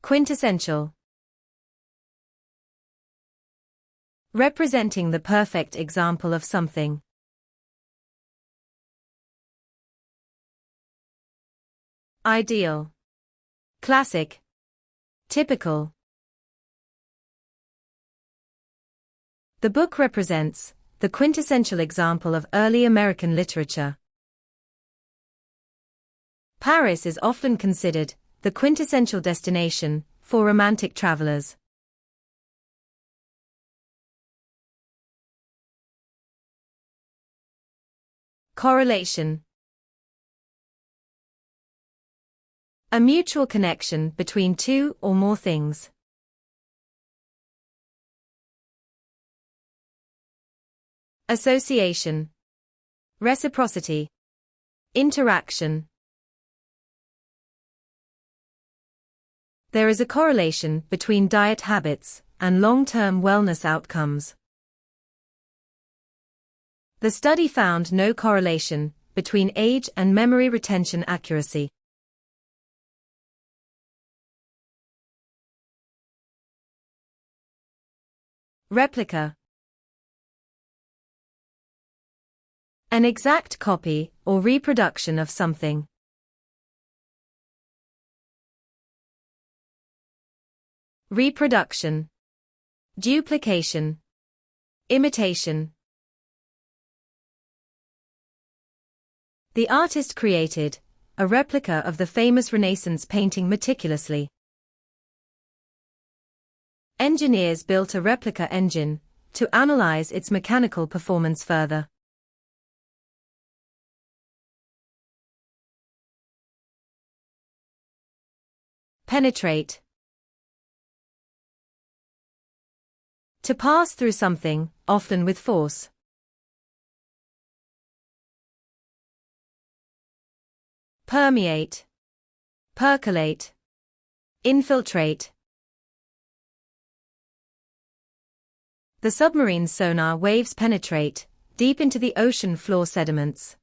Quintessential. Representing the perfect example of something. Ideal. Classic. Typical. The book represents the quintessential example of early American literature. Paris is often considered the quintessential destination for romantic travelers. Correlation. A mutual connection between two or more things. Association. Reciprocity. Interaction. There is a correlation between diet habits and long-term wellness outcomes. The study found no correlation between age and memory retention accuracy. Replica. An exact copy or reproduction of something. Reproduction. Duplication. Imitation. The artist created a replica of the famous Renaissance painting meticulously. Engineers built a replica engine to analyze its mechanical performance further. Penetrate. To pass through something, often with force. Permeate. Percolate. Infiltrate. The submarine's sonar waves penetrate deep into the ocean floor sediments.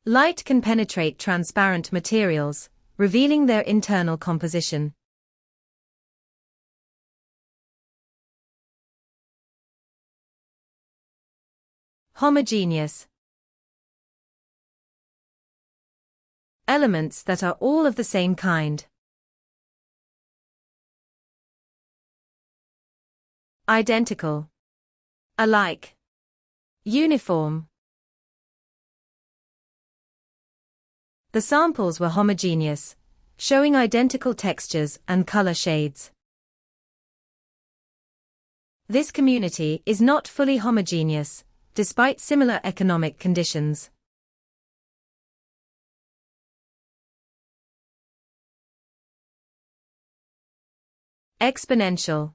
Light can penetrate transparent materials, revealing their internal composition. Homogeneous. Elements that are all of the same kind. Identical. Alike. Uniform. The samples were homogeneous, showing identical textures and color shades. This community is not fully homogeneous, despite similar economic conditions. Exponential.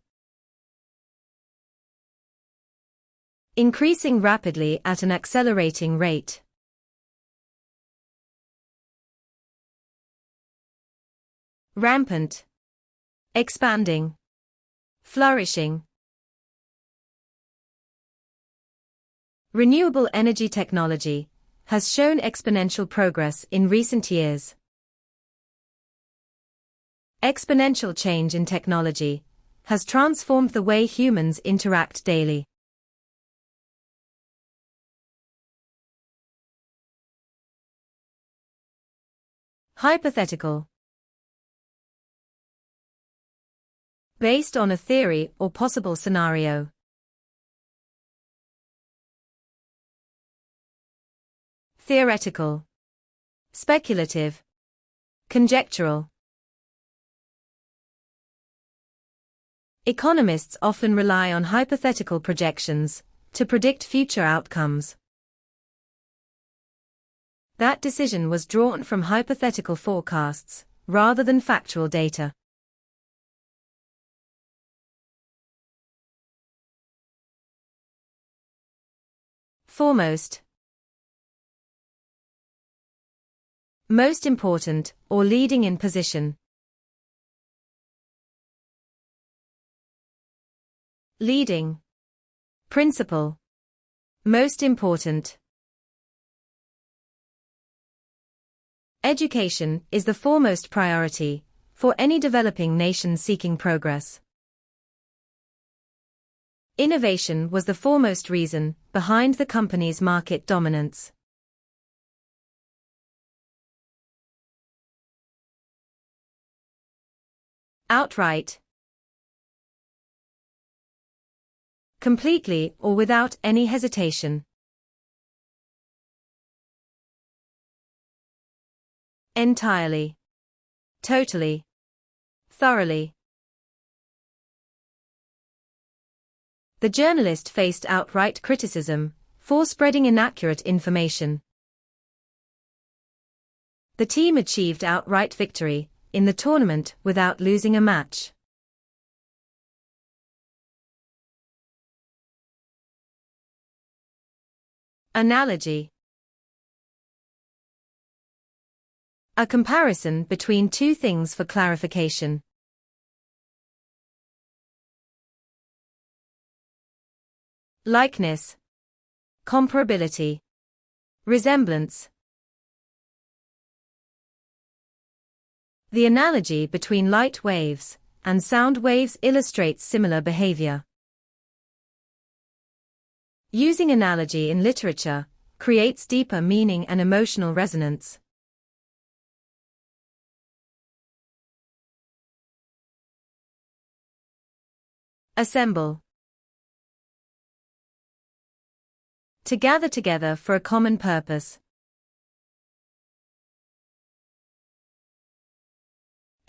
Increasing rapidly at an accelerating rate. Rampant. Expanding. Flourishing. Renewable energy technology has shown exponential progress in recent years. Exponential change in technology has transformed the way humans interact daily. Hypothetical. Based on a theory or possible scenario. Theoretical. Speculative. Conjectural. Economists often rely on hypothetical projections to predict future outcomes. That decision was drawn from hypothetical forecasts, rather than factual data. Foremost. Most important, or leading in position. Leading. Principal. Most important. Education is the foremost priority for any developing nation seeking progress. Innovation was the foremost reason behind the company's market dominance. Outright. Completely or without any hesitation. Entirely. Totally. Thoroughly. The journalist faced outright criticism for spreading inaccurate information. The team achieved outright victory in the tournament without losing a match. Analogy. A comparison between two things for clarification. Likeness. Comparability. Resemblance. The analogy between light waves and sound waves illustrates similar behavior. Using analogy in literature creates deeper meaning and emotional resonance. Assemble. To gather together for a common purpose.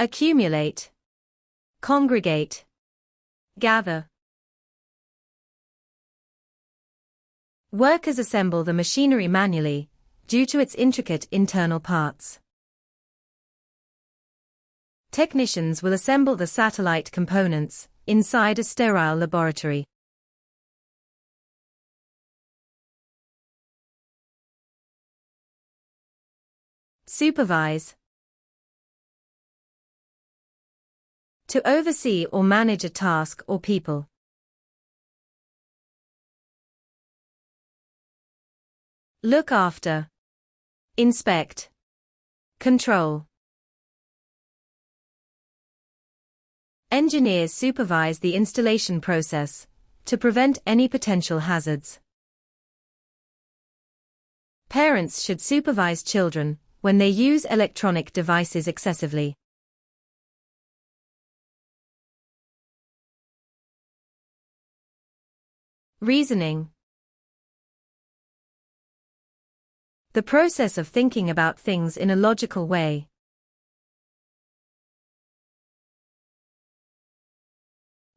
Accumulate. Congregate. Gather. Workers assemble the machinery manually, due to its intricate internal parts. Technicians will assemble the satellite components inside a sterile laboratory. Supervise. To oversee or manage a task or people. Look after. Inspect. Control. Engineers supervise the installation process to prevent any potential hazards. Parents should supervise children when they use electronic devices excessively. Reasoning. The process of thinking about things in a logical way.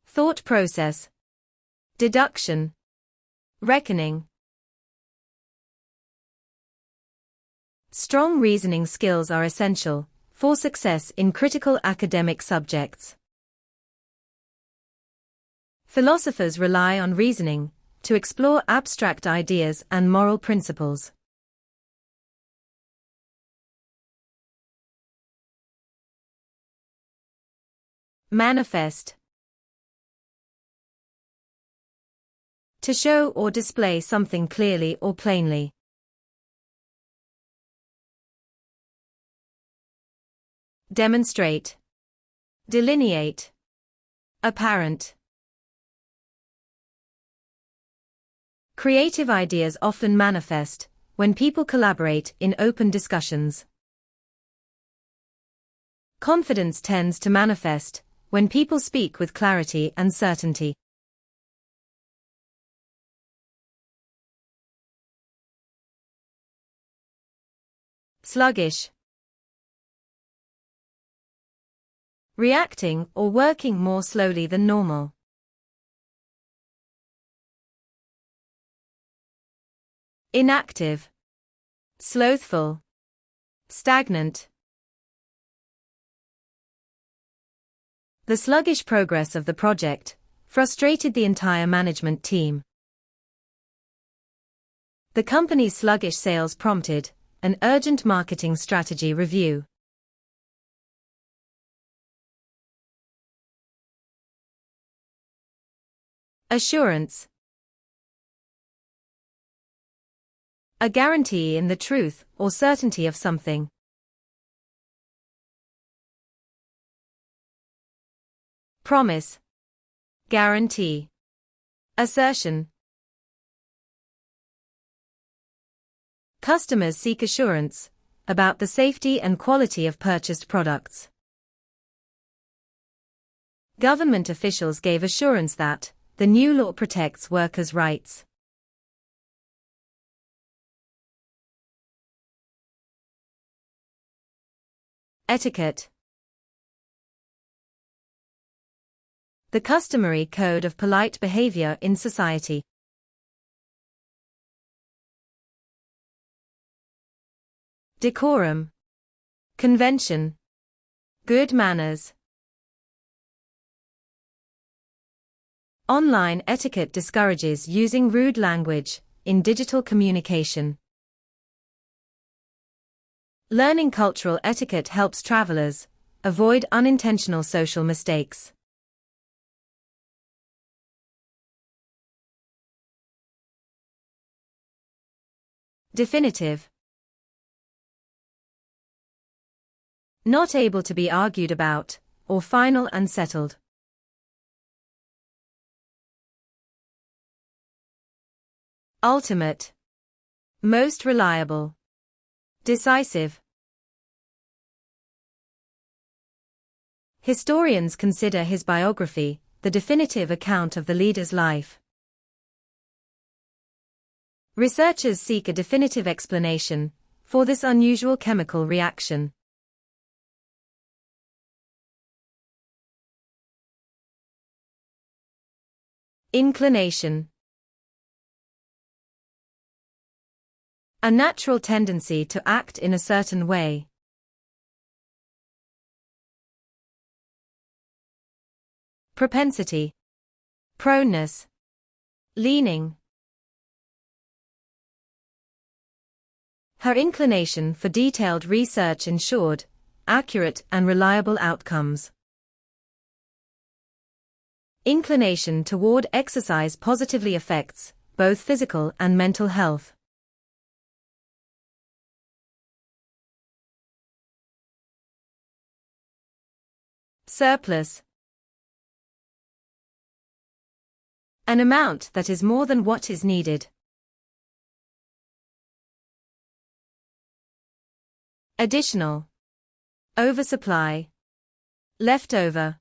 Thought process. Deduction. Reckoning. Strong reasoning skills are essential for success in critical academic subjects. Philosophers rely on reasoning to explore abstract ideas and moral principles. Manifest. To show or display something clearly or plainly. Demonstrate. Delineate. Apparent. Creative ideas often manifest when people collaborate in open discussions. Confidence tends to manifest when people speak with clarity and certainty. Sluggish. Reacting or working more slowly than normal. Inactive. Slothful. Stagnant. The sluggish progress of the project frustrated the entire management team. The company's sluggish sales prompted an urgent marketing strategy review. Assurance. A guarantee in the truth or certainty of something. promise, guarantee, assertion. Customers seek assurance about the safety and quality of purchased products. Government officials gave assurance that the new law protects workers' rights. Etiquette. The customary code of polite behavior in society. Decorum, convention, good manners. Online etiquette discourages using rude language in digital communication. Learning cultural etiquette helps travelers avoid unintentional social mistakes. Definitive. Not able to be argued about, or final and settled. Ultimate. Most reliable. Decisive. Historians consider his biography the definitive account of the leader's life. Researchers seek a definitive explanation for this unusual chemical reaction. Inclination. A natural tendency to act in a certain way. Propensity. Proneness. Leaning. Her inclination for detailed research ensured accurate and reliable outcomes. Inclination toward exercise positively affects both physical and mental health. Surplus. An amount that is more than what is needed. Additional. Oversupply. Leftover.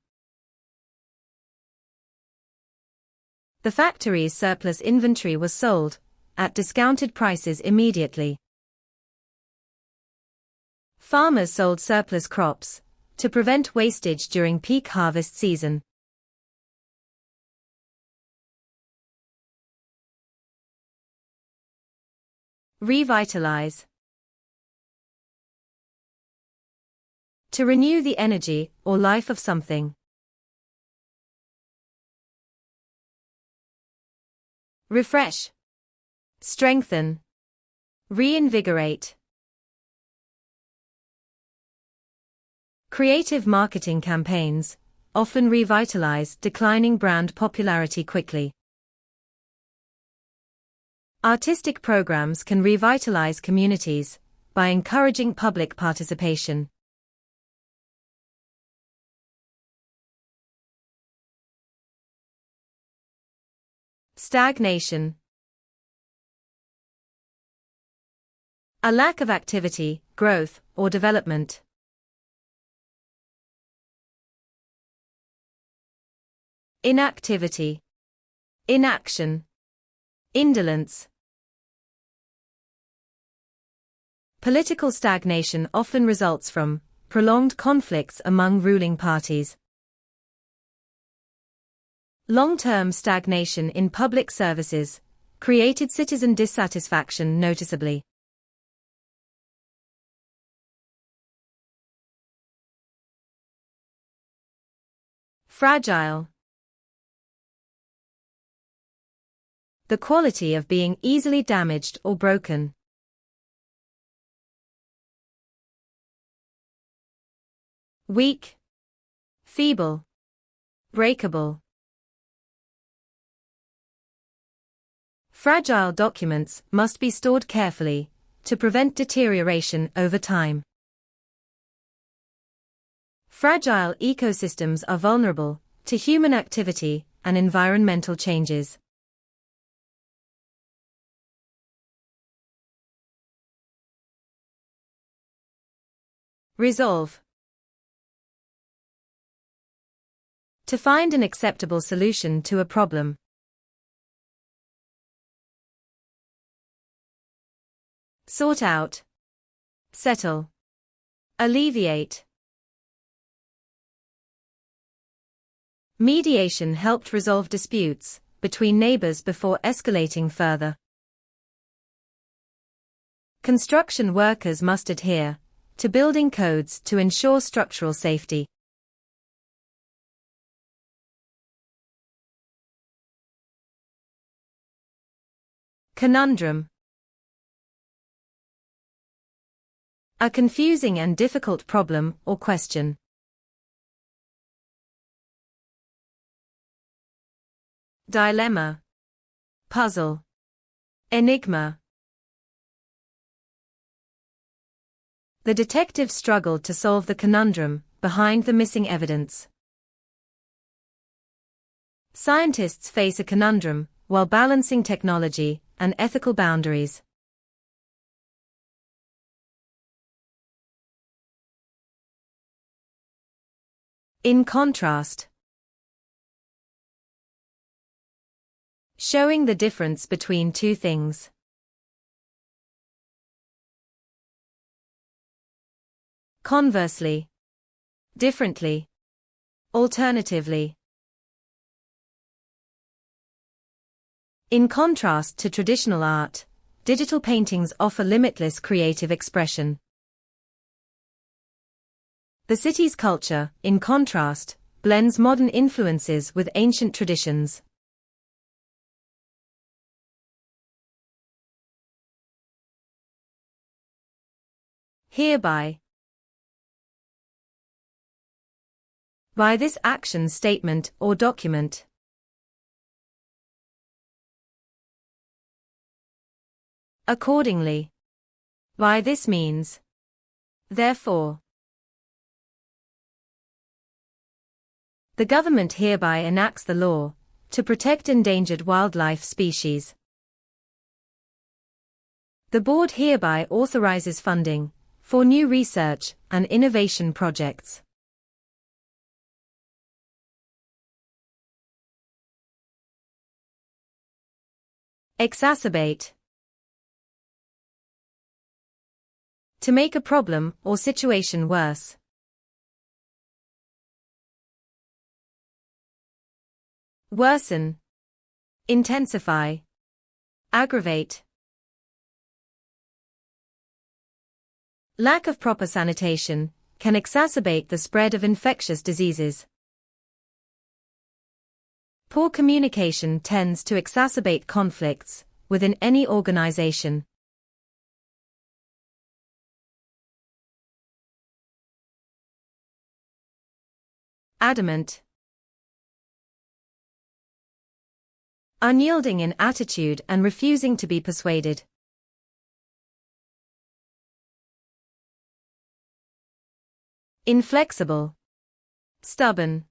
The factory's surplus inventory was sold at discounted prices immediately. Farmers sold surplus crops to prevent wastage during peak harvest season. Revitalize. To renew the energy or life of something. Refresh. Strengthen. Reinvigorate. Creative marketing campaigns often revitalize declining brand popularity quickly. Artistic programs can revitalize communities by encouraging public participation. Stagnation. A lack of activity, growth, or development. Inactivity. Inaction. Indolence. Political stagnation often results from prolonged conflicts among ruling parties. Long-term stagnation in public services created citizen dissatisfaction noticeably. Fragile. The quality of being easily damaged or broken. Weak. Feeble. Breakable. Fragile documents must be stored carefully to prevent deterioration over time. Fragile ecosystems are vulnerable to human activity and environmental changes. Resolve. To find an acceptable solution to a problem. Sort out. Settle. Alleviate. Mediation helped resolve disputes between neighbors before escalating further. Construction workers must adhere to building codes to ensure structural safety. Conundrum. A confusing and difficult problem or question. Dilemma. Puzzle. Enigma. The detective struggled to solve the conundrum behind the missing evidence. Scientists face a conundrum while balancing technology and ethical boundaries. In contrast. Showing the difference between two things. Conversely. Differently. Alternatively. In contrast to traditional art, digital paintings offer limitless creative expression. The city's culture, in contrast, blends modern influences with ancient traditions. Hereby. By this action statement or document. Accordingly. By this means. Therefore. The government hereby enacts the law to protect endangered wildlife species. The board hereby authorizes funding for new research and innovation projects. Exacerbate. To make a problem or situation worse. Worsen. Intensify. Aggravate. Lack of proper sanitation can exacerbate the spread of infectious diseases. Poor communication tends to exacerbate conflicts within any organization. Adamant. Unyielding in attitude and refusing to be persuaded. Inflexible. Stubborn.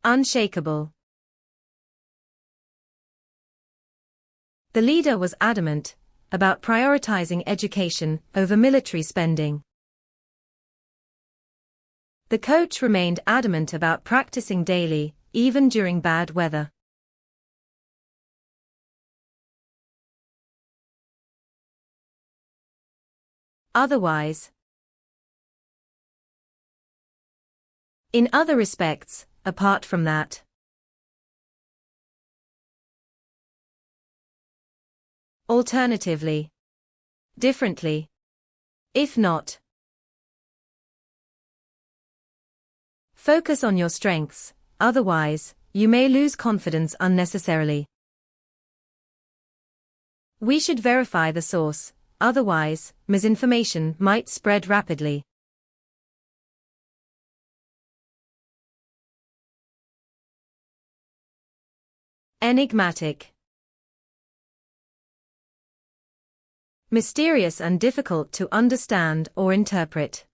Unshakable. The leader was adamant about prioritizing education over military spending. The coach remained adamant about practicing daily, even during bad weather. Otherwise. In other respects, apart from that. Alternatively. Differently. If not. Focus on your strengths, otherwise, you may lose confidence unnecessarily. We should verify the source, otherwise, misinformation might spread rapidly. Enigmatic. Mysterious and difficult to understand or interpret.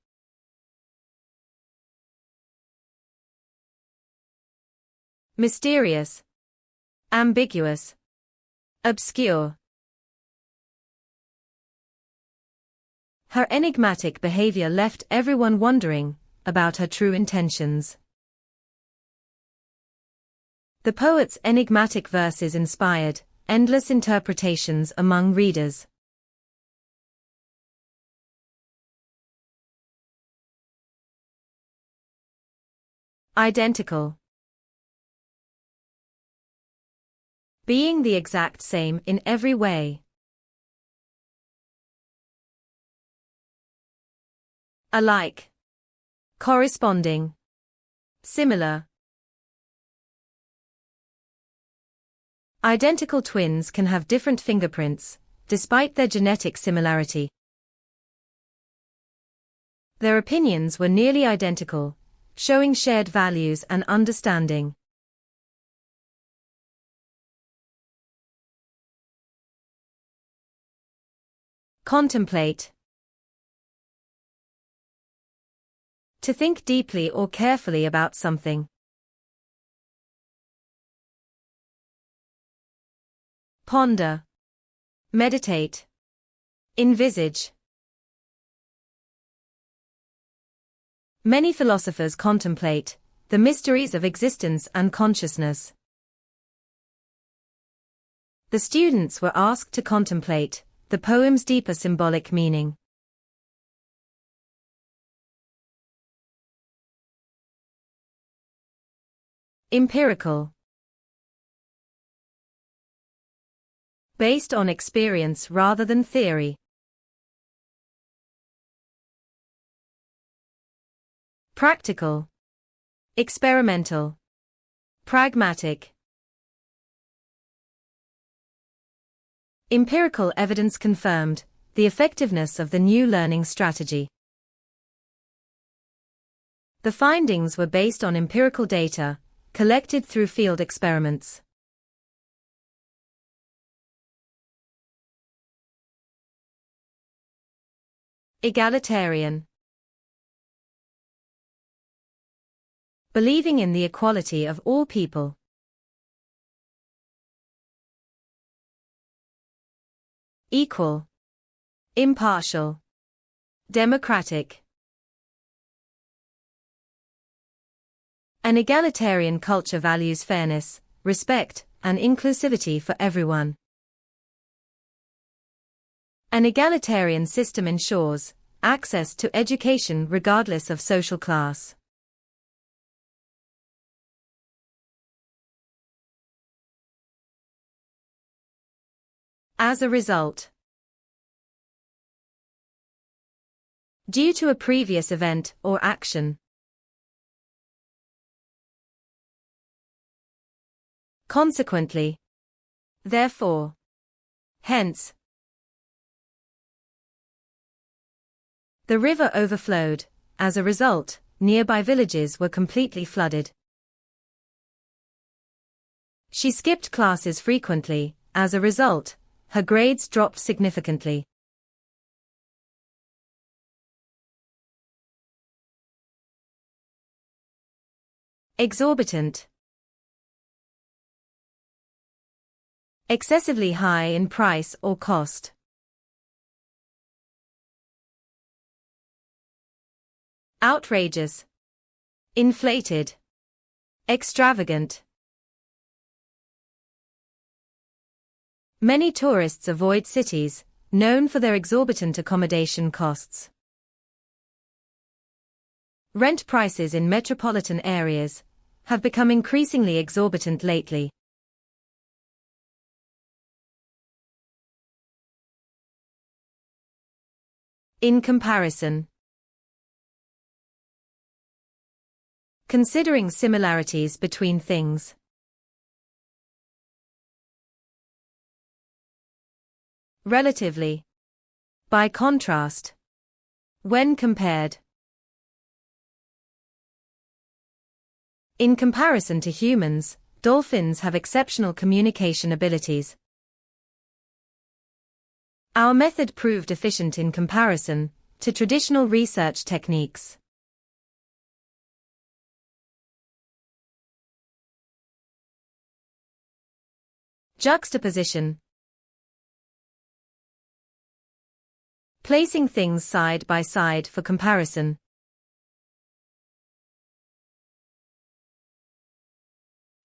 mysterious, ambiguous, obscure. Her enigmatic behavior left everyone wondering about her true intentions. The poet's enigmatic verses inspired endless interpretations among readers. Identical. Being the exact same in every way. Alike. Corresponding. Similar. Identical twins can have different fingerprints, despite their genetic similarity. Their opinions were nearly identical, showing shared values and understanding. Contemplate. To think deeply or carefully about something. Ponder. Meditate. Envisage. Many philosophers contemplate the mysteries of existence and consciousness. The students were asked to contemplate the poem's deeper symbolic meaning. Empirical. Based on experience rather than theory. Practical. Experimental. Pragmatic. Empirical evidence confirmed the effectiveness of the new learning strategy. The findings were based on empirical data collected through field experiments. Egalitarian. Believing in the equality of all people. Equal. Impartial. Democratic. An egalitarian culture values fairness, respect, and inclusivity for everyone. An egalitarian system ensures access to education regardless of social class. As a result, due to a previous event or action. Consequently. Therefore. Hence. The river overflowed. As a result, nearby villages were completely flooded. She skipped classes frequently. As a result, her grades dropped significantly. Exorbitant. Excessively high in price or cost. Outrageous. Inflated. Extravagant. Many tourists avoid cities, known for their exorbitant accommodation costs. Rent prices in metropolitan areas have become increasingly exorbitant lately. In comparison. Considering similarities between things. Relatively. By contrast. When compared. In comparison to humans, dolphins have exceptional communication abilities. Our method proved efficient in comparison to traditional research techniques. Juxtaposition. Placing things side by side for comparison.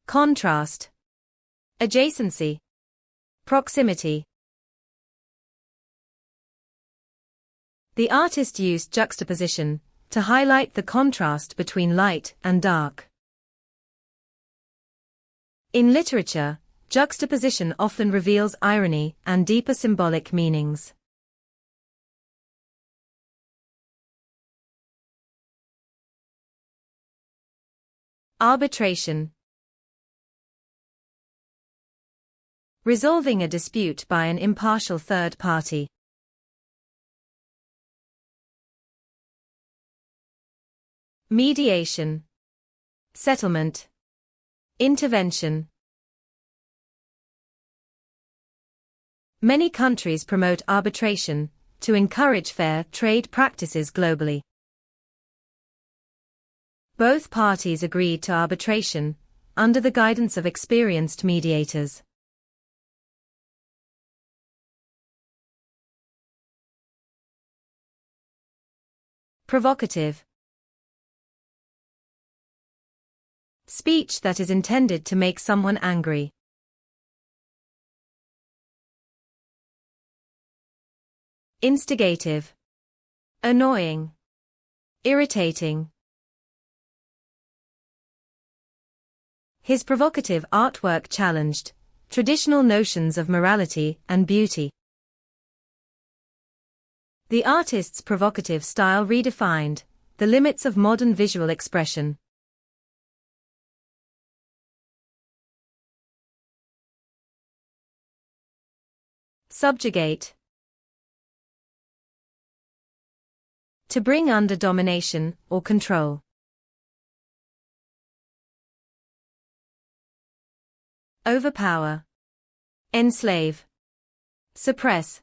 Contrast. Adjacency. Proximity. The artist used juxtaposition to highlight the contrast between light and dark. In literature, juxtaposition often reveals irony and deeper symbolic meanings. Arbitration. Resolving a dispute by an impartial third party. Mediation. Settlement. Intervention. Many countries promote arbitration to encourage fair trade practices globally. Both parties agreed to arbitration under the guidance of experienced mediators. Provocative. Speech that is intended to make someone angry. Instigative. Annoying. Irritating. His provocative artwork challenged traditional notions of morality and beauty. The artist's provocative style redefined the limits of modern visual expression. Subjugate. To bring under domination or control. Overpower. Enslave. Suppress.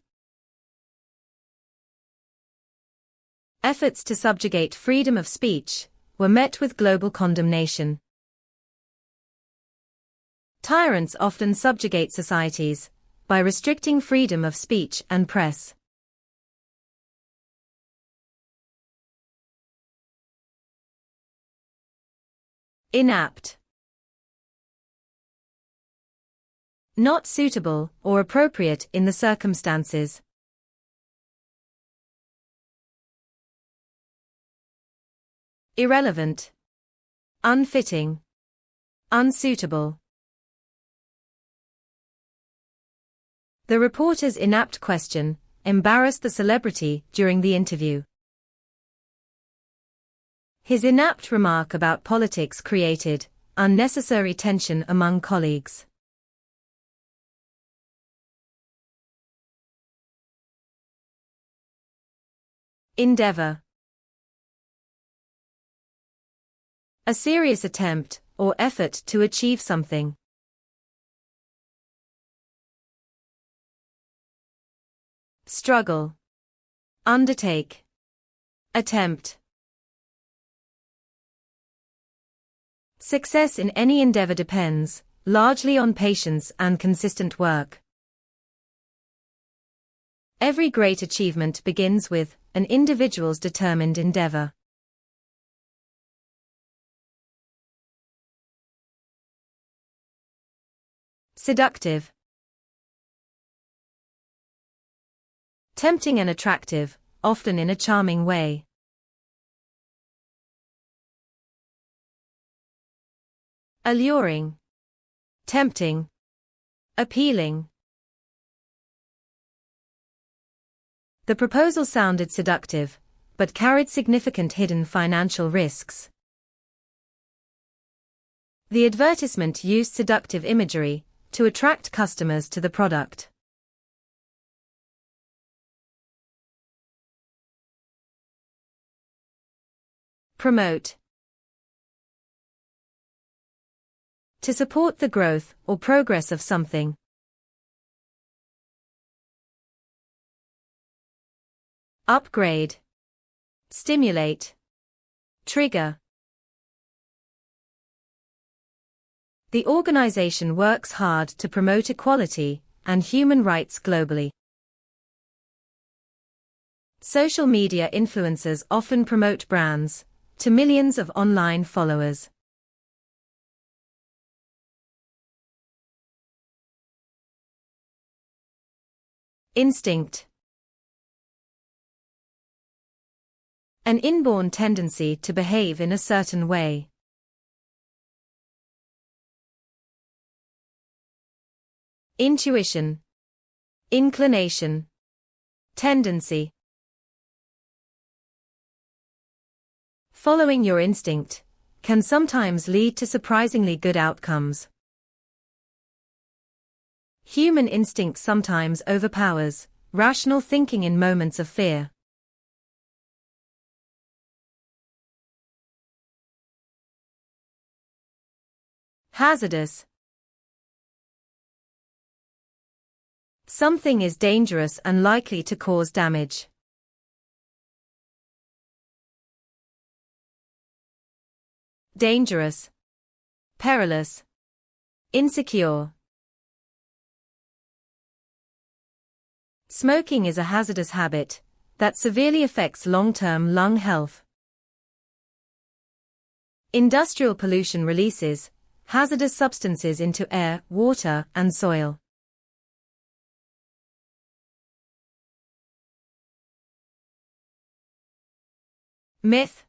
Efforts to subjugate freedom of speech were met with global condemnation. Tyrants often subjugate societies by restricting freedom of speech and press. Inapt. Not suitable or appropriate in the circumstances. Irrelevant. Unfitting. Unsuitable. The reporter's inapt question embarrassed the celebrity during the interview. His inapt remark about politics created unnecessary tension among colleagues. Endeavor. A serious attempt or effort to achieve something. Struggle. Undertake. Attempt. Success in any endeavor depends largely on patience and consistent work. Every great achievement begins with an individual's determined endeavor. Seductive. Tempting and attractive, often in a charming way. Alluring. Tempting. Appealing. The proposal sounded seductive, but carried significant hidden financial risks. The advertisement used seductive imagery to attract customers to the product. Promote. To support the growth or progress of something. Upgrade. Stimulate. Trigger. The organization works hard to promote equality and human rights globally. Social media influencers often promote brands to millions of online followers. Instinct. An inborn tendency to behave in a certain way. Intuition. Inclination. Tendency. Following your instinct can sometimes lead to surprisingly good outcomes. Human instinct sometimes overpowers rational thinking in moments of fear. Hazardous. Something is dangerous and likely to cause damage. Dangerous. Perilous. Insecure. Smoking is a hazardous habit that severely affects long-term lung health. Industrial pollution releases hazardous substances into air, water, and soil. Myth.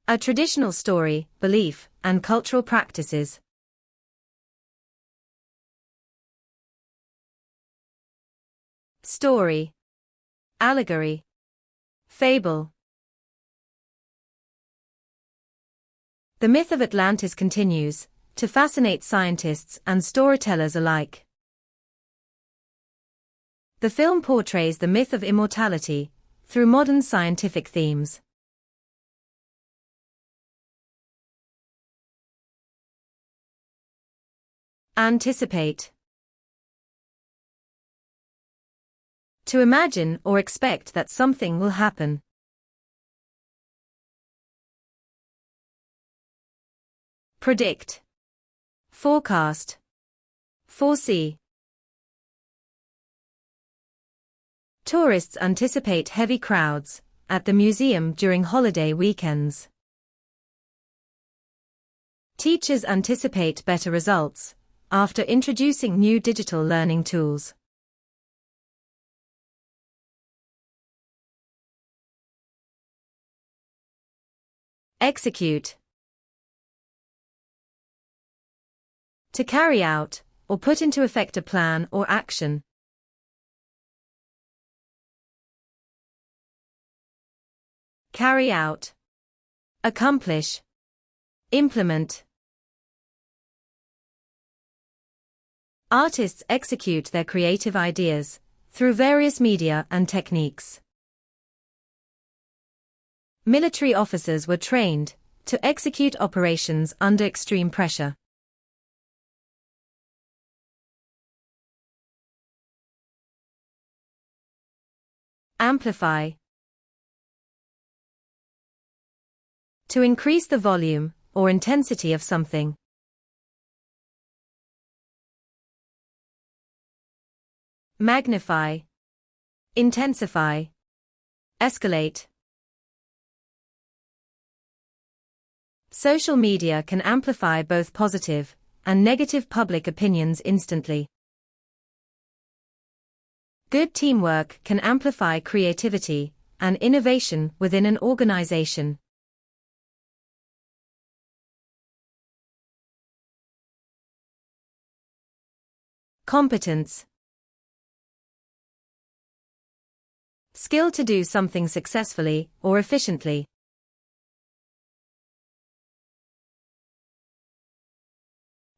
A traditional story, belief, and cultural practices. Story. Allegory. Fable. The myth of Atlantis continues to fascinate scientists and storytellers alike. The film portrays the myth of immortality through modern scientific themes. Anticipate. To imagine or expect that something will happen. Predict. Forecast. Foresee. Tourists anticipate heavy crowds at the museum during holiday weekends. Teachers anticipate better results after introducing new digital learning tools. Execute. To carry out or put into effect a plan or action. Carry out. Accomplish. Implement. Artists execute their creative ideas through various media and techniques. Military officers were trained to execute operations under extreme pressure. Amplify. To increase the volume or intensity of something. Magnify. Intensify. Escalate. Social media can amplify both positive and negative public opinions instantly. Good teamwork can amplify creativity and innovation within an organization. Competence. Skill to do something successfully or efficiently.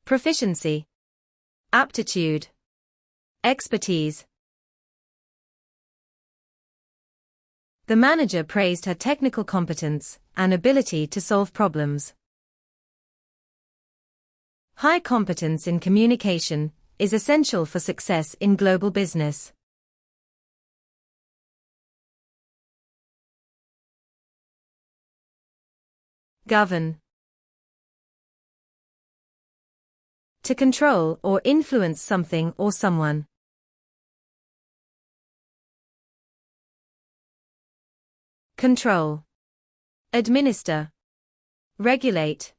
Proficiency. Aptitude. Expertise. The manager praised her technical competence and ability to solve problems. High competence in communication is essential for success in global business. Govern. To control or influence something or someone. Control. Administer. Regulate.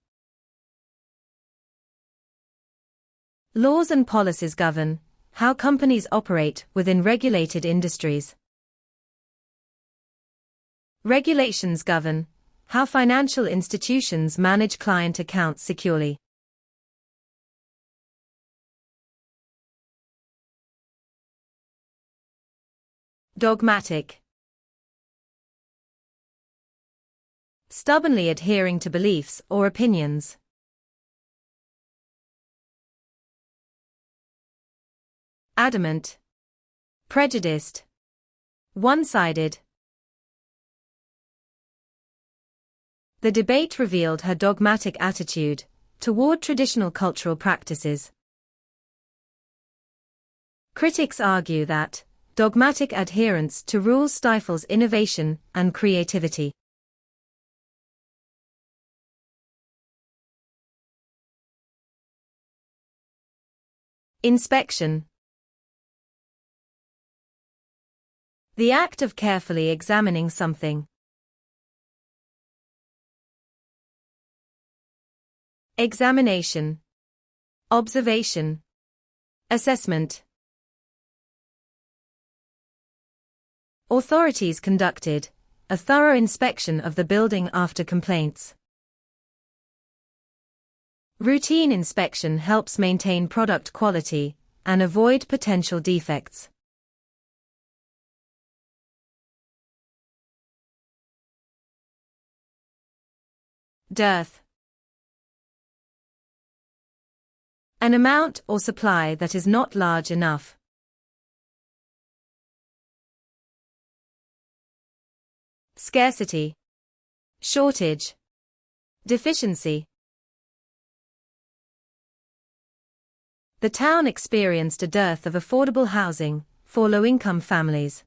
Laws and policies govern how companies operate within regulated industries. Regulations govern how financial institutions manage client accounts securely. Dogmatic. Stubbornly adhering to beliefs or opinions. Adamant. Prejudiced. One-sided. The debate revealed her dogmatic attitude toward traditional cultural practices. Critics argue that dogmatic adherence to rules stifles innovation and creativity. Inspection. The act of carefully examining something. Examination. Observation. Assessment. Authorities conducted a thorough inspection of the building after complaints. Routine inspection helps maintain product quality and avoid potential defects. Dearth. An amount or supply that is not large enough. Scarcity. Shortage. Deficiency. The town experienced a dearth of affordable housing for low-income families.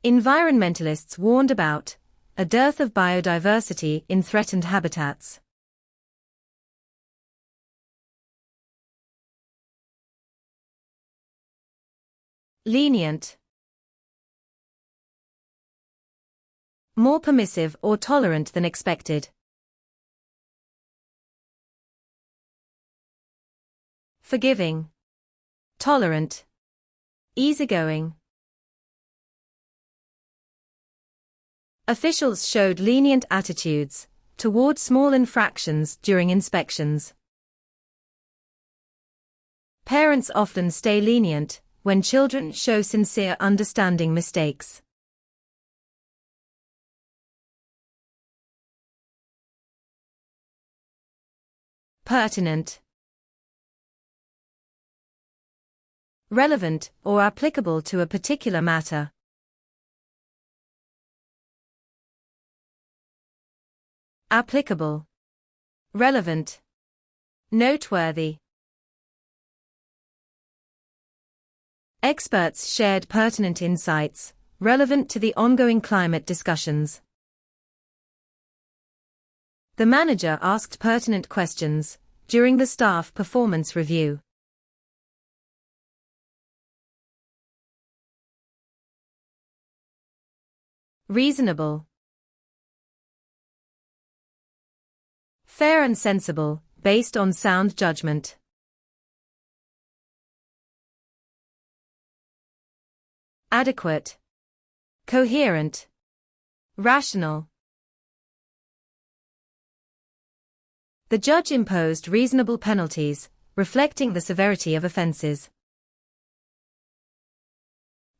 Environmentalists warned about a dearth of biodiversity in threatened habitats. Lenient. More permissive or tolerant than expected. Forgiving. Tolerant. Easygoing. Officials showed lenient attitudes toward small infractions during inspections. Parents often stay lenient when children show sincere understanding mistakes. Pertinent. Relevant or applicable to a particular matter. Applicable. Relevant. Noteworthy. Experts shared pertinent insights relevant to the ongoing climate discussions. The manager asked pertinent questions during the staff performance review. Reasonable. Fair and sensible, based on sound judgment. Adequate. Coherent. Rational. The judge imposed reasonable penalties, reflecting the severity of offenses.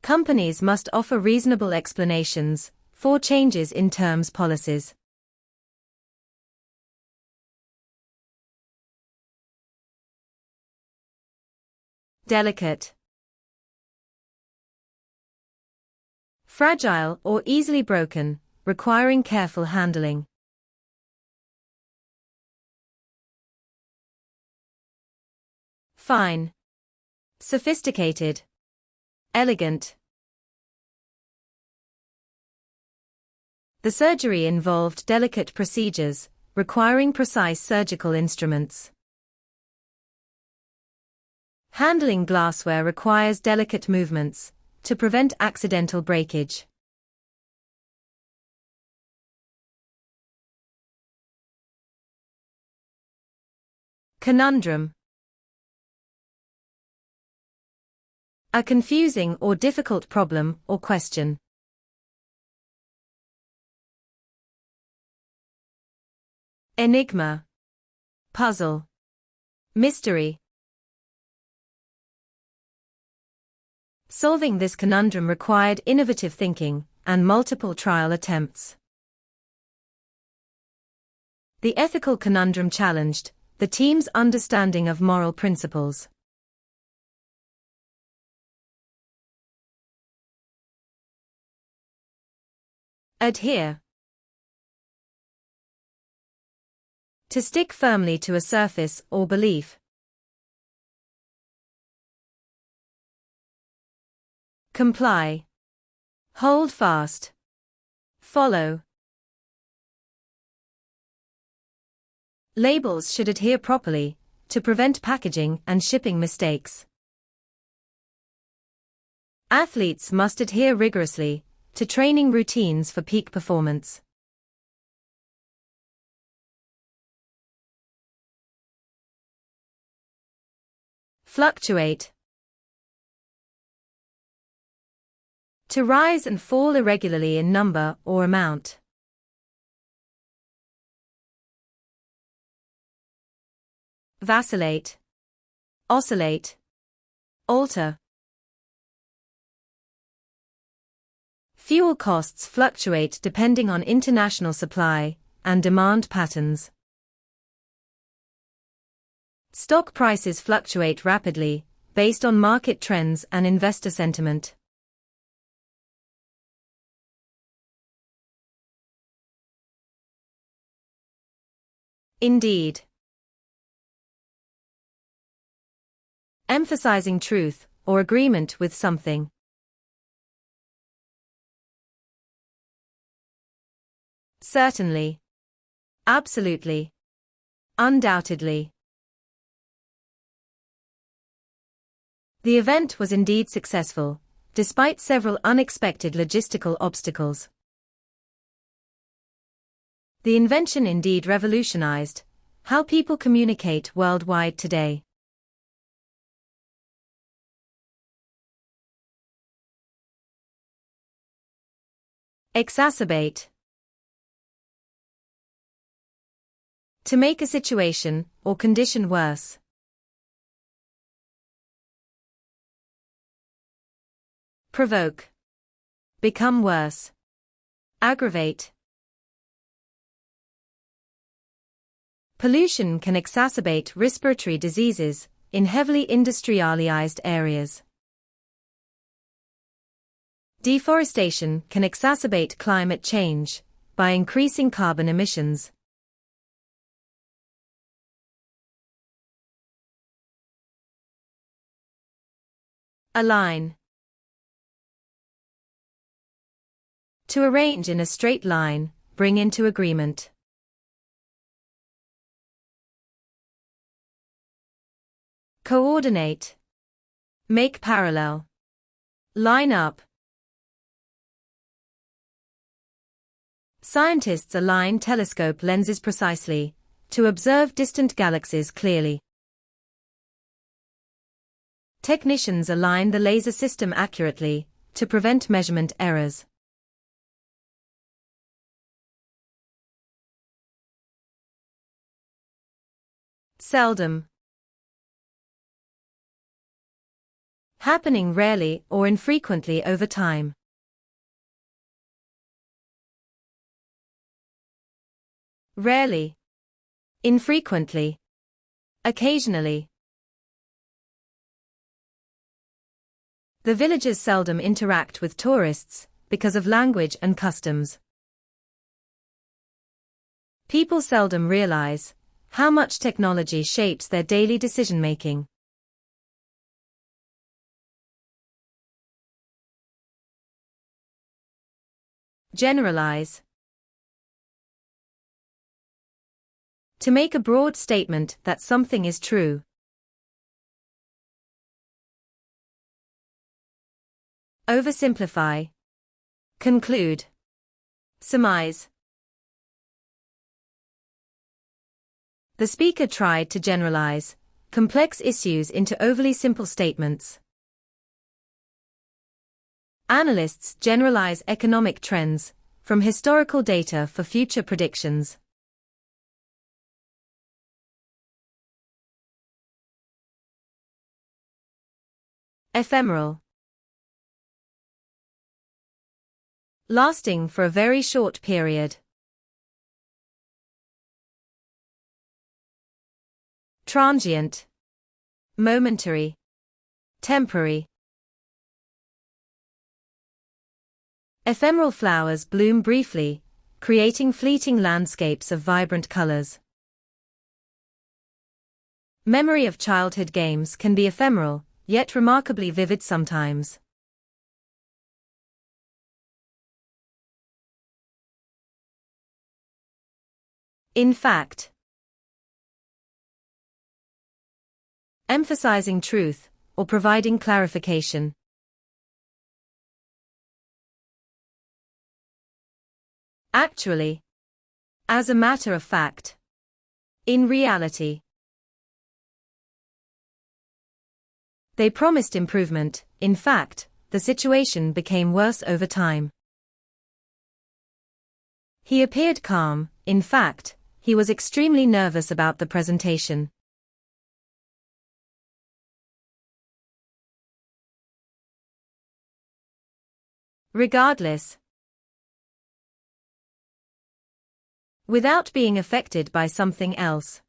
Companies must offer reasonable explanations for changes in terms policies. Delicate. Fragile or easily broken, requiring careful handling. Fine. Sophisticated. Elegant. The surgery involved delicate procedures, requiring precise surgical instruments. Handling glassware requires delicate movements to prevent accidental breakage. Conundrum. A confusing or difficult problem or question. Enigma. Puzzle. Mystery. Solving this conundrum required innovative thinking and multiple trial attempts. The ethical conundrum challenged the team's understanding of moral principles. Adhere. To stick firmly to a surface or belief. Comply. Hold fast. Follow. Labels should adhere properly to prevent packaging and shipping mistakes. Athletes must adhere rigorously to training routines for peak performance. Fluctuate. To rise and fall irregularly in number or amount. Vacillate. Oscillate. Alter. Fuel costs fluctuate depending on international supply and demand patterns. Stock prices fluctuate rapidly based on market trends and investor sentiment. Indeed. Emphasizing truth or agreement with something. Certainly. Absolutely. Undoubtedly. The event was indeed successful, despite several unexpected logistical obstacles. The invention indeed revolutionized how people communicate worldwide today. Exacerbate. To make a situation or condition worse. Provoke. Become worse. Aggravate. Pollution can exacerbate respiratory diseases in heavily industrialized areas. Deforestation can exacerbate climate change by increasing carbon emissions. Align. To arrange in a straight line, bring into agreement. Coordinate. Make parallel. Line up. Scientists align telescope lenses precisely to observe distant galaxies clearly. Technicians align the laser system accurately to prevent measurement errors. Seldom. Happening rarely or infrequently over time. Rarely. Infrequently. Occasionally. The villagers seldom interact with tourists because of language and customs. People seldom realize how much technology shapes their daily decision-making. Generalize. To make a broad statement that something is true. oversimplify, conclude, surmise. The speaker tried to generalize complex issues into overly simple statements. Analysts generalize economic trends from historical data for future predictions. Ephemeral. Lasting for a very short period. Transient. Momentary. Temporary. Ephemeral flowers bloom briefly, creating fleeting landscapes of vibrant colors. Memory of childhood games can be ephemeral, yet remarkably vivid sometimes. In fact. Emphasizing truth, or providing clarification. Actually. As a matter of fact. In reality. They promised improvement. In fact, the situation became worse over time. He appeared calm. In fact, he was extremely nervous about the presentation. Regardless. Without being affected by something else.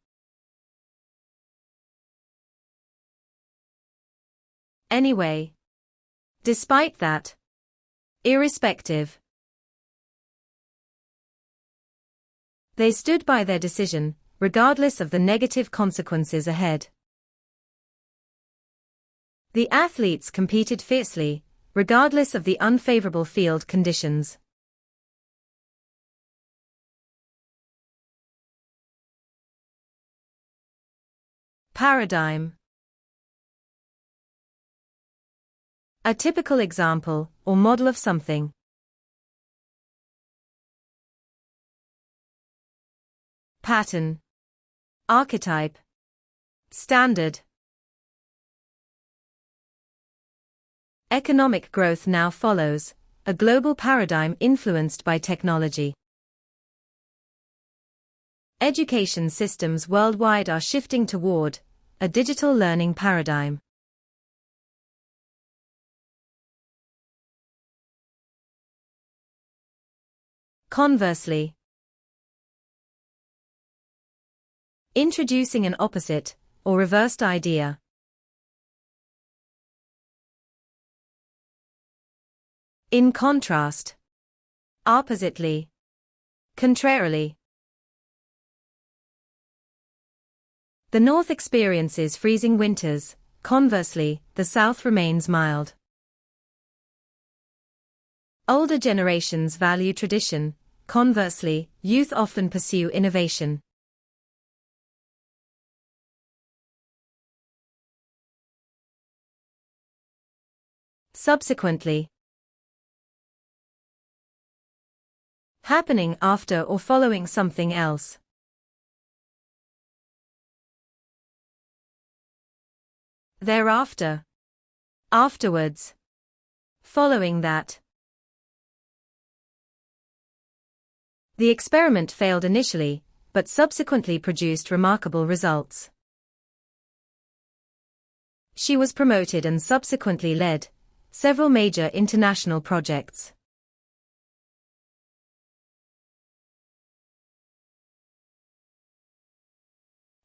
Anyway. Despite that. Irrespective. They stood by their decision, regardless of the negative consequences ahead. The athletes competed fiercely, regardless of the unfavorable field conditions. Paradigm. A typical example, or model of something. Pattern. Archetype. Standard. Economic growth now follows, a global paradigm influenced by technology. Education systems worldwide are shifting toward a digital learning paradigm. Conversely. Introducing an opposite, or reversed idea. In contrast. Oppositely. Contrarily. The North experiences freezing winters, conversely, the South remains mild. Older generations value tradition, conversely, youth often pursue innovation. Subsequently. Happening after or following something else. Thereafter. Afterwards. Following that. The experiment failed initially, but subsequently produced remarkable results. She was promoted and subsequently led several major international projects.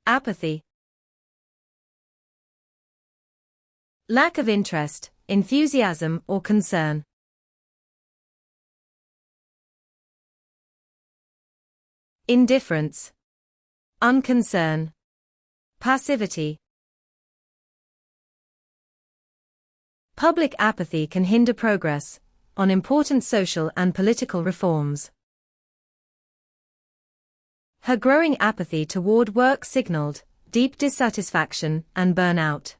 Apathy. Lack of interest, enthusiasm or concern. Indifference. Unconcern. Passivity. Public apathy can hinder progress on important social and political reforms. Her growing apathy toward work signaled deep dissatisfaction and burnout.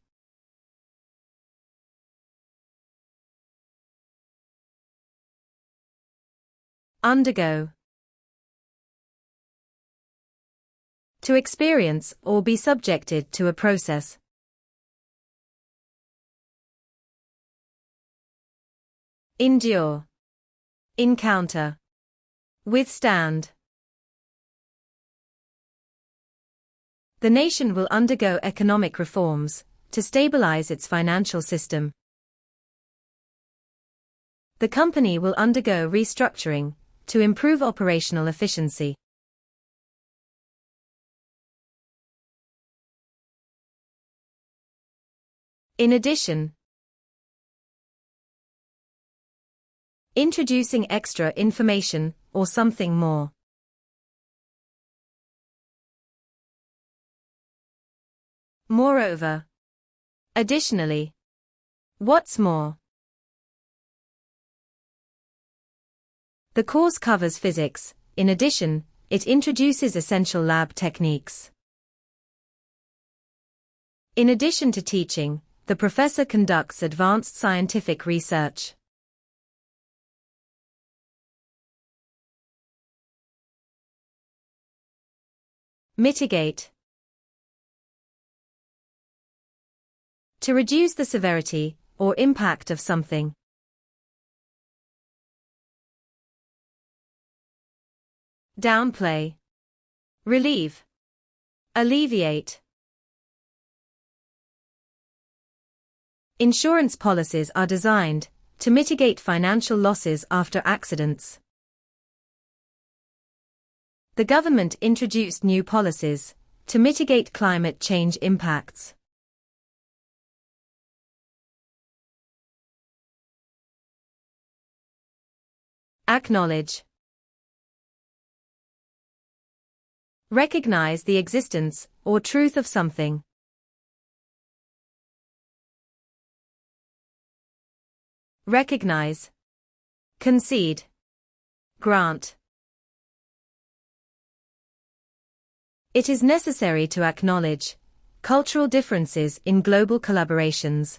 Undergo. To experience or be subjected to a process. Endure. Encounter. Withstand. The nation will undergo economic reforms to stabilize its financial system. The company will undergo restructuring to improve operational efficiency. In addition, introducing extra information or something more. Moreover. Additionally. What's more? The course covers physics. In addition, it introduces essential lab techniques. In addition to teaching, the professor conducts advanced scientific research. Mitigate. To reduce the severity or impact of something. Downplay. Relieve. Alleviate. Insurance policies are designed to mitigate financial losses after accidents. The government introduced new policies to mitigate climate change impacts. Acknowledge. Recognize the existence or truth of something. Recognize. Concede. Grant. It is necessary to acknowledge cultural differences in global collaborations.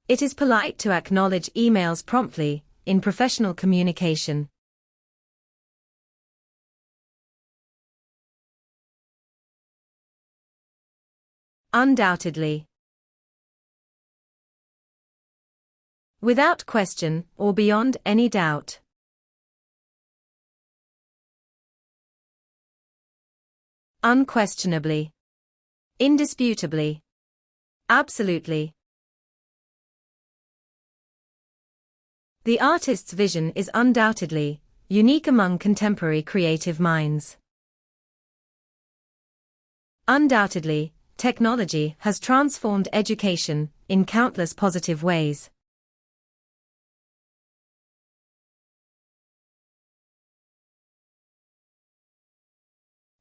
It is polite to acknowledge emails promptly in professional communication. Undoubtedly. Without question or beyond any doubt. Unquestionably. Indisputably. Absolutely. The artist's vision is undoubtedly unique among contemporary creative minds. Undoubtedly, technology has transformed education in countless positive ways.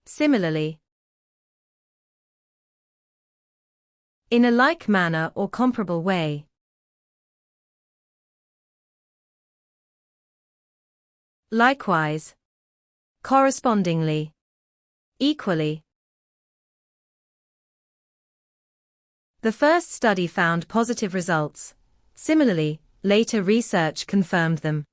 Similarly, in a like manner or comparable way. Likewise. Correspondingly. Equally. The first study found positive results. Similarly, later research confirmed them.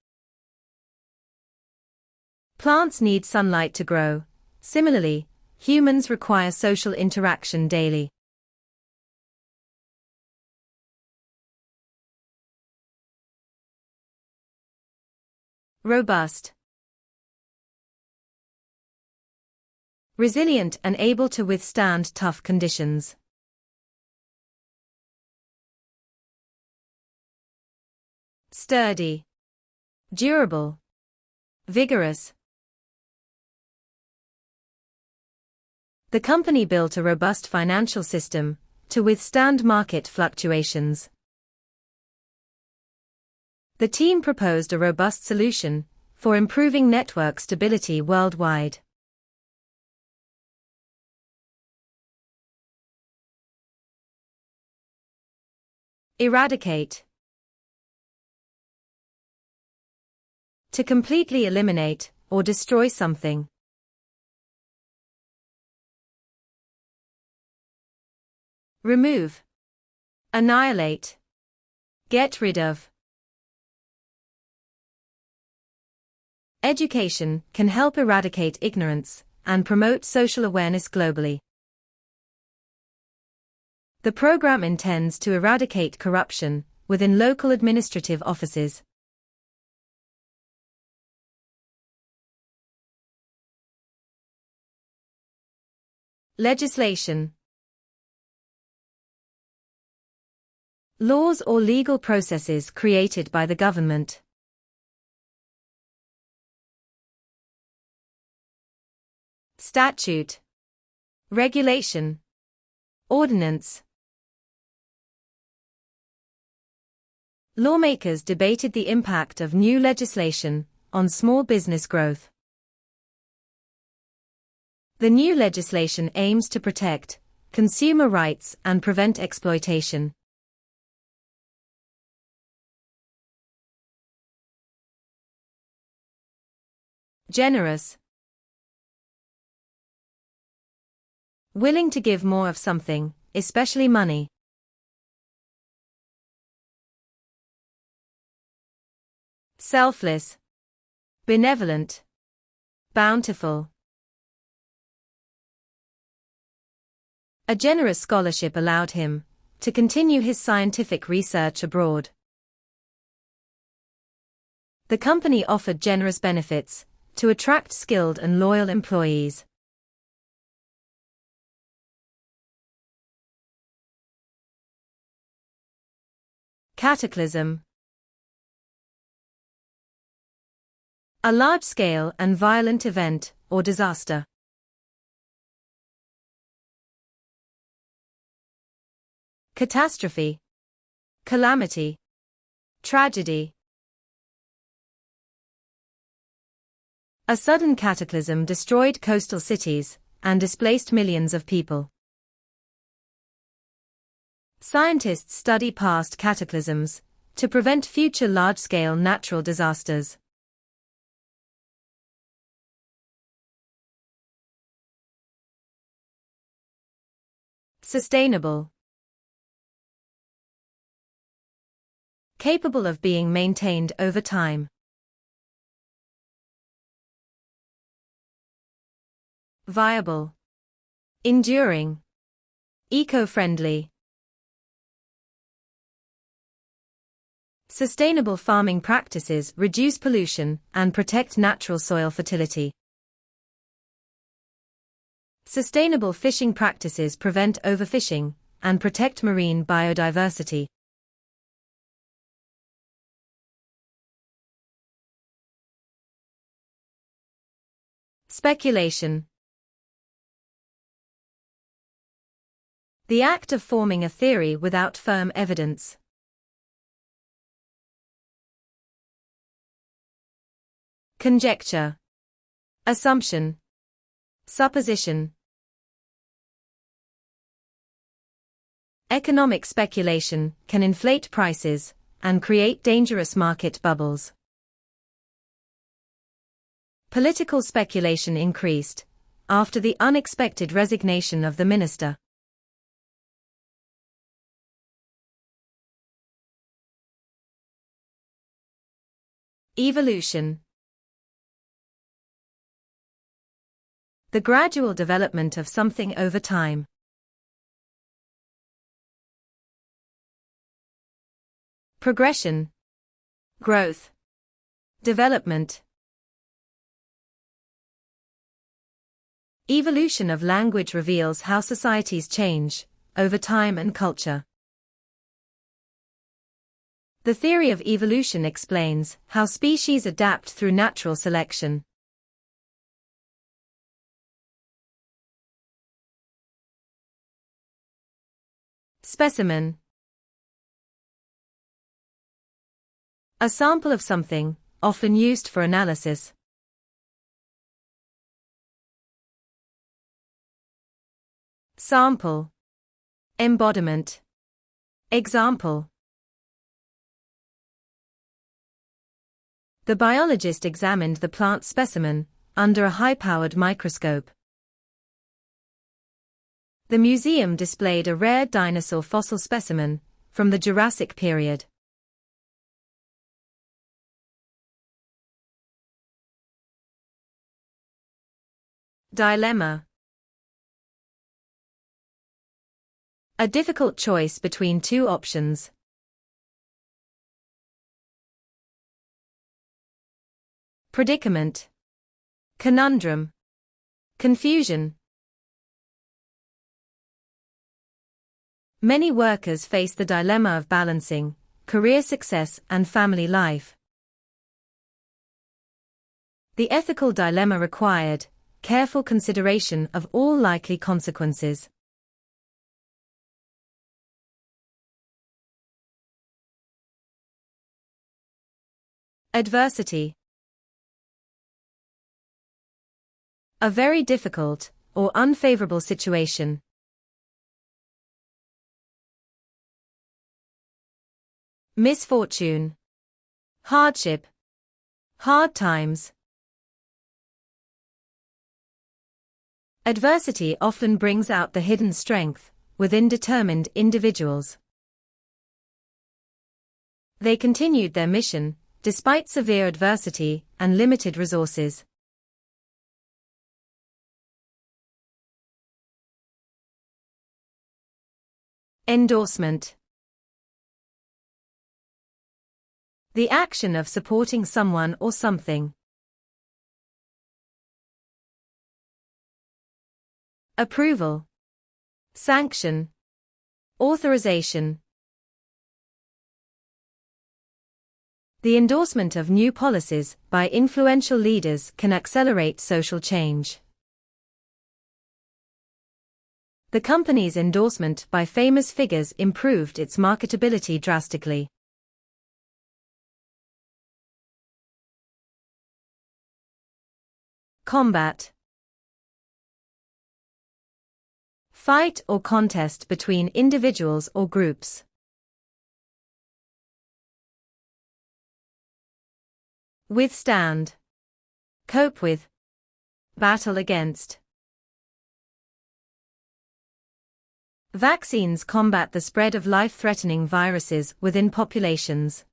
Plants need sunlight to grow. Similarly, humans require social interaction daily. Robust. Resilient and able to withstand tough conditions. Sturdy. Durable. Vigorous. The company built a robust financial system to withstand market fluctuations. The team proposed a robust solution for improving network stability worldwide. Eradicate. To completely eliminate or destroy something. Remove. Annihilate. Get rid of. Education can help eradicate ignorance and promote social awareness globally. The program intends to eradicate corruption within local administrative offices. Legislation. Laws or legal processes created by the government. Statute. Regulation. Ordinance. Lawmakers debated the impact of new legislation on small business growth. The new legislation aims to protect consumer rights and prevent exploitation. Generous. Willing to give more of something, especially money. Selfless. Benevolent. Bountiful. A generous scholarship allowed him to continue his scientific research abroad. The company offered generous benefits to attract skilled and loyal employees. Cataclysm. A large-scale and violent event or disaster. Catastrophe. Calamity. Tragedy. A sudden cataclysm destroyed coastal cities and displaced millions of people. Scientists study past cataclysms to prevent future large-scale natural disasters. Sustainable. Capable of being maintained over time. Viable. Enduring. Eco-friendly. Sustainable farming practices reduce pollution and protect natural soil fertility. Sustainable fishing practices prevent overfishing and protect marine biodiversity. Speculation. The act of forming a theory without firm evidence. Conjecture. Assumption. Supposition. Economic speculation can inflate prices and create dangerous market bubbles. Political speculation increased after the unexpected resignation of the minister. Evolution. The gradual development of something over time. Progression. Growth. Development. Evolution of language reveals how societies change over time and culture. The theory of evolution explains how species adapt through natural selection. Specimen. A sample of something, often used for analysis. Sample. Embodiment. Example. The biologist examined the plant specimen under a high-powered microscope. The museum displayed a rare dinosaur fossil specimen from the Jurassic period. Dilemma. A difficult choice between two options. Predicament. Conundrum. Confusion. Many workers face the dilemma of balancing career success and family life. The ethical dilemma required careful consideration of all likely consequences. Adversity. A very difficult or unfavorable situation. Misfortune. Hardship. Hard times. Adversity often brings out the hidden strength within determined individuals. They continued their mission despite severe adversity and limited resources. Endorsement. The action of supporting someone or something. Approval. Sanction. Authorization. The endorsement of new policies by influential leaders can accelerate social change. The company's endorsement by famous figures improved its marketability drastically. Combat. Fight or contest between individuals or groups. Withstand. Cope with. Battle against. Vaccines combat the spread of life-threatening viruses within populations.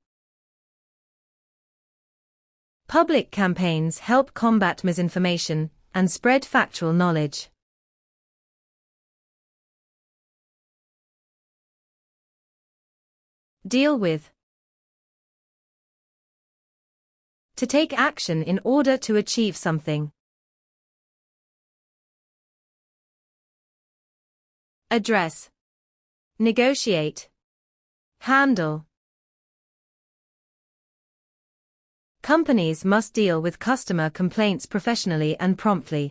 Public campaigns help combat misinformation and spread factual knowledge. Deal with. To take action in order to achieve something. Address. Negotiate. Handle. Companies must deal with customer complaints professionally and promptly.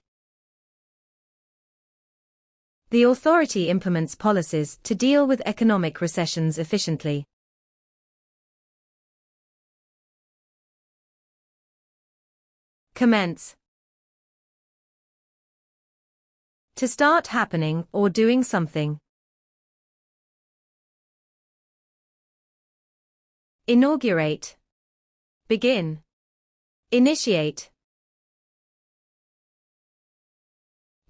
The authority implements policies to deal with economic recessions efficiently. Commence. To start happening or doing something. Inaugurate. Begin. Initiate.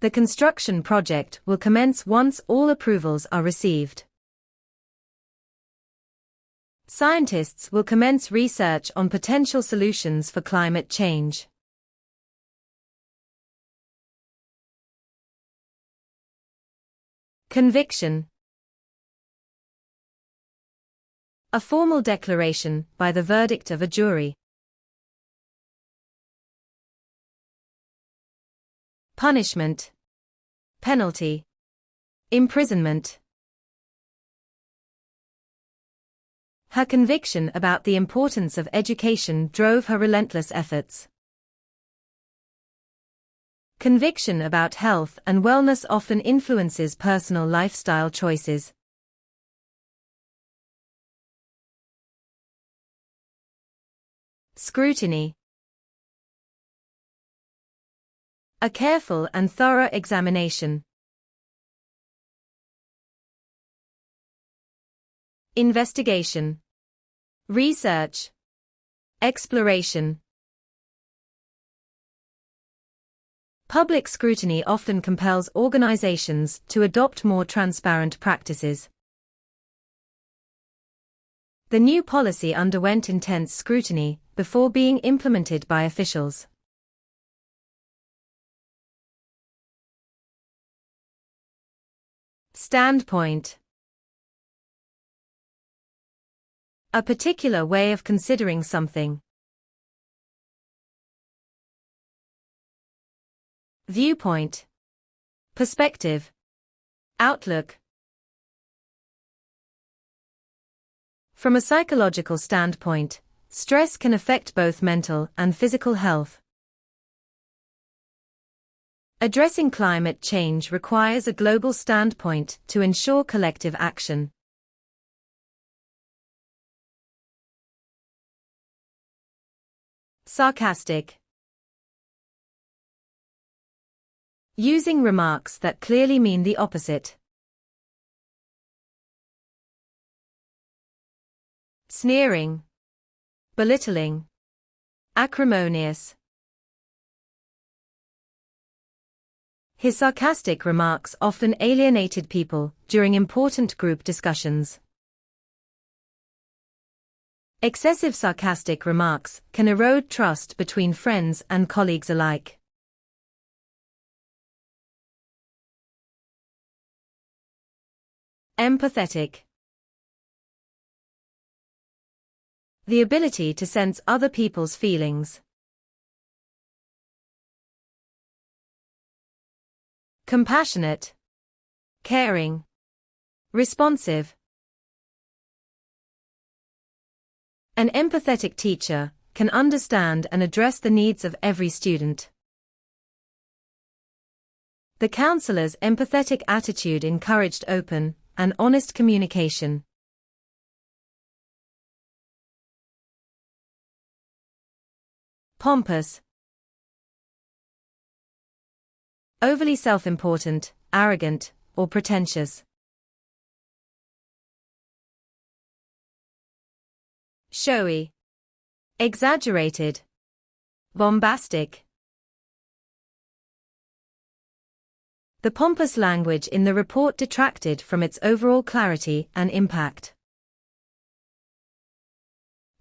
The construction project will commence once all approvals are received. Scientists will commence research on potential solutions for climate change. Conviction. A formal declaration by the verdict of a jury. Punishment. Penalty. Imprisonment. Her conviction about the importance of education drove her relentless efforts. Conviction about health and wellness often influences personal lifestyle choices. Scrutiny. A careful and thorough examination. Investigation. Research. Exploration. Public scrutiny often compels organizations to adopt more transparent practices. The new policy underwent intense scrutiny before being implemented by officials. Standpoint. A particular way of considering something. Viewpoint. Perspective. Outlook. From a psychological standpoint, stress can affect both mental and physical health. Addressing climate change requires a global standpoint to ensure collective action. Sarcastic. Using remarks that clearly mean the opposite. Sneering. Belittling. Acrimonious. His sarcastic remarks often alienated people during important group discussions. Excessive sarcastic remarks can erode trust between friends and colleagues alike. Empathetic. The ability to sense other people's feelings. Compassionate. Caring. Responsive. An empathetic teacher can understand and address the needs of every student. The counselor's empathetic attitude encouraged open and honest communication. Pompous. Overly self-important, arrogant, or pretentious. Showy. Exaggerated. Bombastic. The pompous language in the report detracted from its overall clarity and impact.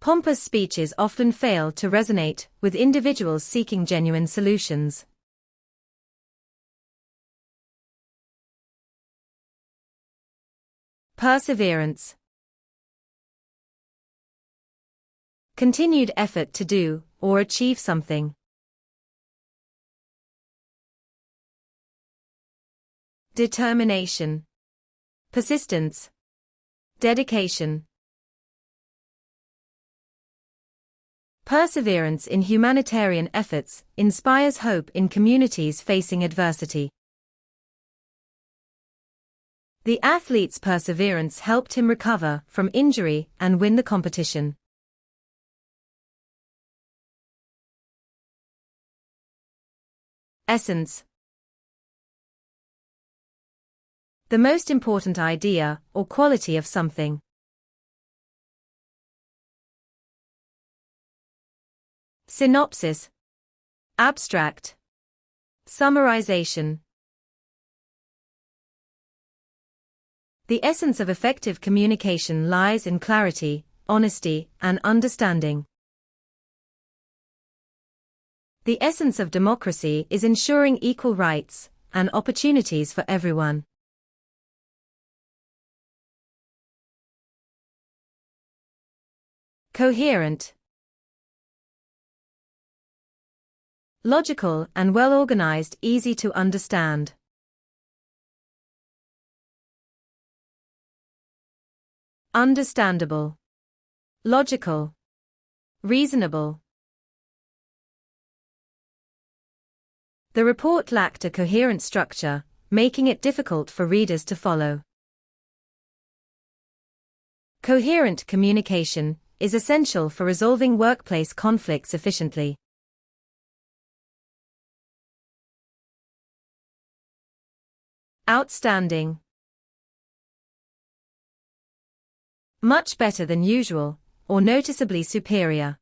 Pompous speeches often fail to resonate with individuals seeking genuine solutions. Perseverance. Continued effort to do or achieve something. Determination. Persistence. Dedication. Perseverance in humanitarian efforts inspires hope in communities facing adversity. The athlete's perseverance helped him recover from injury and win the competition. Essence. The most important idea or quality of something. Synopsis. Abstract. Summarization. The essence of effective communication lies in clarity, honesty, and understanding. The essence of democracy is ensuring equal rights and opportunities for everyone. Coherent. Logical and well-organized, easy to understand. Understandable. Logical. Reasonable. The report lacked a coherent structure, making it difficult for readers to follow. Coherent communication is essential for resolving workplace conflicts efficiently. Outstanding. Much better than usual, or noticeably superior.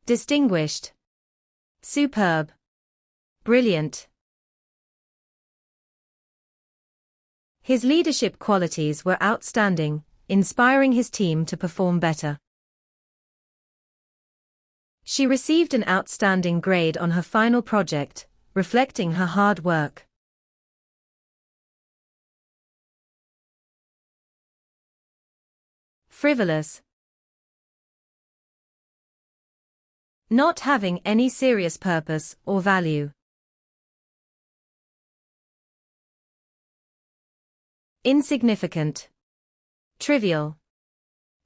Distinguished. Superb. Brilliant. His leadership qualities were outstanding, inspiring his team to perform better. She received an outstanding grade on her final project, reflecting her hard work. Frivolous. Not having any serious purpose or value. Insignificant. Trivial.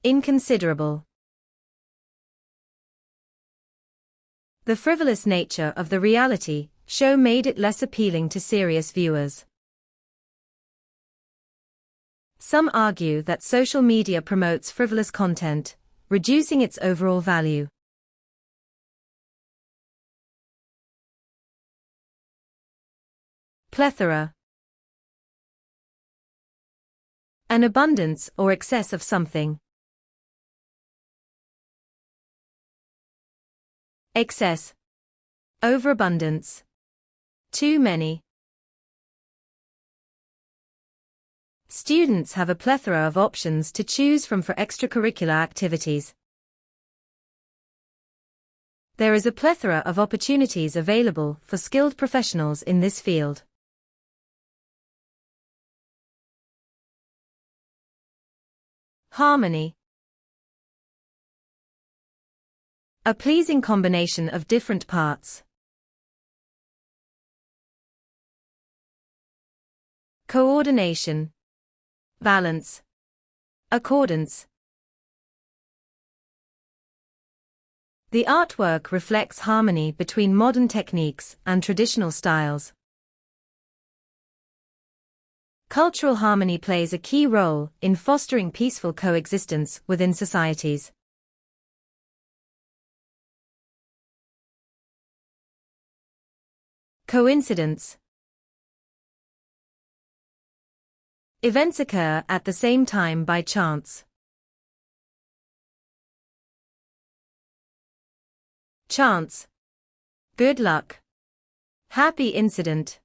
Inconsiderable. The frivolous nature of the reality show made it less appealing to serious viewers. Some argue that social media promotes frivolous content, reducing its overall value. Plethora. An abundance or excess of something. Excess. Overabundance. Too many. Students have a plethora of options to choose from for extracurricular activities. There is a plethora of opportunities available for skilled professionals in this field. Harmony. A pleasing combination of different parts. Coordination. Balance. Accordance. The artwork reflects harmony between modern techniques and traditional styles. Cultural harmony plays a key role in fostering peaceful coexistence within societies. Coincidence. Events occur at the same time by chance. Chance. Good luck. Happy incident.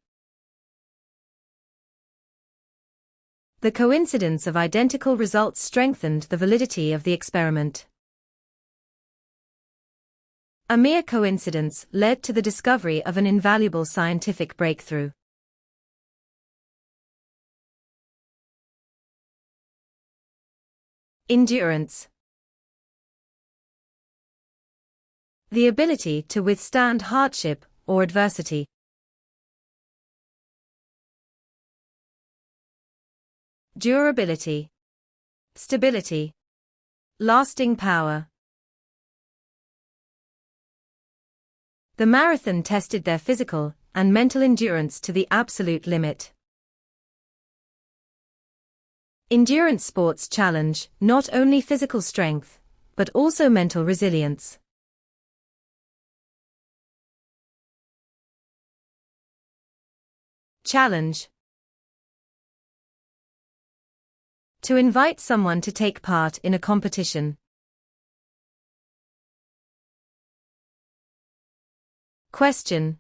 The coincidence of identical results strengthened the validity of the experiment. A mere coincidence led to the discovery of an invaluable scientific breakthrough. Endurance. The ability to withstand hardship or adversity. Durability. Stability. Lasting power. The marathon tested their physical and mental endurance to the absolute limit. Endurance sports challenge not only physical strength, but also mental resilience. Challenge. To invite someone to take part in a competition. Question.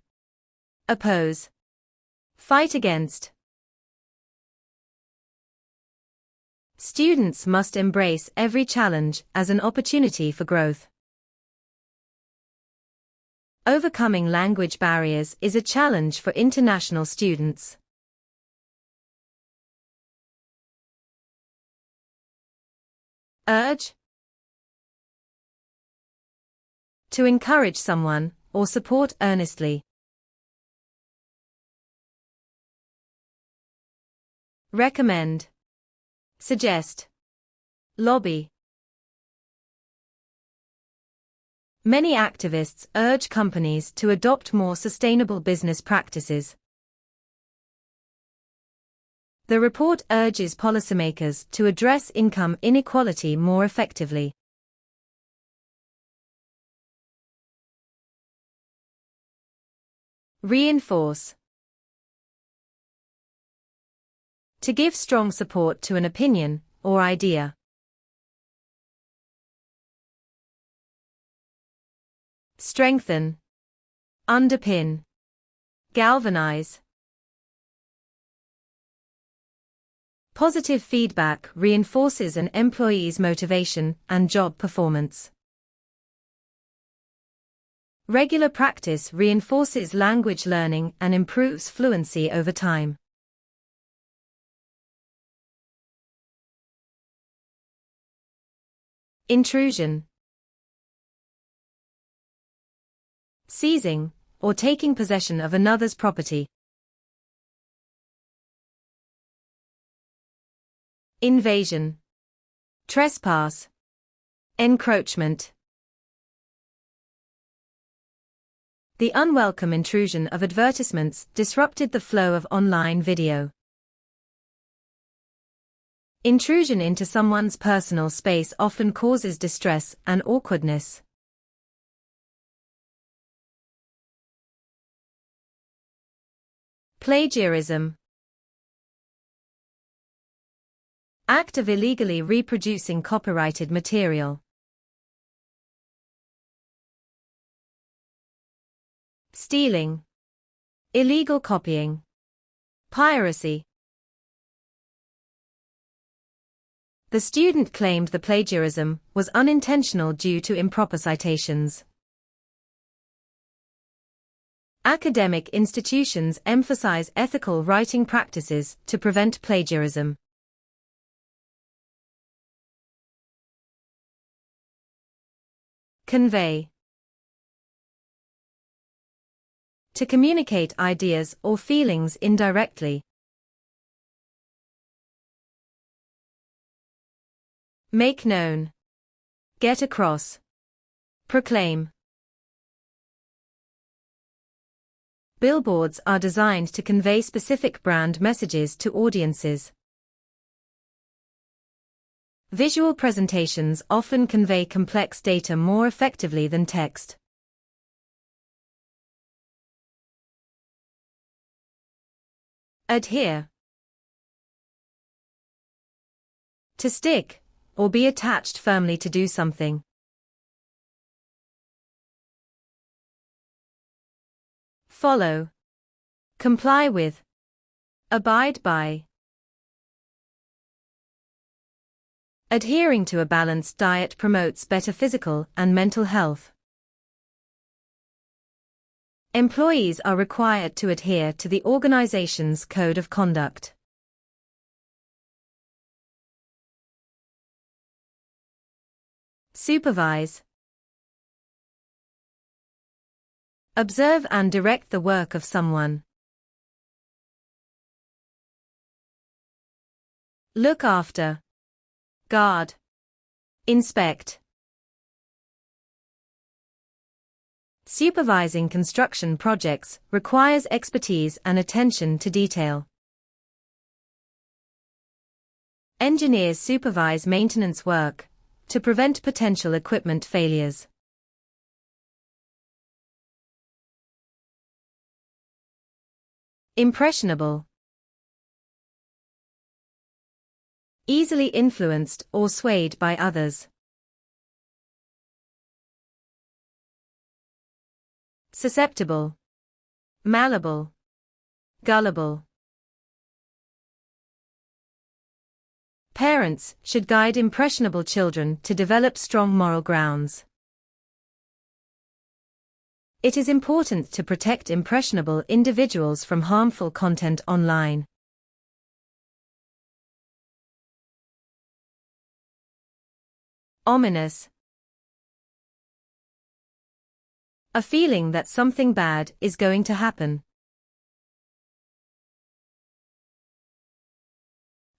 Oppose. Fight against. Students must embrace every challenge as an opportunity for growth. Overcoming language barriers is a challenge for international students. Urge. To encourage someone or support earnestly. Recommend. Suggest. Lobby. Many activists urge companies to adopt more sustainable business practices. The report urges policymakers to address income inequality more effectively. Reinforce. To give strong support to an opinion or idea. Strengthen. Underpin. Galvanize. Positive feedback reinforces an employee's motivation and job performance. Regular practice reinforces language learning and improves fluency over time. Intrusion. Seizing, or taking possession of another's property. Invasion. Trespass. Encroachment. The unwelcome intrusion of advertisements disrupted the flow of online video. Intrusion into someone's personal space often causes distress and awkwardness. Plagiarism. Act of illegally reproducing copyrighted material. Stealing. Illegal copying. Piracy. The student claimed the plagiarism was unintentional due to improper citations. Academic institutions emphasize ethical writing practices to prevent plagiarism. Convey. To communicate ideas or feelings indirectly. Make known. Get across. Proclaim. Billboards are designed to convey specific brand messages to audiences. Visual presentations often convey complex data more effectively than text. Adhere. To stick, or be attached firmly to do something. Follow. Comply with. Abide by. Adhering to a balanced diet promotes better physical and mental health. Employees are required to adhere to the organization's code of conduct. Supervise. Observe and direct the work of someone. Look after. Guard. Inspect. Supervising construction projects requires expertise and attention to detail. Engineers supervise maintenance work to prevent potential equipment failures. Impressionable. Easily influenced or swayed by others. Susceptible. Malleable. Gullible. Parents should guide impressionable children to develop strong moral grounds. It is important to protect impressionable individuals from harmful content online. Ominous. A feeling that something bad is going to happen.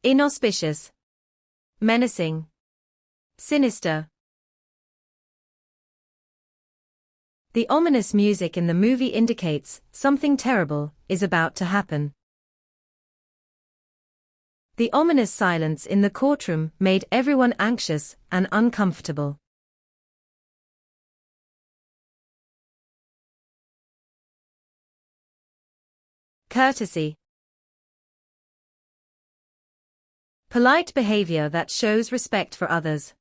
Inauspicious. Menacing. Sinister. The ominous music in the movie indicates something terrible is about to happen. The ominous silence in the courtroom made everyone anxious and uncomfortable. Courtesy. Polite behavior that shows respect for others.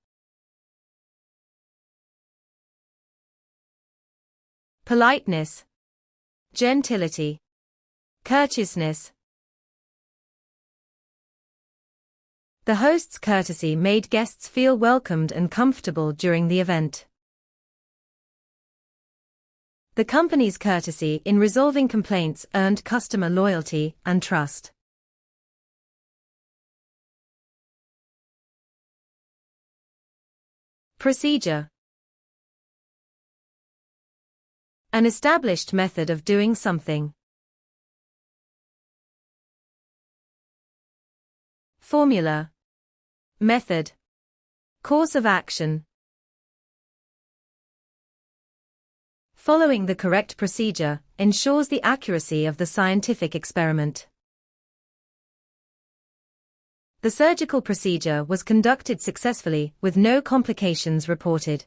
Politeness. Gentility. Courteousness. The host's courtesy made guests feel welcomed and comfortable during the event. The company's courtesy in resolving complaints earned customer loyalty and trust. Procedure. An established method of doing something. Formula. Method. Course of action. Following the correct procedure ensures the accuracy of the scientific experiment. The surgical procedure was conducted successfully with no complications reported.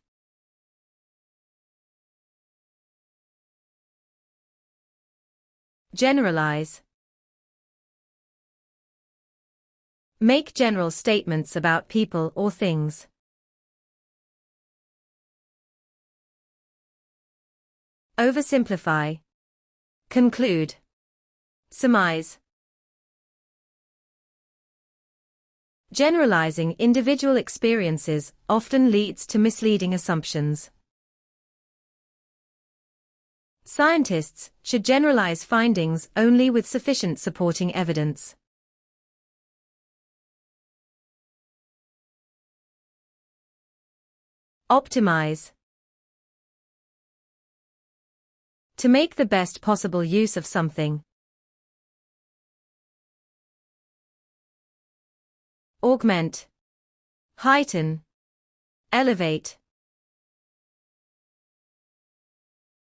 Generalize. Make general statements about people or things. Oversimplify. Conclude. Surmise. Generalizing individual experiences often leads to misleading assumptions. Scientists should generalize findings only with sufficient supporting evidence. Optimize. To make the best possible use of something. Augment. Heighten. Elevate.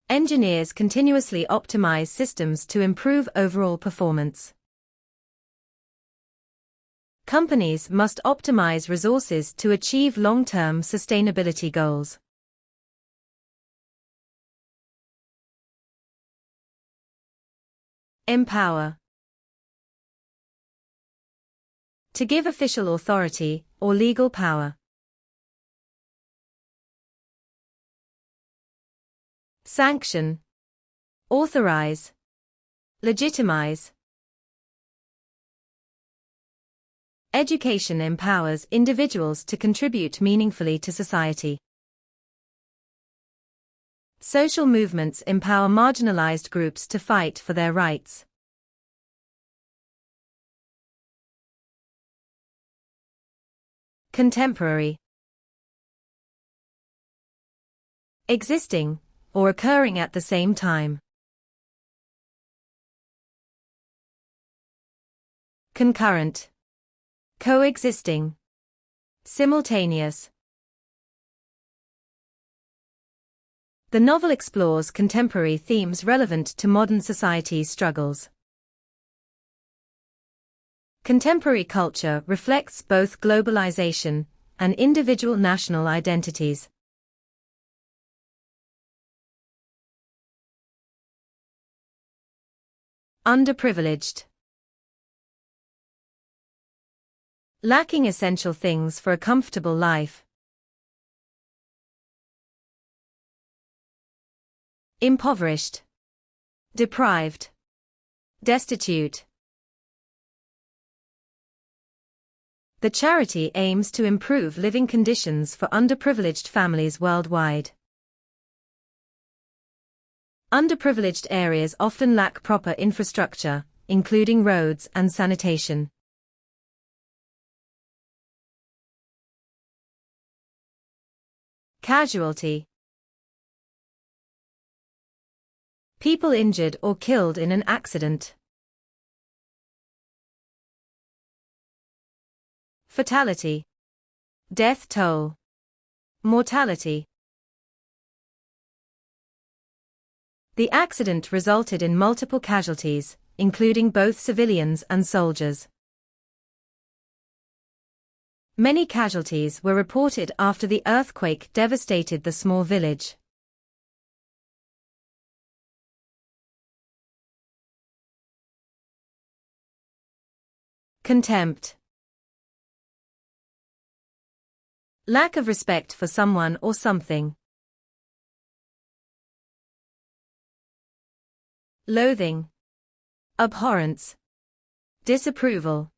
Engineers continuously optimize systems to improve overall performance. Companies must optimize resources to achieve long-term sustainability goals. Empower. To give official authority or legal power. Sanction. Authorize. Legitimize. Education empowers individuals to contribute meaningfully to society. Social movements empower marginalized groups to fight for their rights. Contemporary. Existing, or occurring at the same time. Concurrent. Coexisting. Simultaneous. The novel explores contemporary themes relevant to modern society's struggles. Contemporary culture reflects both globalization and individual national identities. Underprivileged. Lacking essential things for a comfortable life. Impoverished. Deprived. Destitute. The charity aims to improve living conditions for underprivileged families worldwide. Underprivileged areas often lack proper infrastructure, including roads and sanitation. Casualty. People injured or killed in an accident. Fatality. Death toll. Mortality. The accident resulted in multiple casualties, including both civilians and soldiers. Many casualties were reported after the earthquake devastated the small village. Contempt. Lack of respect for someone or something. Loathing. Abhorrence. Disapproval.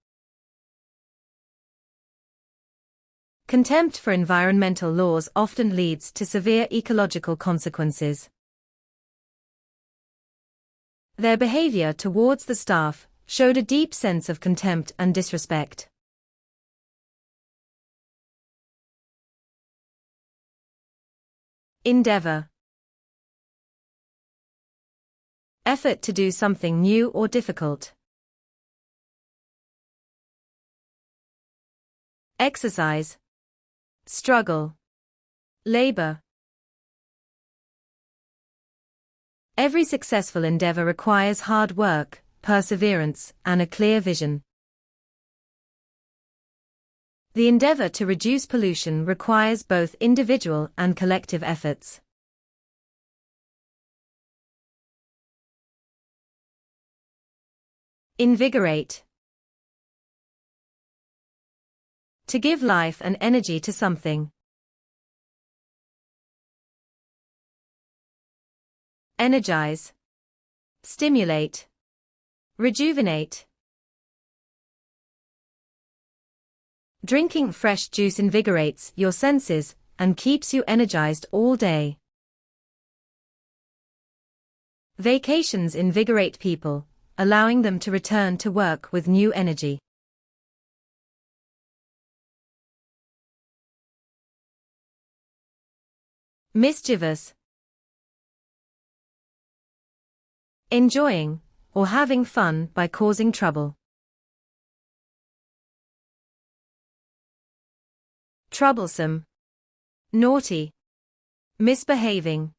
Contempt for environmental laws often leads to severe ecological consequences. Their behavior towards the staff showed a deep sense of contempt and disrespect. Endeavor. Effort to do something new or difficult. Exercise. Struggle. Labor. Every successful endeavor requires hard work, perseverance, and a clear vision. The endeavor to reduce pollution requires both individual and collective efforts. Invigorate. To give life and energy to something. Energize. Stimulate. Rejuvenate. Drinking fresh juice invigorates your senses and keeps you energized all day. Vacations invigorate people, allowing them to return to work with new energy. Mischievous. Enjoying or having fun by causing trouble. Troublesome. Naughty. Misbehaving.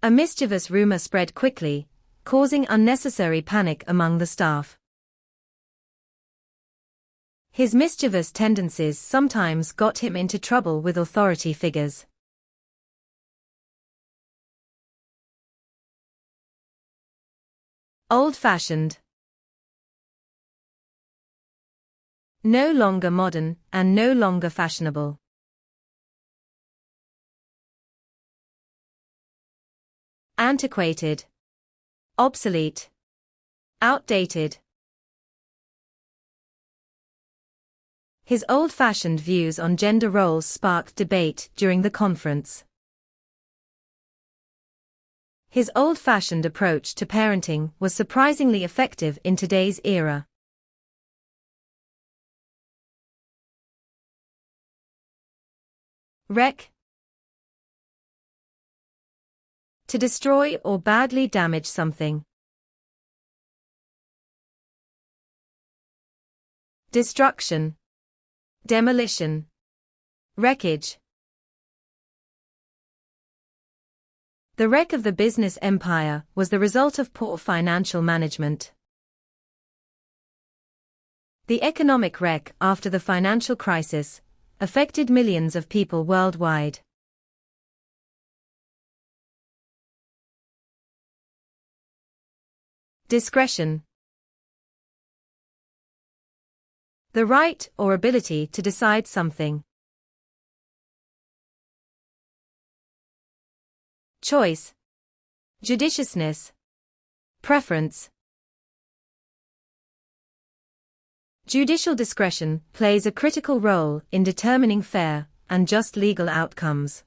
A mischievous rumor spread quickly, causing unnecessary panic among the staff. His mischievous tendencies sometimes got him into trouble with authority figures. Old-fashioned. No longer modern and no longer fashionable. Antiquated. Obsolete. Outdated. His old-fashioned views on gender roles sparked debate during the conference. His old-fashioned approach to parenting was surprisingly effective in today's era. Wreck. To destroy or badly damage something. Destruction. Demolition. Wreckage. The wreck of the business empire was the result of poor financial management. The economic wreck after the financial crisis affected millions of people worldwide. Discretion. The right or ability to decide something. Choice. Judiciousness. Preference. Judicial discretion plays a critical role in determining fair and just legal outcomes.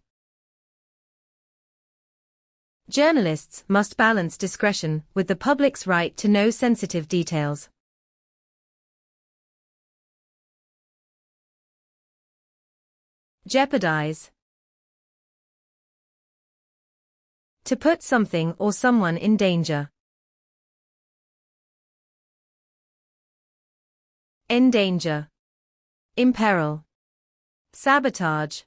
Journalists must balance discretion with the public's right to know sensitive details. Jeopardize. To put something or someone in danger. Endanger. Imperil. Sabotage.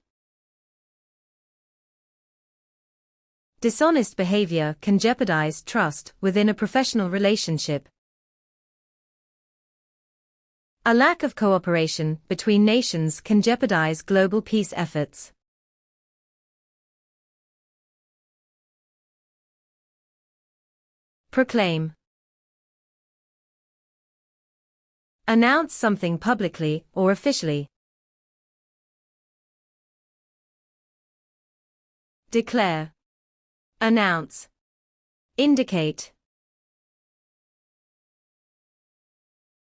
Dishonest behavior can jeopardize trust within a professional relationship. A lack of cooperation between nations can jeopardize global peace efforts. Proclaim. Announce something publicly or officially. Declare. Announce. Indicate.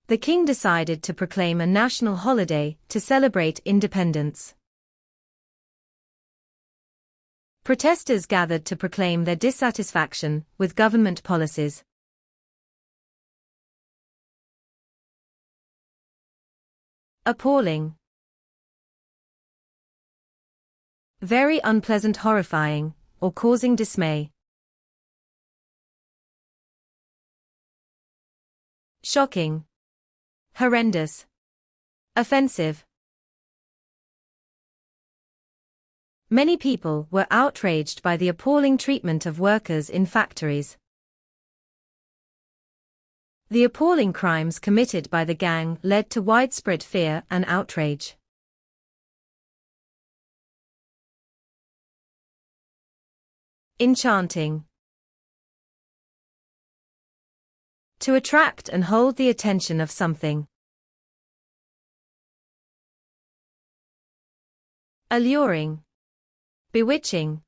The king decided to proclaim a national holiday to celebrate independence. Protesters gathered to proclaim their dissatisfaction with government policies. Appalling. Very unpleasant, horrifying, or causing dismay. Shocking. Horrendous. Offensive. Many people were outraged by the appalling treatment of workers in factories. The appalling crimes committed by the gang led to widespread fear and outrage. Enchanting. To attract and hold the attention of something. Alluring. Bewitching.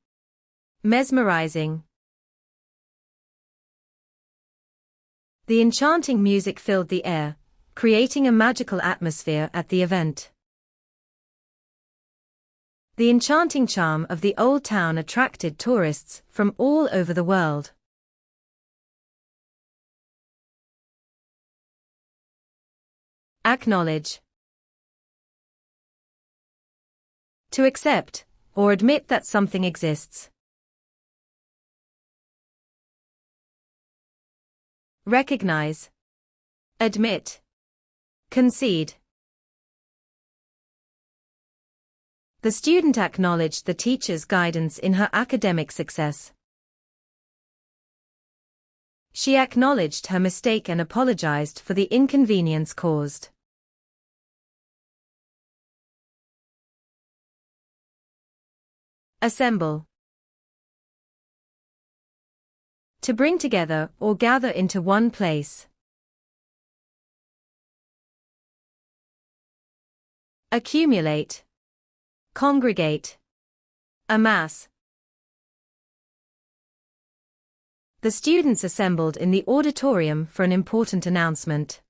Mesmerizing. The enchanting music filled the air, creating a magical atmosphere at the event. The enchanting charm of the old town attracted tourists from all over the world. Acknowledge. To accept or admit that something exists. Recognize. Admit. Concede. The student acknowledged the teacher's guidance in her academic success. She acknowledged her mistake and apologized for the inconvenience caused. Assemble. To bring together or gather into one place. Accumulate. Congregate. Amass. The students assembled in the auditorium for an important announcement.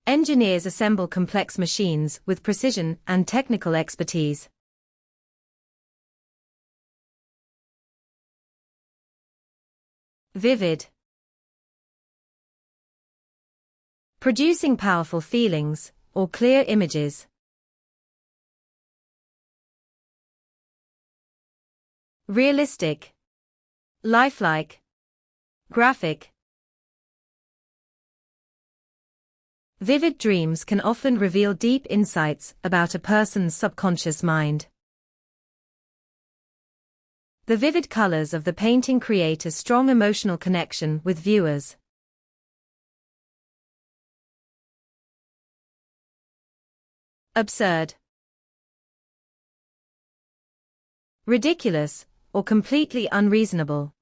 Engineers assemble complex machines with precision and technical expertise. Vivid. Producing powerful feelings or clear images. Realistic. Lifelike. Graphic. Vivid dreams can often reveal deep insights about a person's subconscious mind. The vivid colors of the painting create a strong emotional connection with viewers. Absurd. Ridiculous, or completely unreasonable.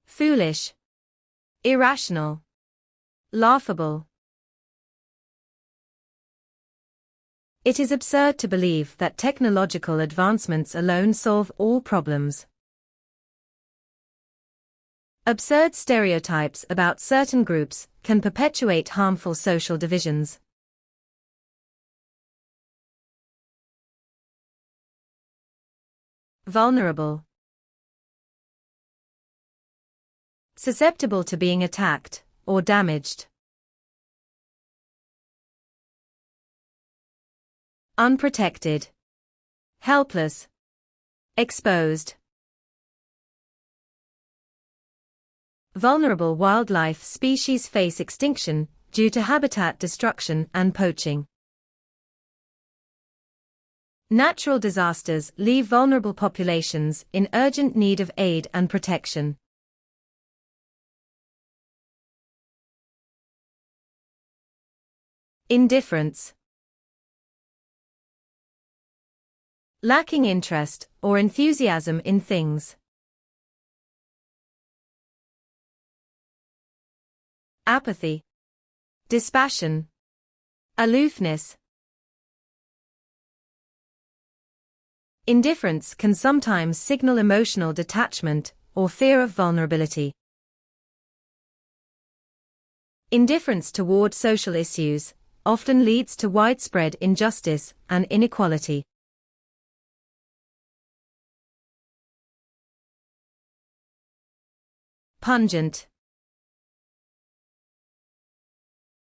Foolish. Irrational. Laughable. It is absurd to believe that technological advancements alone solve all problems. Absurd stereotypes about certain groups can perpetuate harmful social divisions. Vulnerable. Susceptible to being attacked or damaged. Unprotected. Helpless. Exposed. Vulnerable wildlife species face extinction due to habitat destruction and poaching. Natural disasters leave vulnerable populations in urgent need of aid and protection. Indifference. Lacking interest or enthusiasm in things. Apathy. Dispassion. Aloofness. Indifference can sometimes signal emotional detachment or fear of vulnerability. Indifference toward social issues often leads to widespread injustice and inequality. Pungent.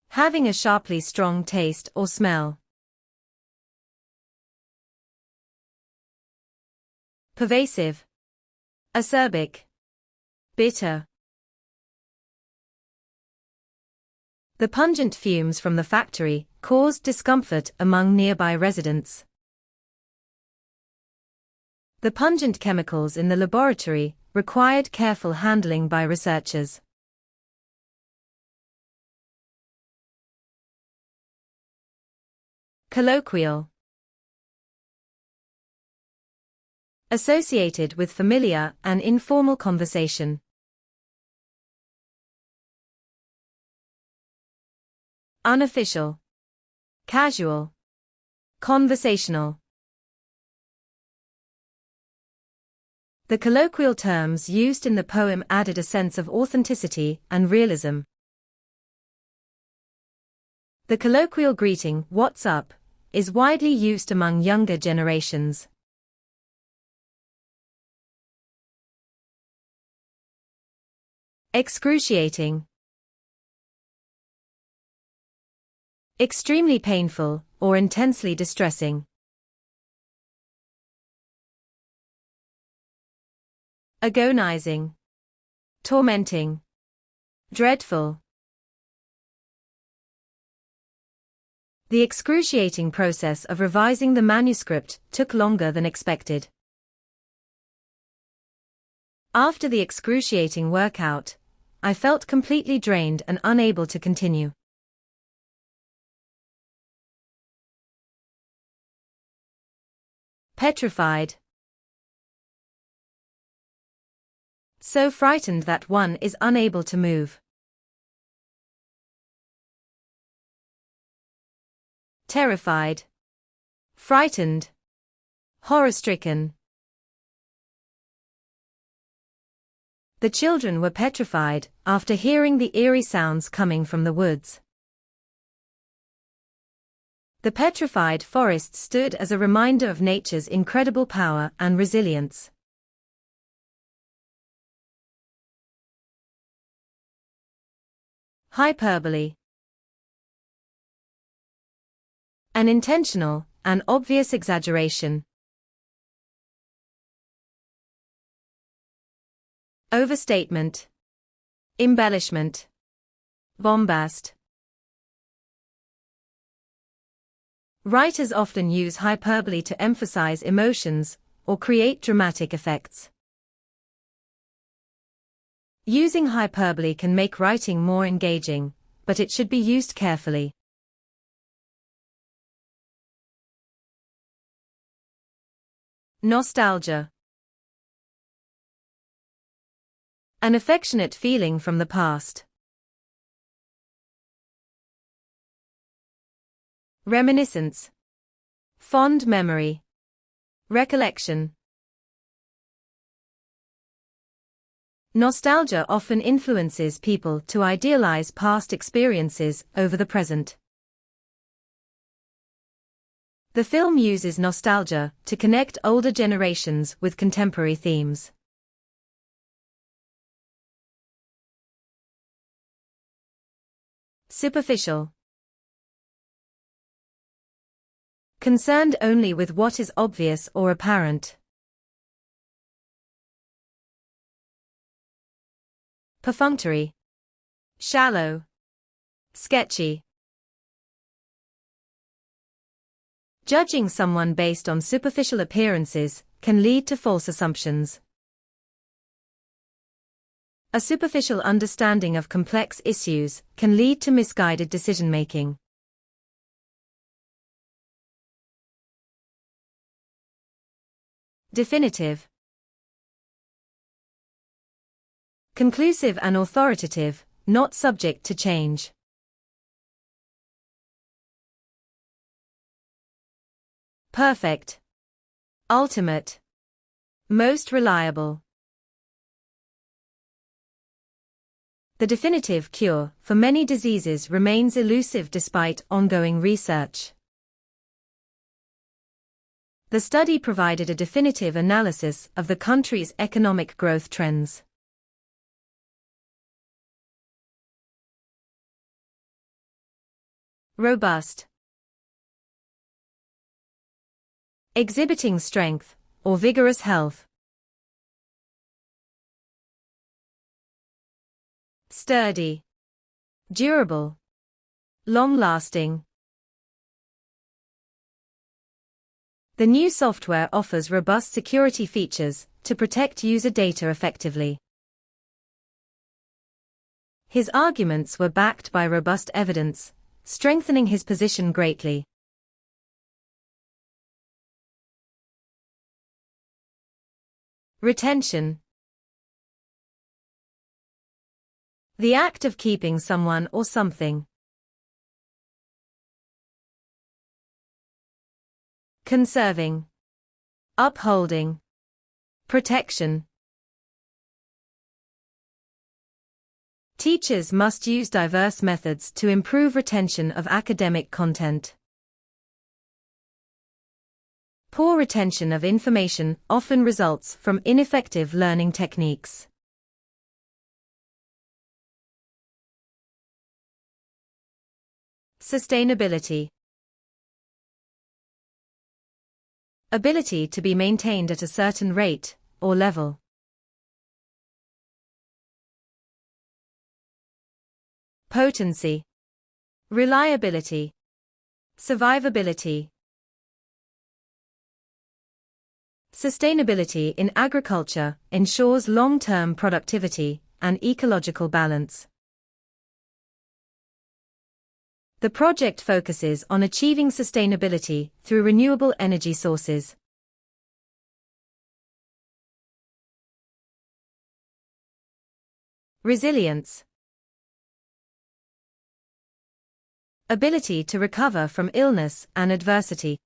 Having a sharply strong taste or smell. Pervasive. Acerbic. Bitter. The pungent fumes from the factory caused discomfort among nearby residents. The pungent chemicals in the laboratory required careful handling by researchers. Colloquial. Associated with familiar and informal conversation. Unofficial. Casual. Conversational. The colloquial terms used in the poem added a sense of authenticity and realism. The colloquial greeting, "What's up?" is widely used among younger generations. Excruciating. Extremely painful or intensely distressing. Agonizing. Tormenting. Dreadful. The excruciating process of revising the manuscript took longer than expected. After the excruciating workout, I felt completely drained and unable to continue. Petrified. So frightened that one is unable to move. Terrified. Frightened. Horror-stricken. The children were petrified after hearing the eerie sounds coming from the woods. The petrified forest stood as a reminder of nature's incredible power and resilience. Hyperbole. An intentional and obvious exaggeration. Overstatement. Embellishment. Bombast. Writers often use hyperbole to emphasize emotions or create dramatic effects. Using hyperbole can make writing more engaging, but it should be used carefully. Nostalgia. An affectionate feeling from the past. Reminiscence. Fond memory. Recollection. Nostalgia often influences people to idealize past experiences over the present. The film uses nostalgia to connect older generations with contemporary themes. Superficial. Concerned only with what is obvious or apparent. Perfunctory. Shallow. Sketchy. Judging someone based on superficial appearances can lead to false assumptions. A superficial understanding of complex issues can lead to misguided decision-making. Definitive. Conclusive and authoritative, not subject to change. Perfect. Ultimate. Most reliable. The definitive cure for many diseases remains elusive despite ongoing research. The study provided a definitive analysis of the country's economic growth trends. Robust. Exhibiting strength or vigorous health. Sturdy. Durable. Long-lasting. The new software offers robust security features to protect user data effectively. His arguments were backed by robust evidence, strengthening his position greatly. Retention. The act of keeping someone or something. Conserving. Upholding. Protection. Teachers must use diverse methods to improve retention of academic content. Poor retention of information often results from ineffective learning techniques. Sustainability. Ability to be maintained at a certain rate or level. Potency. Reliability. Survivability. Sustainability in agriculture ensures long-term productivity and ecological balance. The project focuses on achieving sustainability through renewable energy sources. Resilience. Ability to recover from illness and adversity.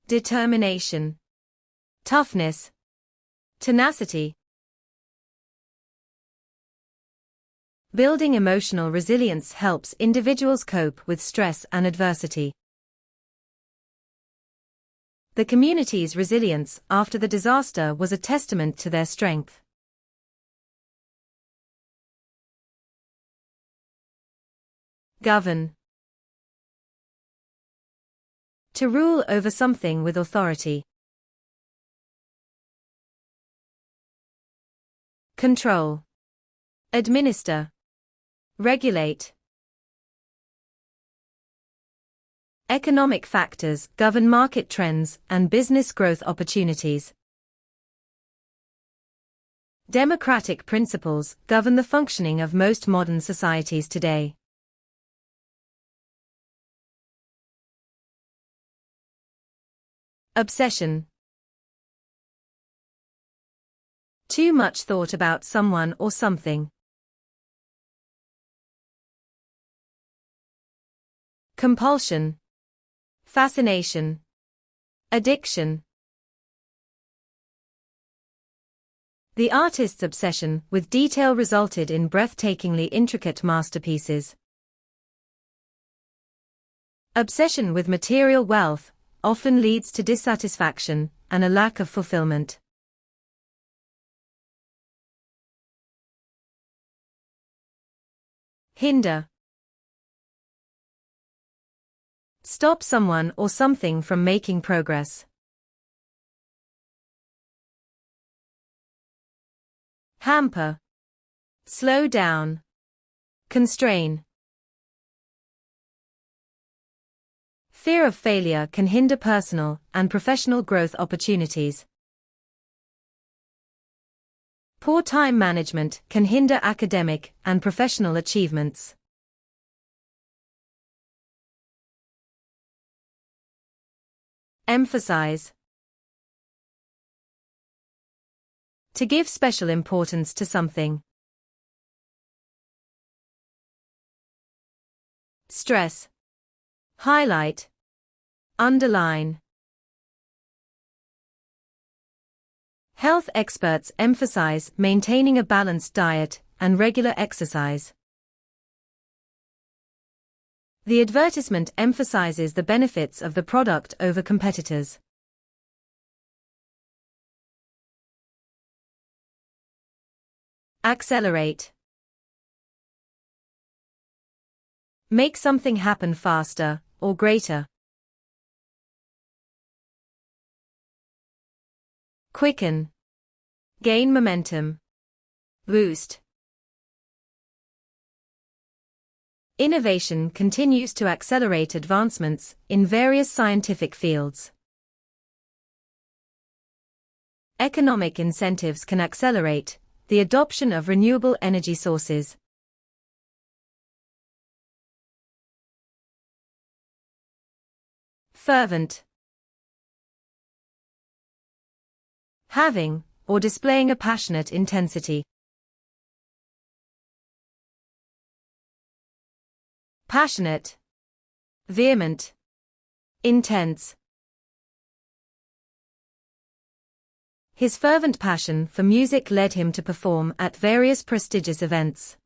Determination. Toughness. Tenacity. Building emotional resilience helps individuals cope with stress and adversity. The community's resilience after the disaster was a testament to their strength. Govern. To rule over something with authority. Control. Administer. Regulate. Economic factors govern market trends and business growth opportunities. Democratic principles govern the functioning of most modern societies today. Obsession. Too much thought about someone or something. Compulsion. Fascination. Addiction. The artist's obsession with detail resulted in breathtakingly intricate masterpieces. Obsession with material wealth often leads to dissatisfaction and a lack of fulfillment. Hinder. Stop someone or something from making progress. Hamper. Slow down. Constrain. Fear of failure can hinder personal and professional growth opportunities. Poor time management can hinder academic and professional achievements. Emphasize. To give special importance to something. Stress. Highlight. Underline. Health experts emphasize maintaining a balanced diet and regular exercise. The advertisement emphasizes the benefits of the product over competitors. Accelerate. Make something happen faster or greater. Quicken. Gain momentum. Boost. Innovation continues to accelerate advancements in various scientific fields. Economic incentives can accelerate the adoption of renewable energy sources. Fervent. Having or displaying a passionate intensity. Passionate. Vehement. Intense. His fervent passion for music led him to perform at various prestigious events.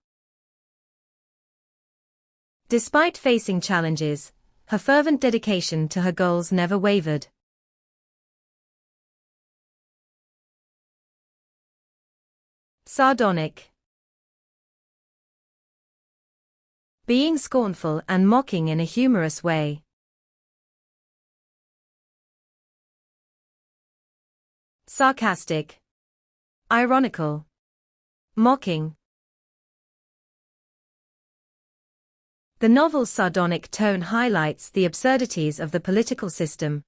Despite facing challenges, her fervent dedication to her goals never wavered. Sardonic. Being scornful and mocking in a humorous way. Sarcastic. Ironical. Mocking. The novel's sardonic tone highlights the absurdities of the political system.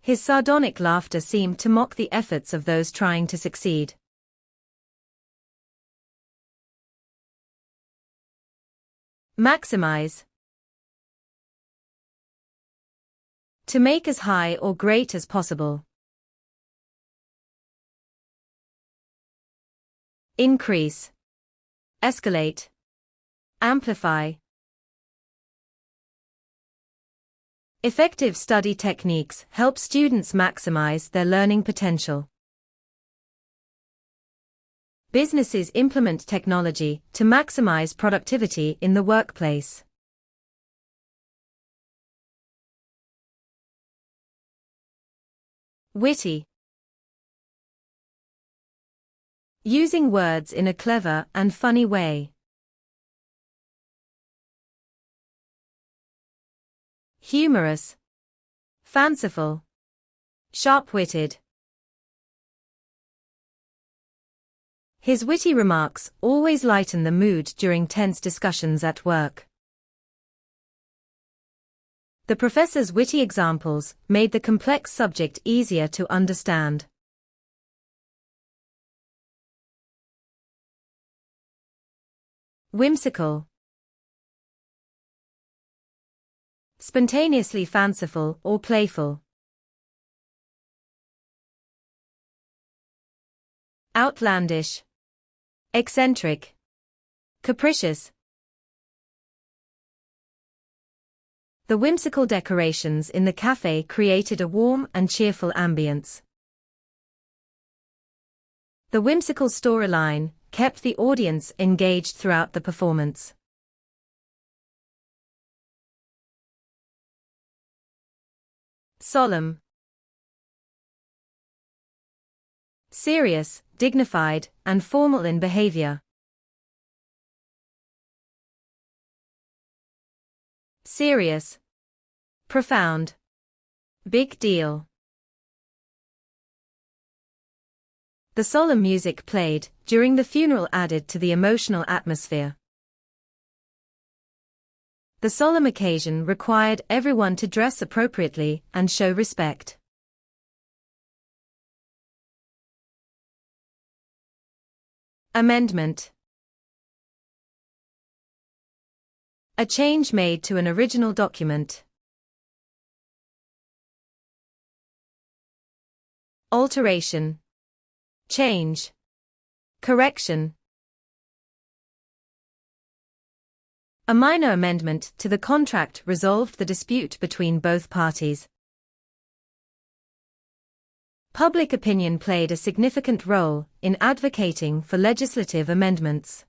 His sardonic laughter seemed to mock the efforts of those trying to succeed. Maximize. To make as high or great as possible. Increase. Escalate. Amplify. Effective study techniques help students maximize their learning potential. Businesses implement technology to maximize productivity in the workplace. Witty. Using words in a clever and funny way. Humorous. Fanciful. Sharp-witted. His witty remarks always lighten the mood during tense discussions at work. The professor's witty examples made the complex subject easier to understand. Whimsical. Spontaneously fanciful or playful. Outlandish. Eccentric. Capricious. The whimsical decorations in the cafe created a warm and cheerful ambience. The whimsical storyline kept the audience engaged throughout the performance. Solemn. Serious, dignified, and formal in behavior. Serious. Profound. Big deal. The solemn music played during the funeral added to the emotional atmosphere. The solemn occasion required everyone to dress appropriately and show respect. Amendment. A change made to an original document. Alteration. Change. Correction. A minor amendment to the contract resolved the dispute between both parties. Public opinion played a significant role in advocating for legislative amendments.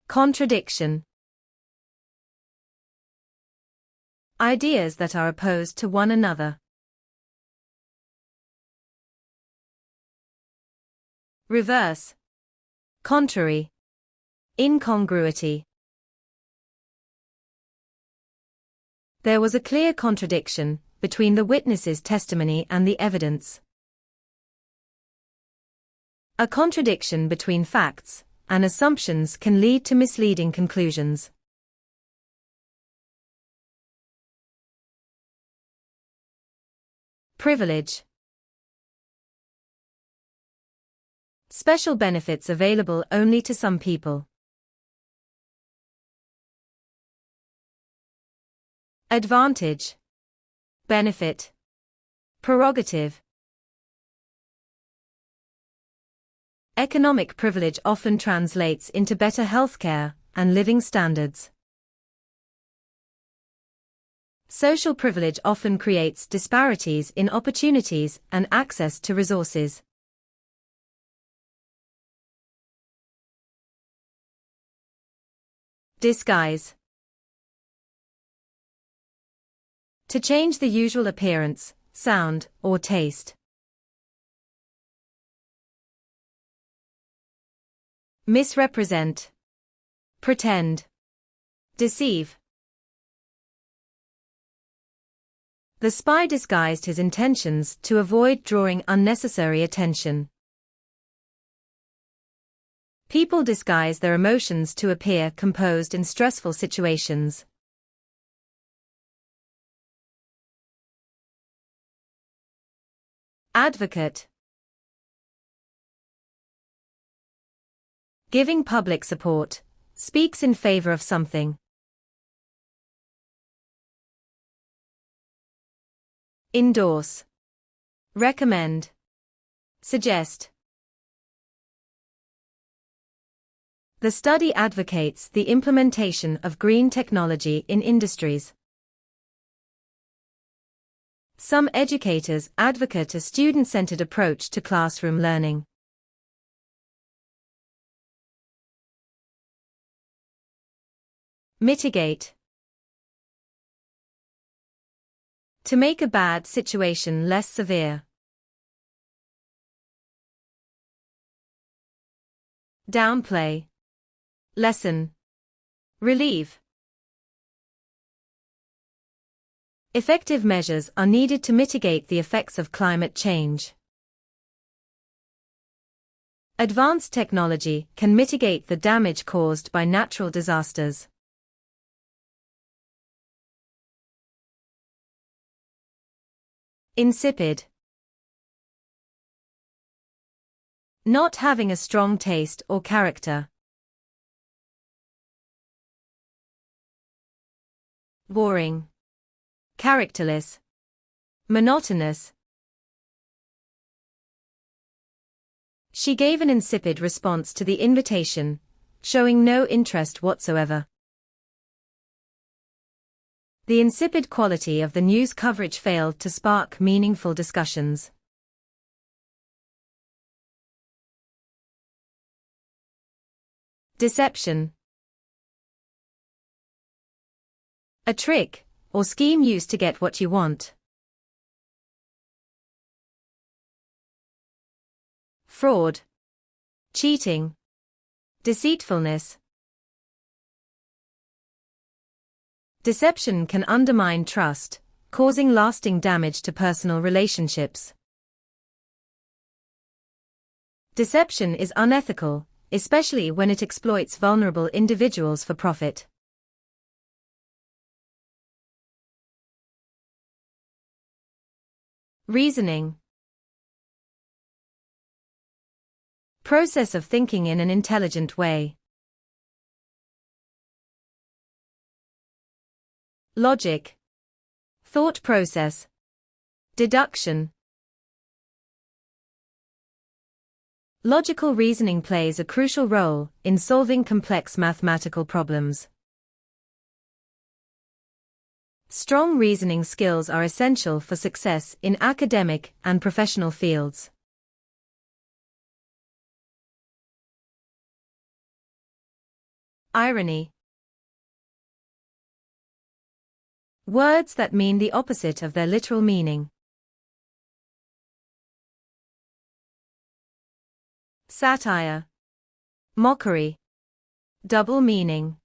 Contradiction. Ideas that are opposed to one another. Reverse. Contrary. Incongruity. There was a clear contradiction between the witness's testimony and the evidence. A contradiction between facts and assumptions can lead to misleading conclusions. Privilege. Special benefits available only to some people. Advantage. Benefit. Prerogative. Economic privilege often translates into better healthcare and living standards. Social privilege often creates disparities in opportunities and access to resources. Disguise. To change the usual appearance, sound, or taste. Misrepresent. Pretend. Deceive. The spy disguised his intentions to avoid drawing unnecessary attention. People disguise their emotions to appear composed in stressful situations. Advocate. Giving public support, speaks in favor of something. Endorse. Recommend. Suggest. The study advocates the implementation of green technology in industries. Some educators advocate a student-centered approach to classroom learning. Mitigate. To make a bad situation less severe. Downplay. Lessen. Relieve. Effective measures are needed to mitigate the effects of climate change. Advanced technology can mitigate the damage caused by natural disasters. Insipid. Not having a strong taste or character. Boring. Characterless. Monotonous. She gave an insipid response to the invitation, showing no interest whatsoever. The insipid quality of the news coverage failed to spark meaningful discussions. Deception. A trick or scheme used to get what you want. Fraud. Cheating. Deceitfulness. Deception can undermine trust, causing lasting damage to personal relationships. Deception is unethical, especially when it exploits vulnerable individuals for profit. Reasoning. Process of thinking in an intelligent way. Logic. Thought process. Deduction. Logical reasoning plays a crucial role in solving complex mathematical problems. Strong reasoning skills are essential for success in academic and professional fields. Irony. Words that mean the opposite of their literal meaning. Satire. Mockery. Double meaning.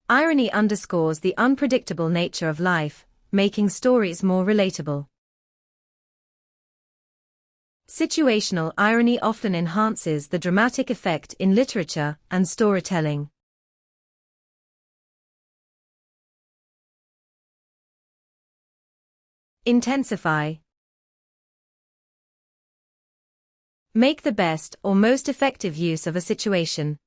Irony underscores the unpredictable nature of life, making stories more relatable. Situational irony often enhances the dramatic effect in literature and storytelling. Intensify. Make the best or most effective use of a situation.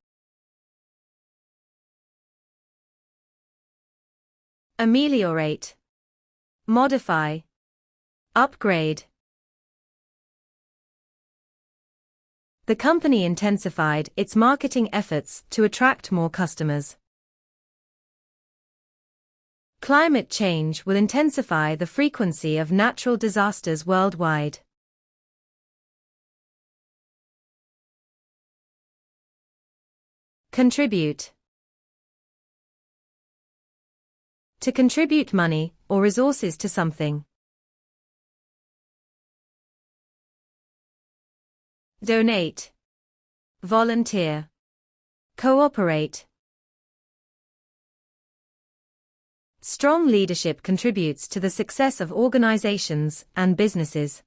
Ameliorate. Modify. Upgrade. The company intensified its marketing efforts to attract more customers. Climate change will intensify the frequency of natural disasters worldwide. Contribute. To contribute money or resources to something. Donate. Volunteer. Cooperate. Strong leadership contributes to the success of organizations and businesses.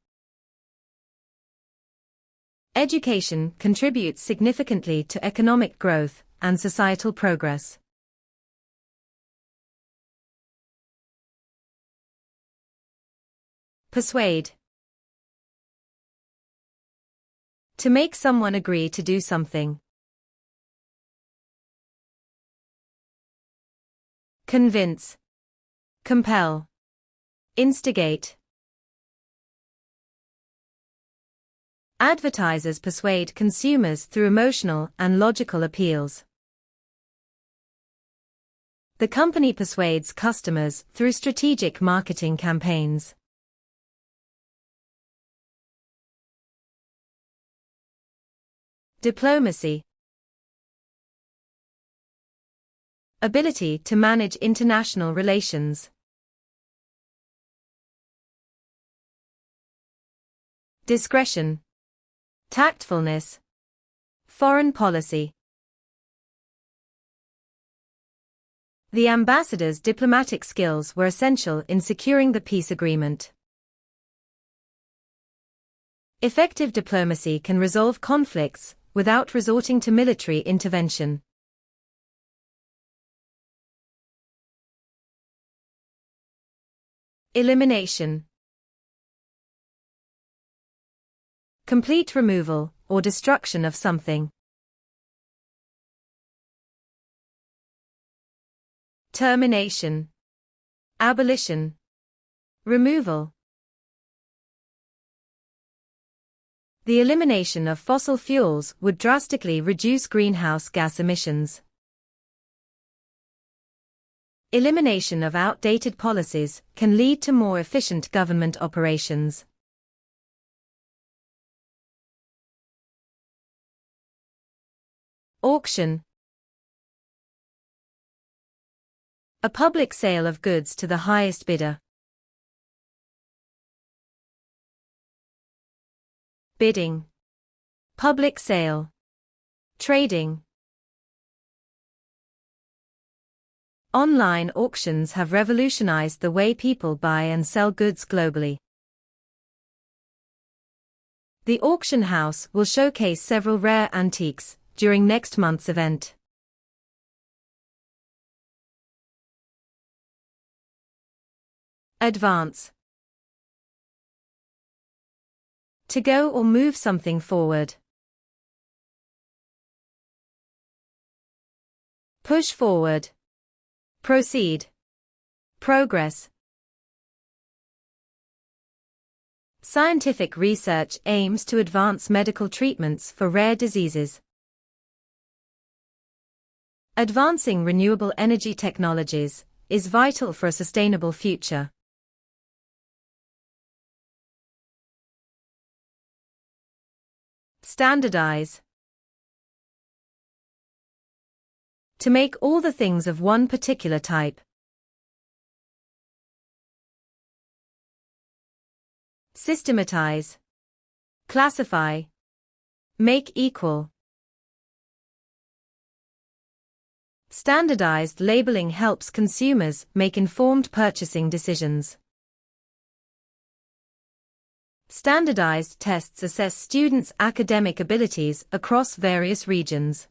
Education contributes significantly to economic growth and societal progress. Persuade. To make someone agree to do something. Convince. Compel. Instigate. Advertisers persuade consumers through emotional and logical appeals. The company persuades customers through strategic marketing campaigns. Diplomacy. Ability to manage international relations. Discretion. Tactfulness. Foreign policy. The ambassador's diplomatic skills were essential in securing the peace agreement. Effective diplomacy can resolve conflicts without resorting to military intervention. Elimination. Complete removal or destruction of something. Termination. Abolition. Removal. The elimination of fossil fuels would drastically reduce greenhouse gas emissions. Elimination of outdated policies can lead to more efficient government operations. Auction. A public sale of goods to the highest bidder. Bidding. Public sale. Trading. Online auctions have revolutionized the way people buy and sell goods globally. The auction house will showcase several rare antiques during next month's event. Advance. To go or move something forward. Push forward. Proceed. Progress. Scientific research aims to advance medical treatments for rare diseases. Advancing renewable energy technologies is vital for a sustainable future. Standardize. To make all the things of one particular type. Systematize. Classify. Make equal. Standardized labeling helps consumers make informed purchasing decisions. Standardized tests assess students' academic abilities across various regions.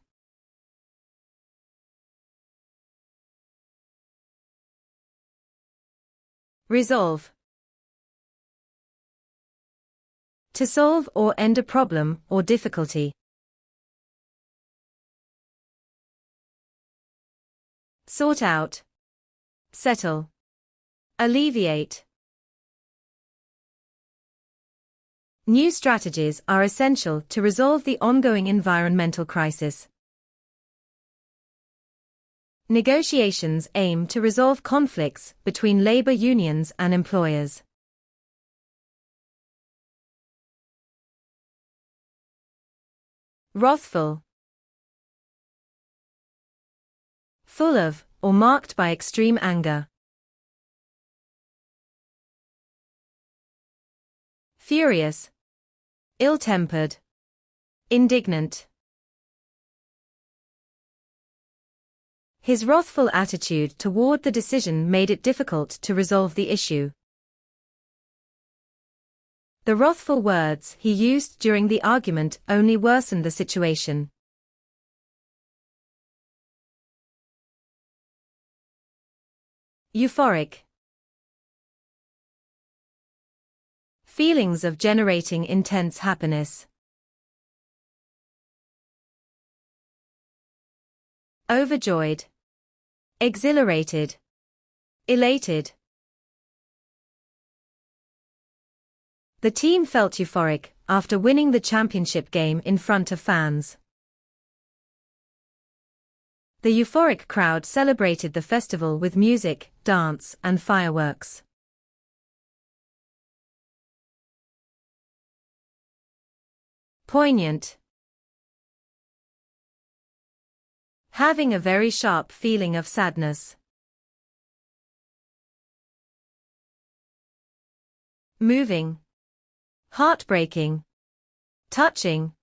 Resolve. To solve or end a problem or difficulty. Sort out. Settle. Alleviate. New strategies are essential to resolve the ongoing environmental crisis. Negotiations aim to resolve conflicts between labor unions and employers. Wrathful. Full of, or marked by extreme anger. Furious. Ill-tempered. Indignant. His wrathful attitude toward the decision made it difficult to resolve the issue. The wrathful words he used during the argument only worsened the situation. Euphoric. Feelings of generating intense happiness. Overjoyed. Exhilarated. Elated. The team felt euphoric after winning the championship game in front of fans. The euphoric crowd celebrated the festival with music, dance, and fireworks. Poignant. Having a very sharp feeling of sadness. Moving. Heartbreaking. Touching.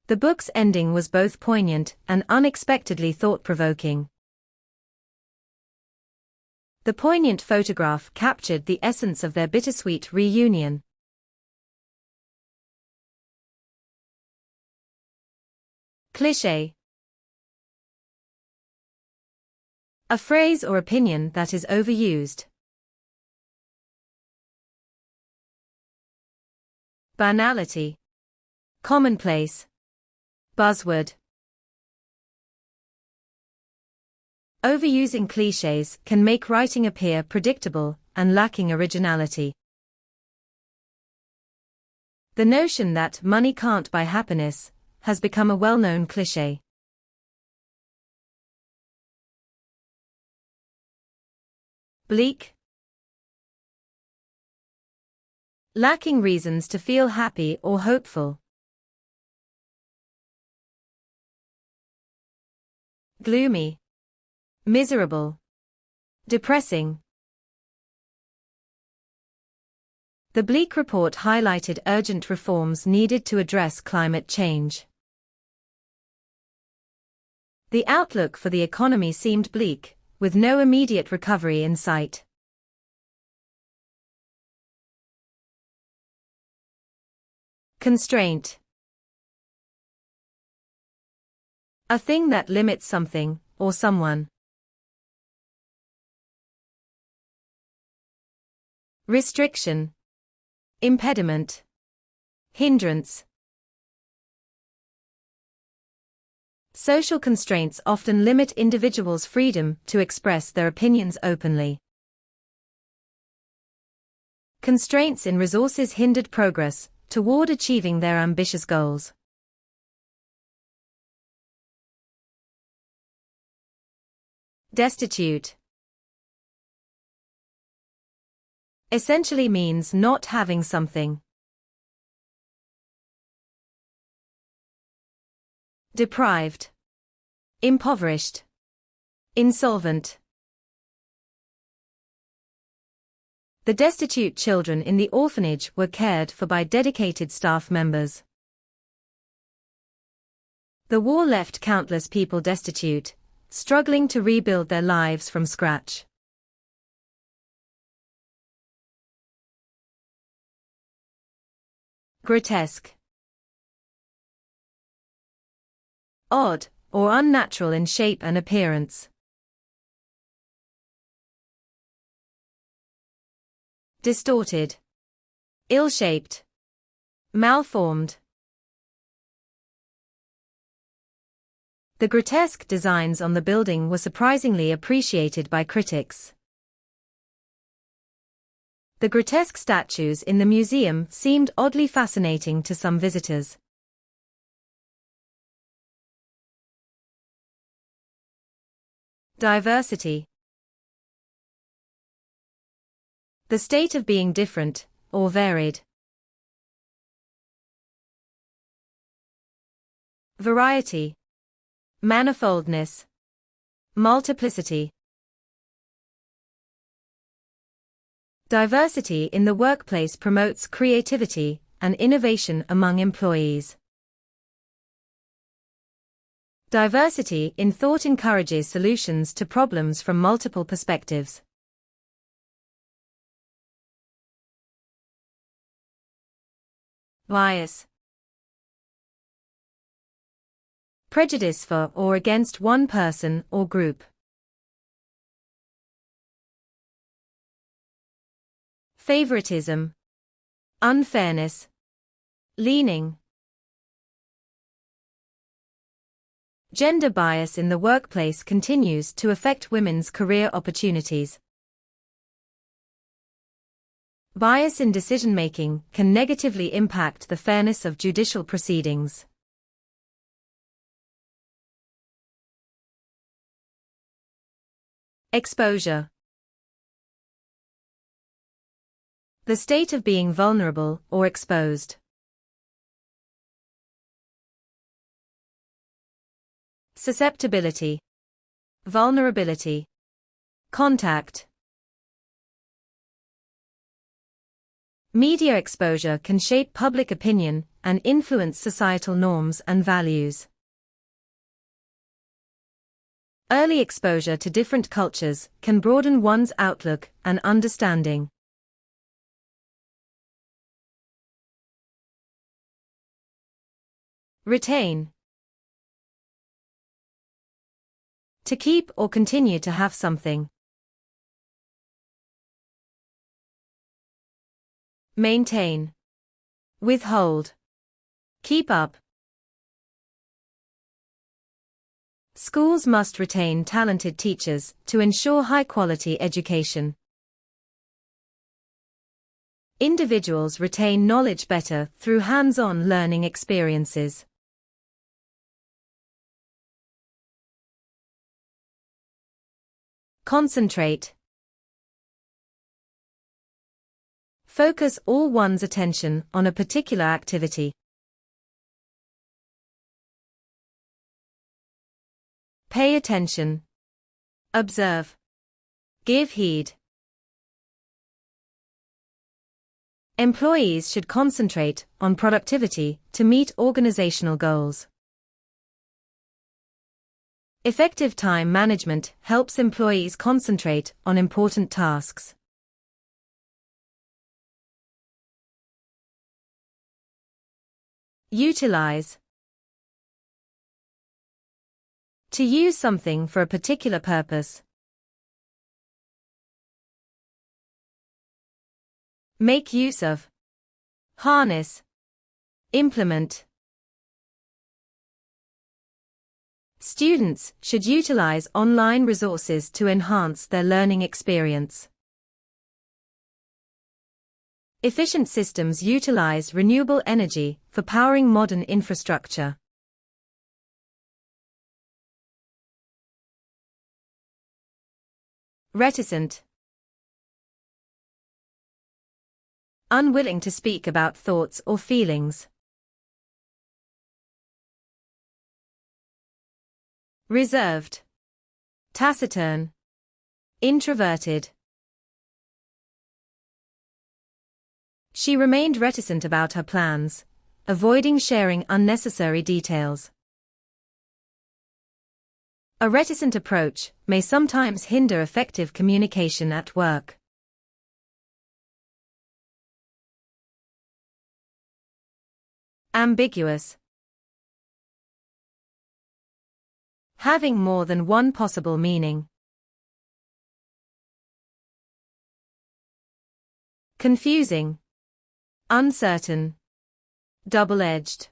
The book's ending was both poignant and unexpectedly thought-provoking. The poignant photograph captured the essence of their bittersweet reunion. Cliché. A phrase or opinion that is overused. Banality. Commonplace. Buzzword. Overusing clichés can make writing appear predictable and lacking originality. The notion that money can't buy happiness has become a well-known cliché. Bleak. Lacking reasons to feel happy or hopeful. Gloomy. Miserable. Depressing. The Bleak Report highlighted urgent reforms needed to address climate change. The outlook for the economy seemed bleak, with no immediate recovery in sight. Constraint. A thing that limits something, or someone. Restriction. Impediment. Hindrance. Social constraints often limit individuals' freedom to express their opinions openly. Constraints in resources hindered progress toward achieving their ambitious goals. Destitute essentially means not having something. Deprived, impoverished, insolvent. The destitute children in the orphanage were cared for by dedicated staff members. The war left countless people destitute, struggling to rebuild their lives from scratch. Grotesque. Odd, or unnatural in shape and appearance. Distorted, ill-shaped, malformed. The grotesque designs on the building were surprisingly appreciated by critics. The grotesque statues in the museum seemed oddly fascinating to some visitors. Diversity. The state of being different, or varied. Variety. Manifoldness. Multiplicity. Diversity in the workplace promotes creativity and innovation among employees. Diversity in thought encourages solutions to problems from multiple perspectives. Bias. Prejudice for or against one person or group. Favoritism. Unfairness. Leaning. Gender bias in the workplace continues to affect women's career opportunities. Bias in decision-making can negatively impact the fairness of judicial proceedings. Exposure. The state of being vulnerable or exposed. Susceptibility. Vulnerability. Contact. Media exposure can shape public opinion and influence societal norms and values. Early exposure to different cultures can broaden one's outlook and understanding. Retain. To keep or continue to have something. Maintain. Withhold. Keep up. Schools must retain talented teachers to ensure high-quality education. Individuals retain knowledge better through hands-on learning experiences. Concentrate. Focus all one's attention on a particular activity. Pay attention. Observe. Give heed. Employees should concentrate on productivity to meet organizational goals. Effective time management helps employees concentrate on important tasks. Utilize. To use something for a particular purpose. Make use of. Harness. Implement. Students should utilize online resources to enhance their learning experience. Efficient systems utilize renewable energy for powering modern infrastructure. Reticent. Unwilling to speak about thoughts or feelings. Reserved. Taciturn. Introverted. She remained reticent about her plans, avoiding sharing unnecessary details. A reticent approach may sometimes hinder effective communication at work. Ambiguous. Having more than one possible meaning. Confusing. Uncertain. Double-edged.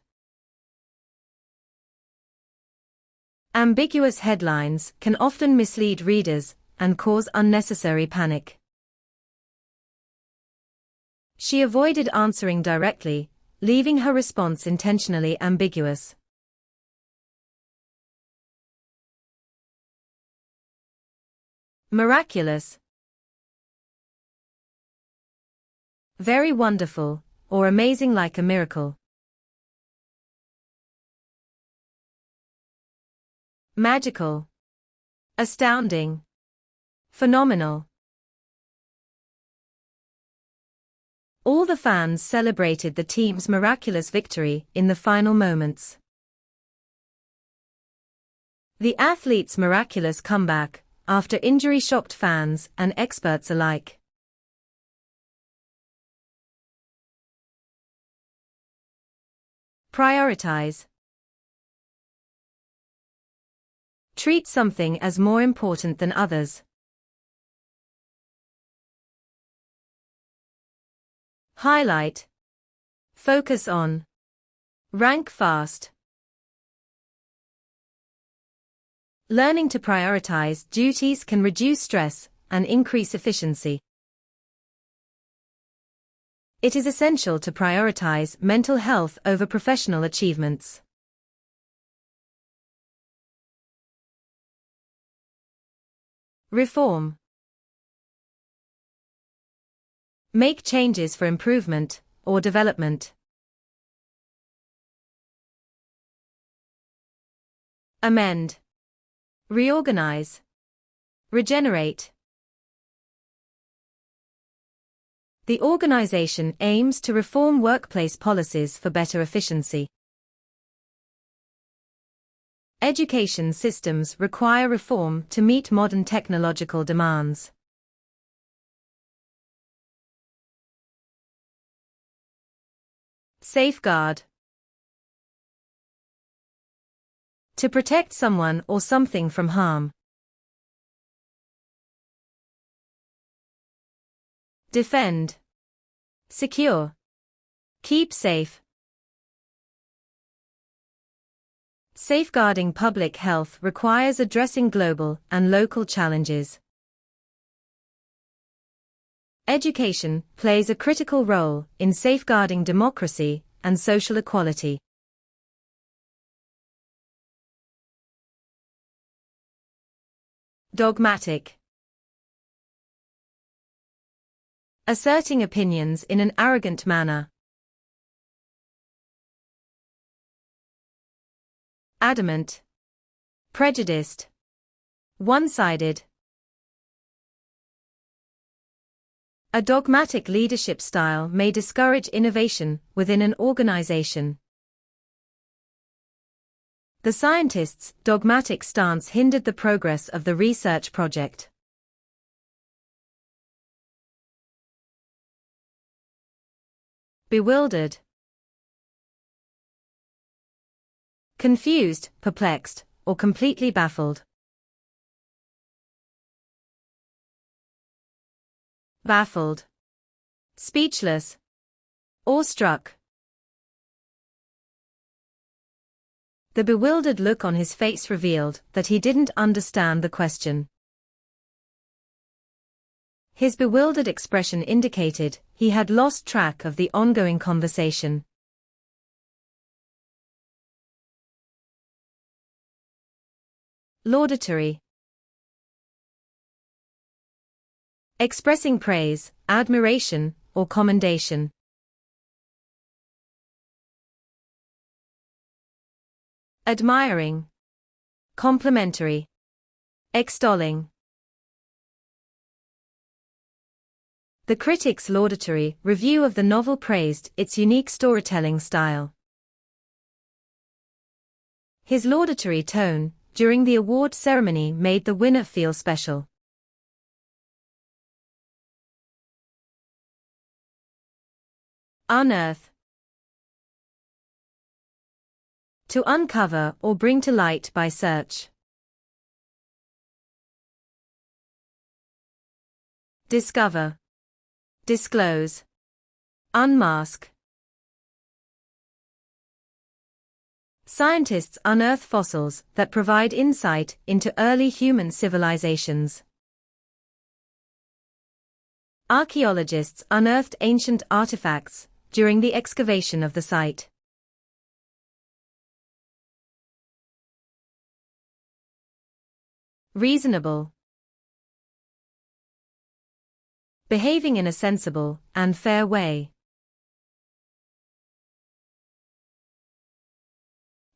Ambiguous headlines can often mislead readers and cause unnecessary panic. She avoided answering directly, leaving her response intentionally ambiguous. Miraculous. Very wonderful, or amazing like a miracle. Magical. Astounding. Phenomenal. All the fans celebrated the team's miraculous victory in the final moments. The athletes' miraculous comeback, after injury shocked fans and experts alike. Prioritize. Treat something as more important than others. Highlight. Focus on. Rank fast. Learning to prioritize duties can reduce stress and increase efficiency. It is essential to prioritize mental health over professional achievements. Reform. Make changes for improvement or development. Amend. Reorganize. Regenerate. The organization aims to reform workplace policies for better efficiency. Education systems require reform to meet modern technological demands. Safeguard. To protect someone or something from harm. Defend. Secure. Keep safe. Safeguarding public health requires addressing global and local challenges. Education plays a critical role in safeguarding democracy and social equality. Dogmatic. Asserting opinions in an arrogant manner. Adamant. Prejudiced. One-sided. A dogmatic leadership style may discourage innovation within an organization. The scientists' dogmatic stance hindered the progress of the research project. Bewildered. Confused, perplexed, or completely baffled. Baffled. Speechless. Awestruck. The bewildered look on his face revealed that he didn't understand the question. His bewildered expression indicated he had lost track of the ongoing conversation. Laudatory. Expressing praise, admiration, or commendation. Admiring. Complimentary. Extolling. The critic's laudatory review of the novel praised its unique storytelling style. His laudatory tone during the award ceremony made the winner feel special. Unearth. To uncover or bring to light by search. Discover. Disclose. Unmask. Scientists unearth fossils that provide insight into early human civilizations. Archaeologists unearthed ancient artifacts during the excavation of the site. Reasonable. Behaving in a sensible and fair way.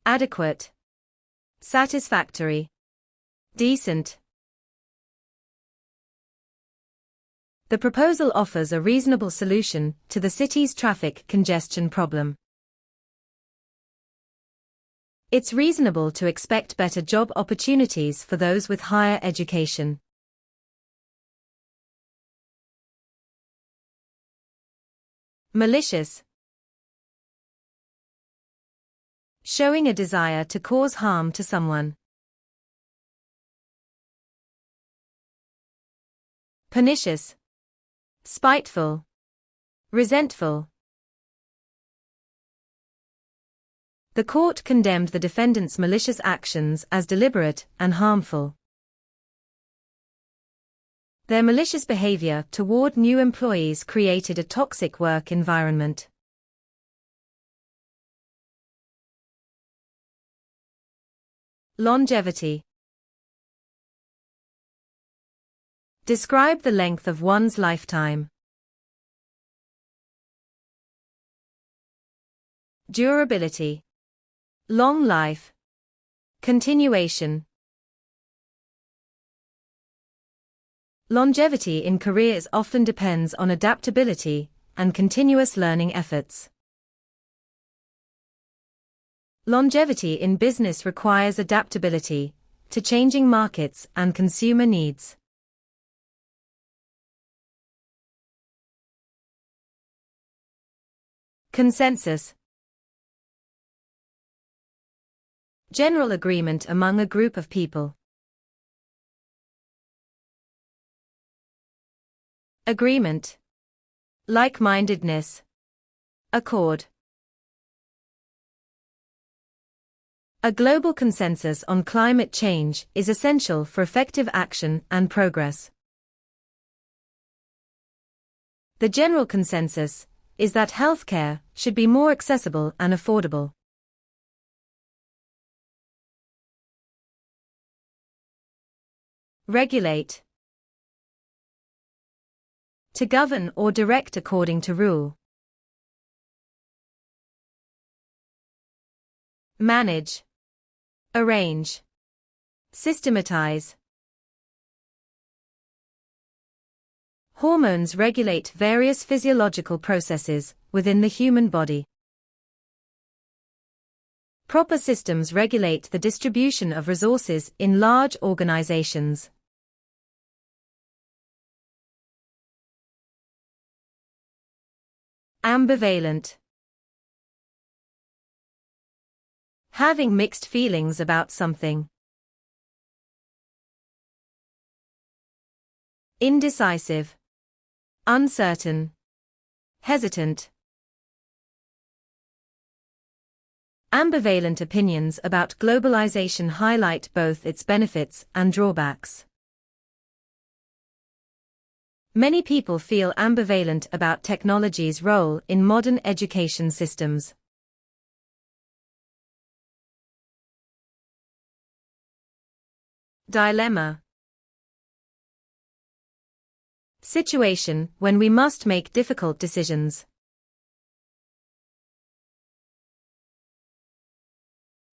Adequate. Satisfactory. Decent. The proposal offers a reasonable solution to the city's traffic congestion problem. It's reasonable to expect better job opportunities for those with higher education. Malicious. Showing a desire to cause harm to someone. Pernicious. Spiteful. Resentful. The court condemned the defendant's malicious actions as deliberate and harmful. Their malicious behavior toward new employees created a toxic work environment. Longevity. Describe the length of one's lifetime. Durability. Long life. Continuation. Longevity in careers often depends on adaptability and continuous learning efforts. Longevity in business requires adaptability to changing markets and consumer needs. Consensus. General agreement among a group of people. Agreement. Like-mindedness. Accord. A global consensus on climate change is essential for effective action and progress. The general consensus is that healthcare should be more accessible and affordable. Regulate. To govern or direct according to rule. Manage. Arrange. Systematize. Hormones regulate various physiological processes within the human body. Proper systems regulate the distribution of resources in large organizations. Ambivalent. Having mixed feelings about something. Indecisive. Uncertain. Hesitant. Ambivalent opinions about globalization highlight both its benefits and drawbacks. Many people feel ambivalent about technology's role in modern education systems. Dilemma. Situation, when we must make difficult decisions.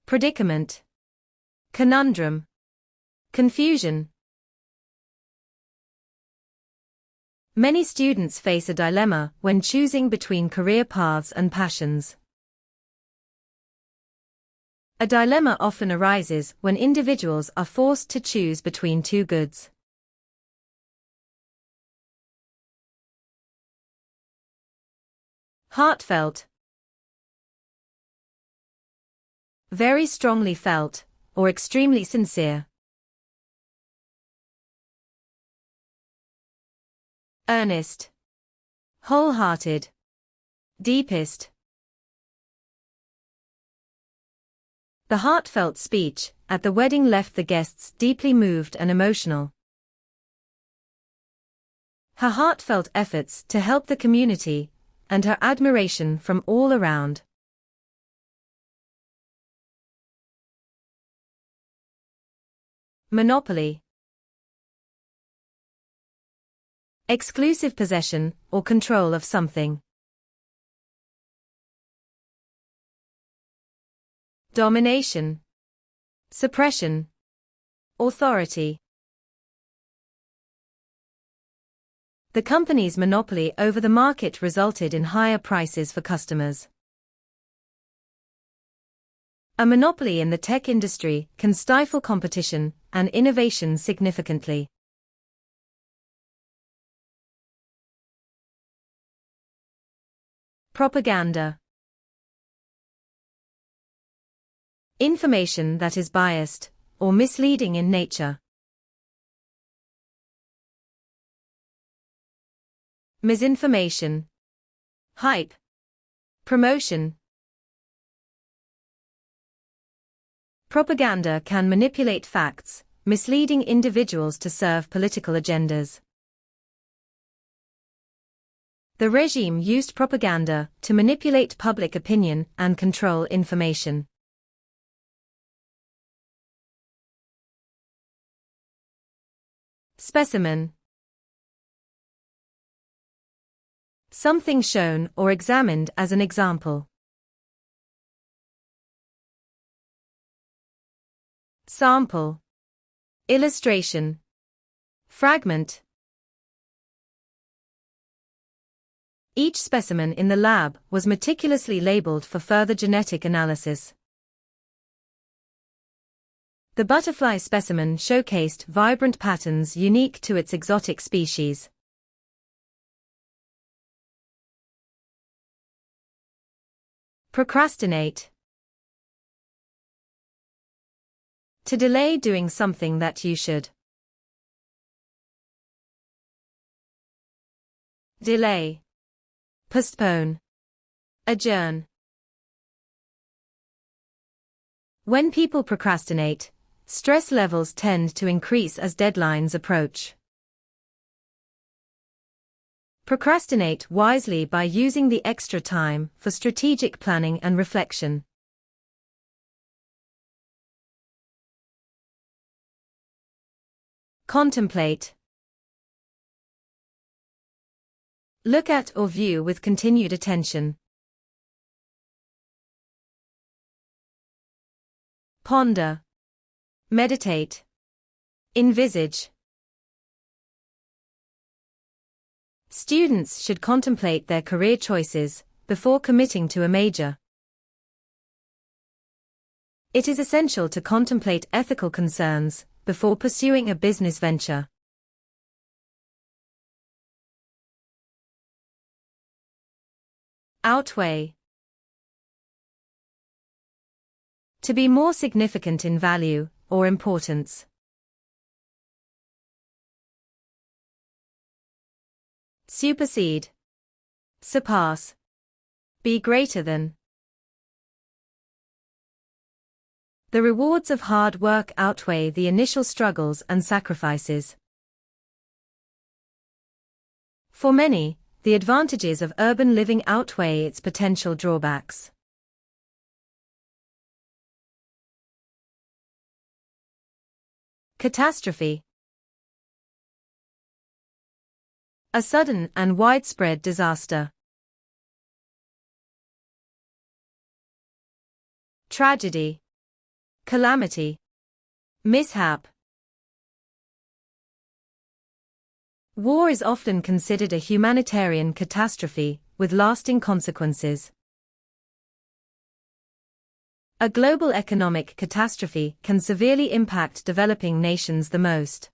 Predicament. Conundrum. Confusion. Many students face a dilemma when choosing between career paths and passions. A dilemma often arises when individuals are forced to choose between two goods. Heartfelt. Very strongly felt, or extremely sincere. Earnest. Wholehearted. Deepest. The heartfelt speech at the wedding left the guests deeply moved and emotional. Her heartfelt efforts to help the community, and her admiration from all around. Monopoly. Exclusive possession or control of something. Domination. Suppression. Authority. The company's monopoly over the market resulted in higher prices for customers. A monopoly in the tech industry can stifle competition and innovation significantly. Propaganda. Information that is biased or misleading in nature. Misinformation. Hype. Promotion. Propaganda can manipulate facts, misleading individuals to serve political agendas. The regime used propaganda to manipulate public opinion and control information. Specimen. Something shown or examined as an example. Sample. Illustration. Fragment. Each specimen in the lab was meticulously labeled for further genetic analysis. The butterfly specimen showcased vibrant patterns unique to its exotic species. Procrastinate. To delay doing something that you should. Delay. Postpone. Adjourn. When people procrastinate, stress levels tend to increase as deadlines approach. Procrastinate wisely by using the extra time for strategic planning and reflection. Contemplate. Look at or view with continued attention. Ponder. Meditate. Envisage. Students should contemplate their career choices before committing to a major. It is essential to contemplate ethical concerns before pursuing a business venture. Outweigh. To be more significant in value or importance. Supersede. Surpass. Be greater than. The rewards of hard work outweigh the initial struggles and sacrifices. For many, the advantages of urban living outweigh its potential drawbacks. Catastrophe. A sudden and widespread disaster. Tragedy. Calamity. Mishap. War is often considered a humanitarian catastrophe, with lasting consequences. A global economic catastrophe can severely impact developing nations the most.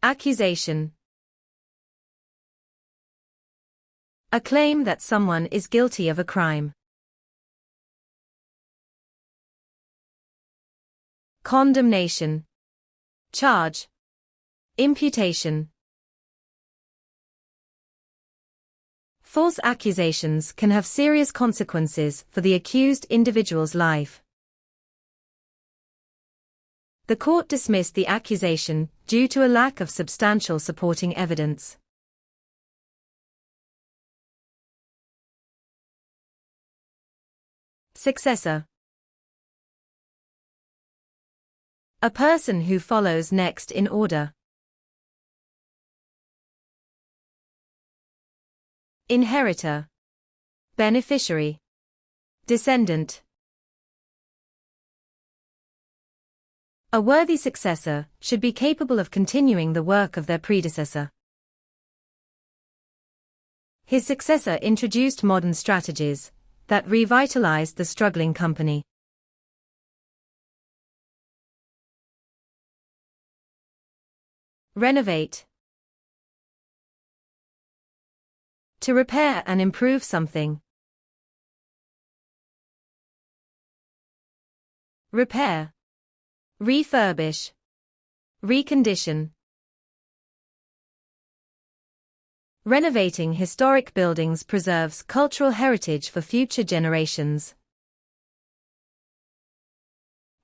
Accusation. A claim that someone is guilty of a crime. Condemnation. Charge. Imputation. False accusations can have serious consequences for the accused individual's life. The court dismissed the accusation due to a lack of substantial supporting evidence. Successor. A person who follows next in order. Inheritor. Beneficiary. Descendant. A worthy successor should be capable of continuing the work of their predecessor. His successor introduced modern strategies that revitalized the struggling company. Renovate. To repair and improve something. Repair. Refurbish. Recondition. Renovating historic buildings preserves cultural heritage for future generations.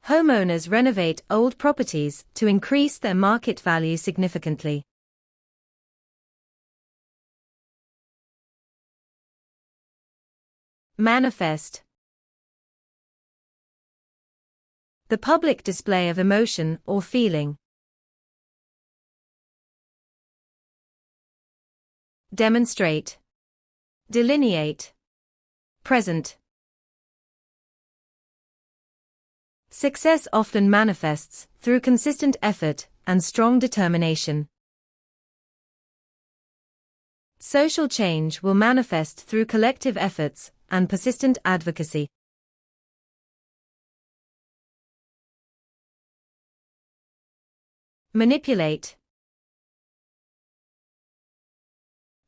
Homeowners renovate old properties to increase their market value significantly. Manifest. The public display of emotion or feeling. Demonstrate. Delineate. Present. Success often manifests through consistent effort and strong determination. Social change will manifest through collective efforts and persistent advocacy. Manipulate.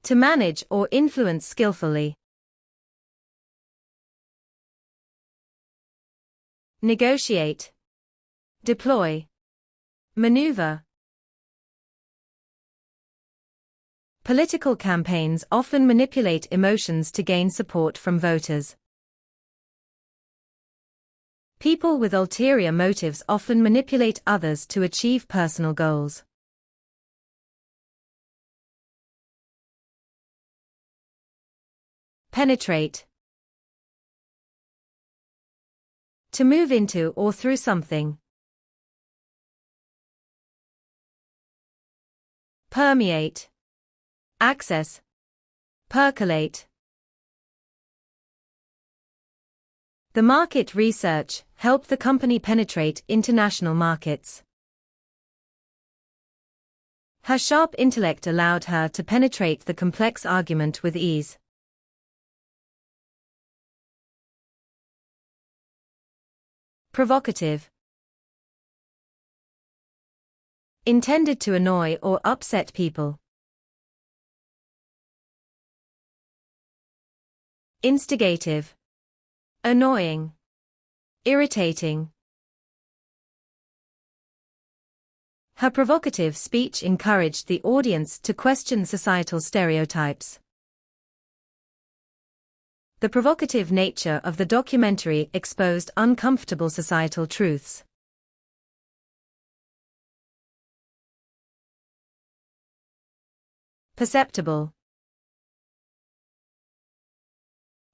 To manage or influence skillfully. Negotiate. Deploy. Maneuver. Political campaigns often manipulate emotions to gain support from voters. People with ulterior motives often manipulate others to achieve personal goals. Penetrate. To move into or through something. Permeate. Access. Percolate. The market research helped the company penetrate international markets. Her sharp intellect allowed her to penetrate the complex argument with ease. Provocative. Intended to annoy or upset people. Instigative. Annoying. Irritating. Her provocative speech encouraged the audience to question societal stereotypes. The provocative nature of the documentary exposed uncomfortable societal truths. Perceptible.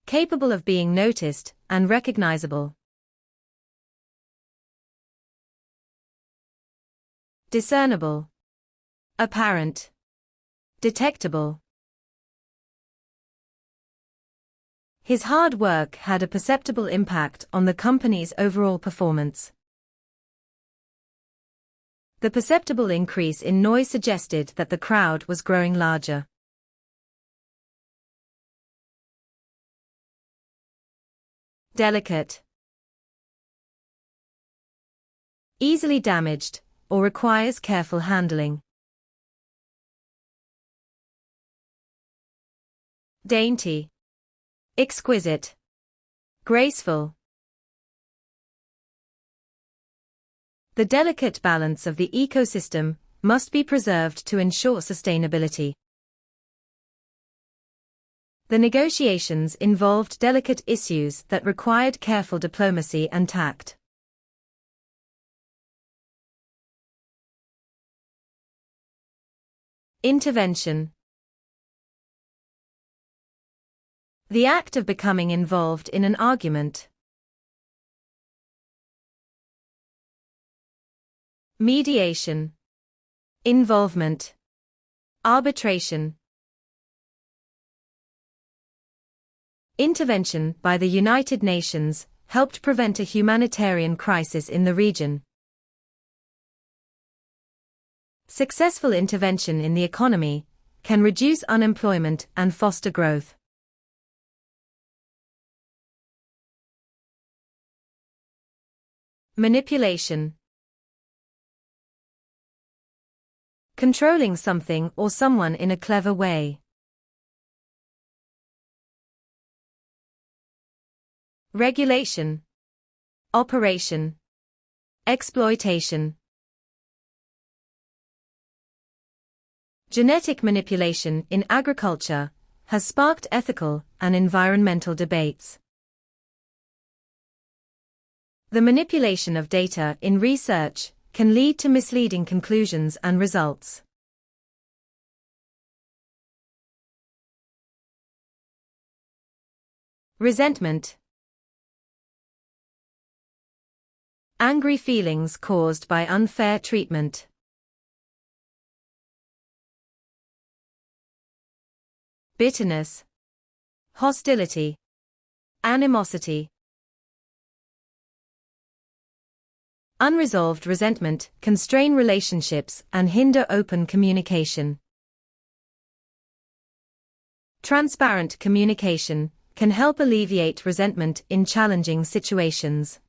Capable of being noticed and recognizable. discernible, apparent, detectable. His hard work had a perceptible impact on the company's overall performance. The perceptible increase in noise suggested that the crowd was growing larger. Delicate. Easily damaged, or requires careful handling. Dainty. Exquisite. Graceful. The delicate balance of the ecosystem must be preserved to ensure sustainability. The negotiations involved delicate issues that required careful diplomacy and tact. Intervention. The act of becoming involved in an argument. Mediation. Involvement. Arbitration. Intervention by the United Nations helped prevent a humanitarian crisis in the region. Successful intervention in the economy can reduce unemployment and foster growth. Manipulation. Controlling something or someone in a clever way. Regulation. Operation. Exploitation. Genetic manipulation in agriculture has sparked ethical and environmental debates. The manipulation of data in research can lead to misleading conclusions and results. Resentment. Angry feelings caused by unfair treatment. Bitterness. Hostility. Animosity. Unresolved resentment can strain relationships and hinder open communication. Transparent communication can help alleviate resentment in challenging situations.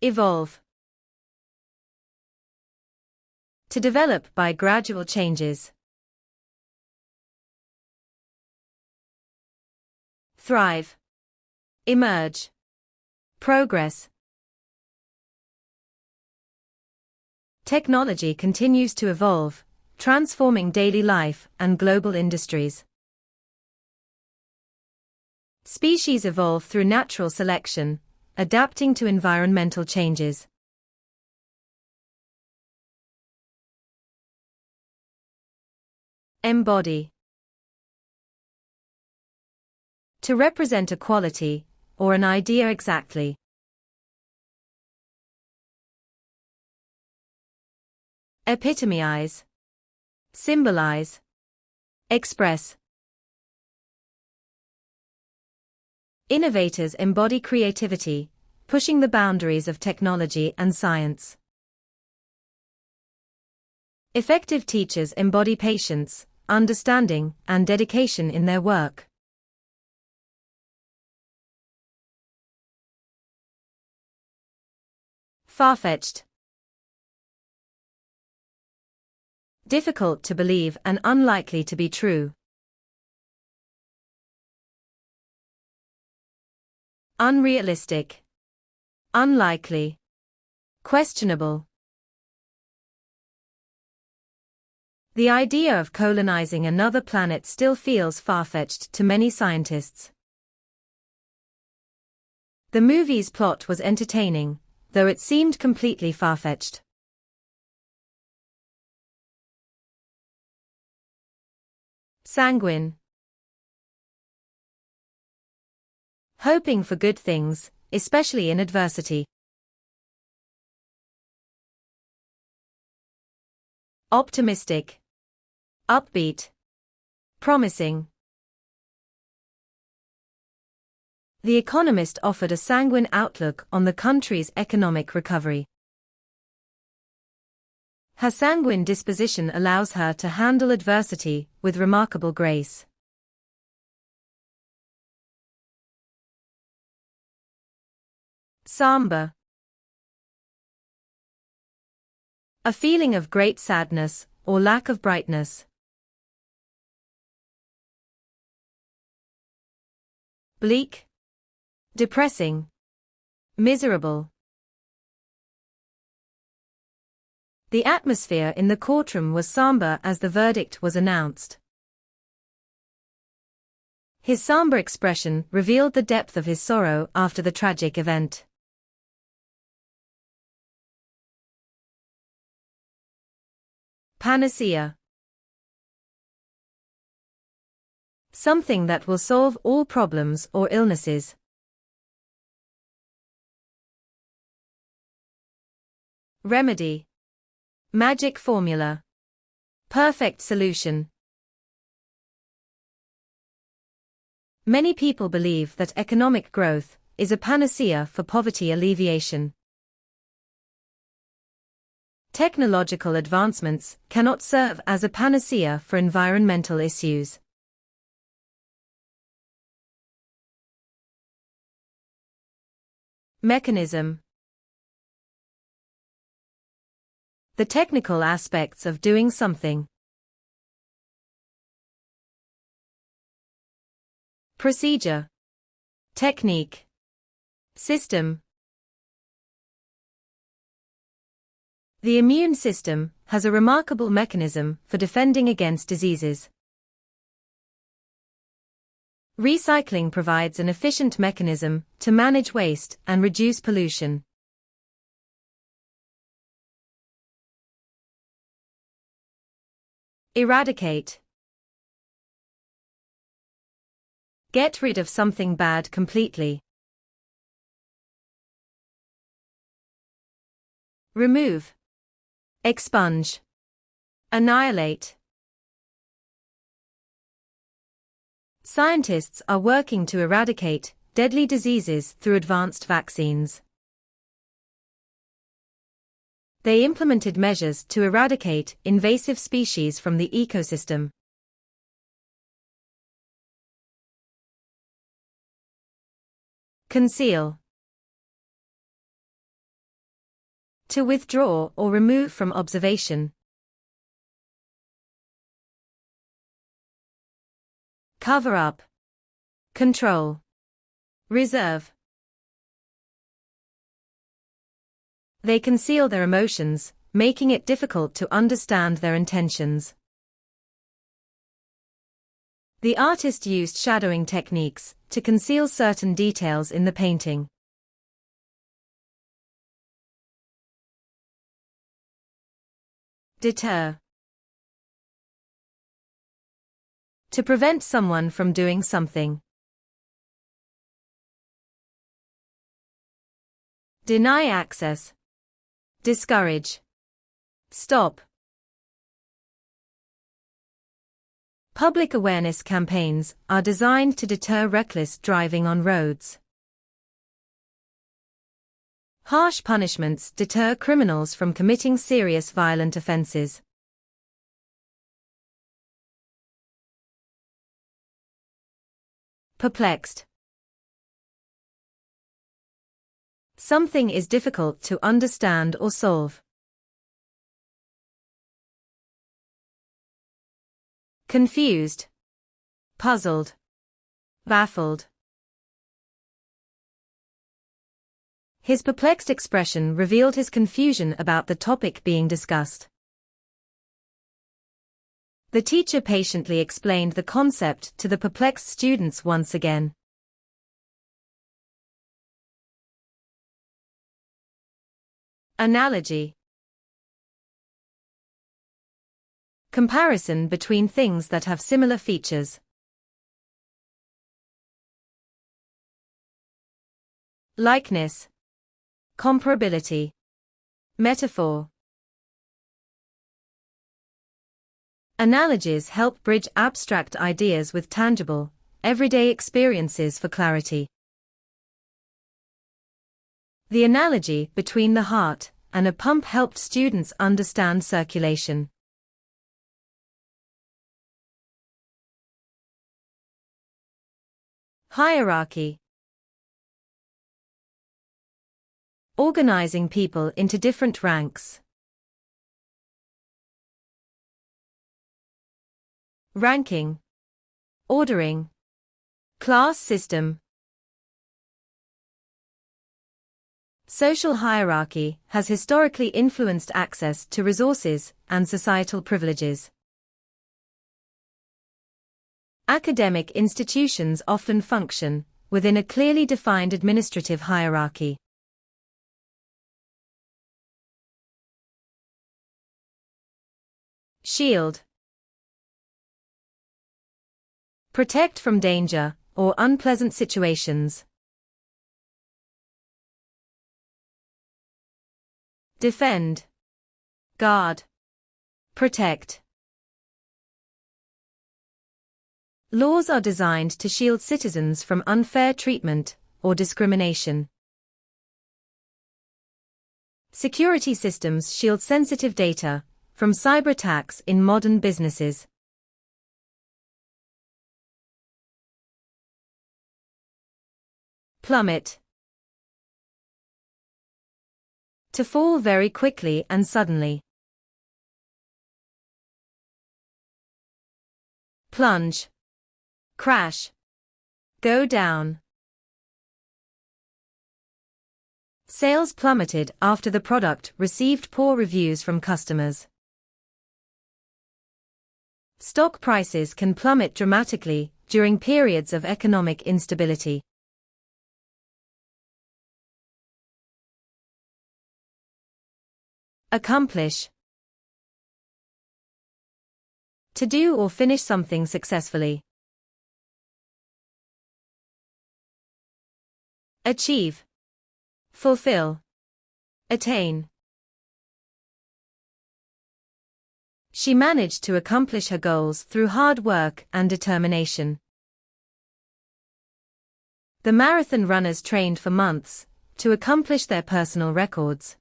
Evolve. To develop by gradual changes. Thrive. Emerge. Progress. Technology continues to evolve, transforming daily life and global industries. Species evolve through natural selection, adapting to environmental changes. Embody. To represent a quality or an idea exactly. Epitomize. Symbolize. Express. Innovators embody creativity, pushing the boundaries of technology and science. Effective teachers embody patience, understanding, and dedication in their work. Far-fetched. Difficult to believe and unlikely to be true. Unrealistic. Unlikely. Questionable. The idea of colonizing another planet still feels far-fetched to many scientists. The movie's plot was entertaining, though it seemed completely far-fetched. Sanguine. Hoping for good things, especially in adversity. Optimistic, upbeat, promising. The Economist offered a sanguine outlook on the country's economic recovery. Her sanguine disposition allows her to handle adversity with remarkable grace. Somber. A feeling of great sadness or lack of brightness. Bleak, depressing, miserable. The atmosphere in the courtroom was somber as the verdict was announced. His somber expression revealed the depth of his sorrow after the tragic event. Panacea. Something that will solve all problems or illnesses. Remedy. Magic formula. Perfect solution. Many people believe that economic growth is a panacea for poverty alleviation. Technological advancements cannot serve as a panacea for environmental issues. Mechanism. The technical aspects of doing something. Procedure. Technique. System. The immune system has a remarkable mechanism for defending against diseases. Recycling provides an efficient mechanism to manage waste and reduce pollution. Eradicate. Get rid of something bad completely. Remove. Expunge. Annihilate. Scientists are working to eradicate deadly diseases through advanced vaccines. They implemented measures to eradicate invasive species from the ecosystem. Conceal. To withdraw or remove from observation. Cover up. Control. Reserve. They conceal their emotions, making it difficult to understand their intentions. The artist used shadowing techniques to conceal certain details in the painting. Deter. To prevent someone from doing something. Deny access. Discourage. Stop. Public awareness campaigns are designed to deter reckless driving on roads. Harsh punishments deter criminals from committing serious violent offenses. Perplexed. Something is difficult to understand or solve. Confused. Puzzled. Baffled. His perplexed expression revealed his confusion about the topic being discussed. The teacher patiently explained the concept to the perplexed students once again. Analogy. Comparison between things that have similar features. likeness, comparability, metaphor. Analogies help bridge abstract ideas with tangible, everyday experiences for clarity. The analogy between the heart and a pump helped students understand circulation. Hierarchy. Organizing people into different ranks. Ranking, ordering, class system. Social hierarchy has historically influenced access to resources and societal privileges. Academic institutions often function within a clearly defined administrative hierarchy. Shield. Protect from danger or unpleasant situations. Defend, guard, protect. Laws are designed to shield citizens from unfair treatment or discrimination. Security systems shield sensitive data from cyber attacks in modern businesses. Plummet. To fall very quickly and suddenly. Plunge. Crash. Go down. Sales plummeted after the product received poor reviews from customers. Stock prices can plummet dramatically during periods of economic instability. Accomplish. To do or finish something successfully. Achieve. Fulfill. Attain. She managed to accomplish her goals through hard work and determination. The marathon runners trained for months to accomplish their personal records.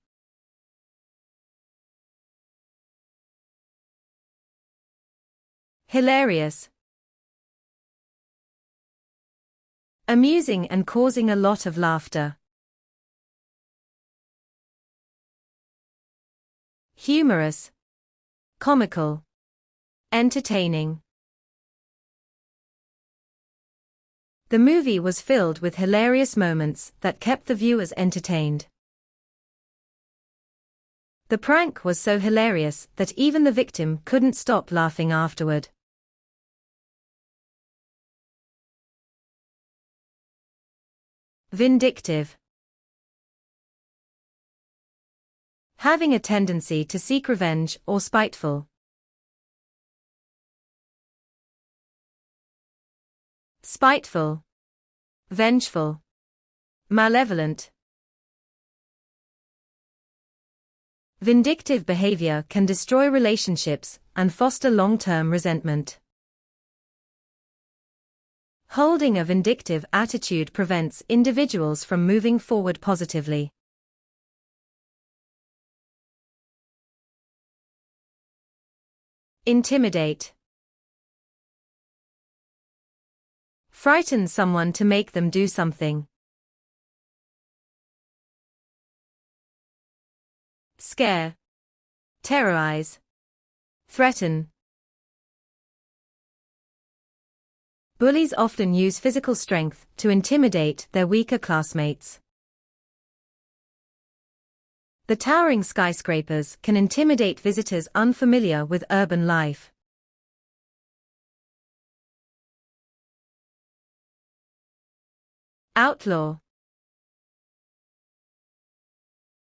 Hilarious. Amusing and causing a lot of laughter. Humorous. Comical. Entertaining. The movie was filled with hilarious moments that kept the viewers entertained. The prank was so hilarious that even the victim couldn't stop laughing afterward. Vindictive. Having a tendency to seek revenge or spiteful. Spiteful. Vengeful. Malevolent. Vindictive behavior can destroy relationships and foster long-term resentment. Holding a vindictive attitude prevents individuals from moving forward positively. Intimidate. Frighten someone to make them do something. Scare. Terrorize. Threaten. Bullies often use physical strength to intimidate their weaker classmates. The towering skyscrapers can intimidate visitors unfamiliar with urban life. Outlaw.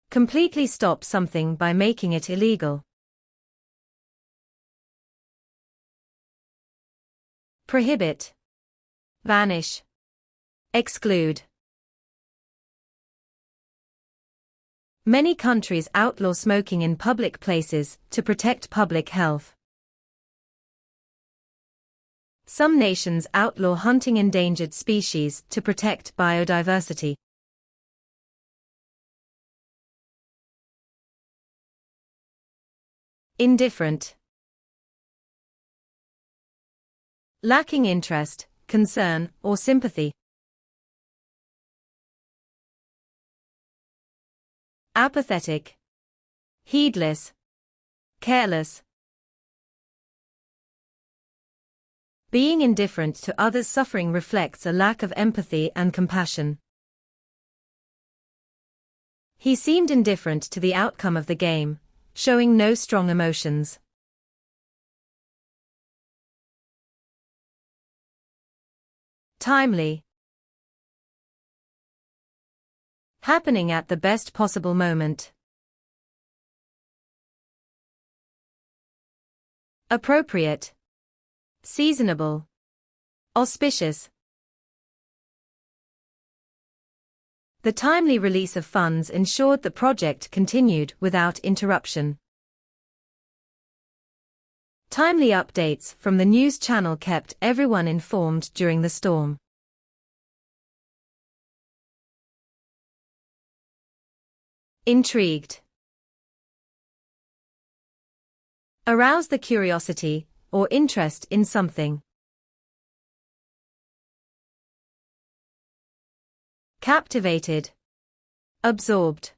Completely stop something by making it illegal. Prohibit. Vanish. Exclude. Many countries outlaw smoking in public places to protect public health. Some nations outlaw hunting endangered species to protect biodiversity. Indifferent. Lacking interest, concern, or sympathy. Apathetic. Heedless. Careless. Being indifferent to others' suffering reflects a lack of empathy and compassion. He seemed indifferent to the outcome of the game, showing no strong emotions. Timely. Happening at the best possible moment. Appropriate. Seasonable. Auspicious. The timely release of funds ensured the project continued without interruption. Timely updates from the news channel kept everyone informed during the storm. Intrigued. Arouse the curiosity or interest in something. Captivated. Absorbed.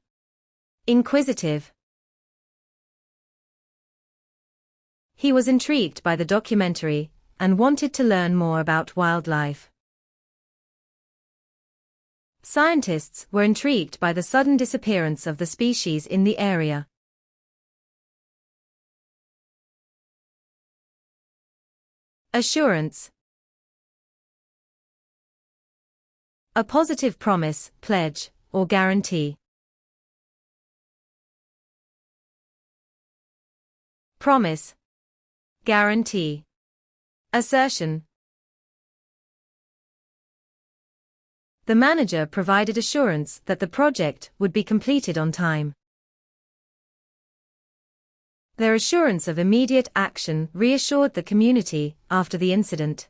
Inquisitive. He was intrigued by the documentary and wanted to learn more about wildlife. Scientists were intrigued by the sudden disappearance of the species in the area. Assurance. A positive promise, pledge, or guarantee. Promise. Guarantee. Assertion. The manager provided assurance that the project would be completed on time. Their assurance of immediate action reassured the community after the incident.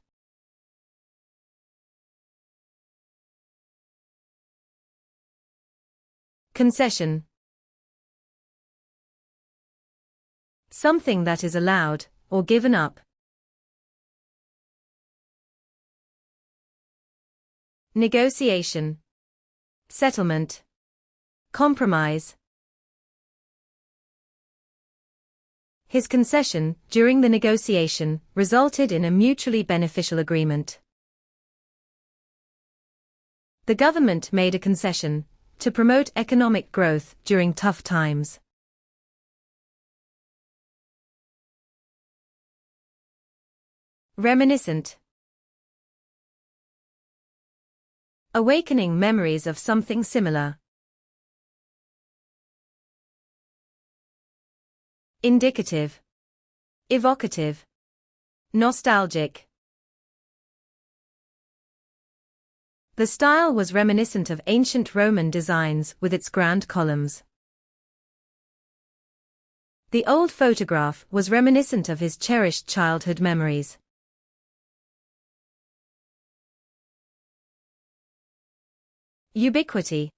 Concession. Something that is allowed or given up. Negotiation. Settlement. Compromise. His concession during the negotiation resulted in a mutually beneficial agreement. The government made a concession to promote economic growth during tough times. Reminiscent. Awakening memories of something similar. Indicative. Evocative. Nostalgic. The style was reminiscent of ancient Roman designs with its grand columns. The old photograph was reminiscent of his cherished childhood memories. Ubiquity.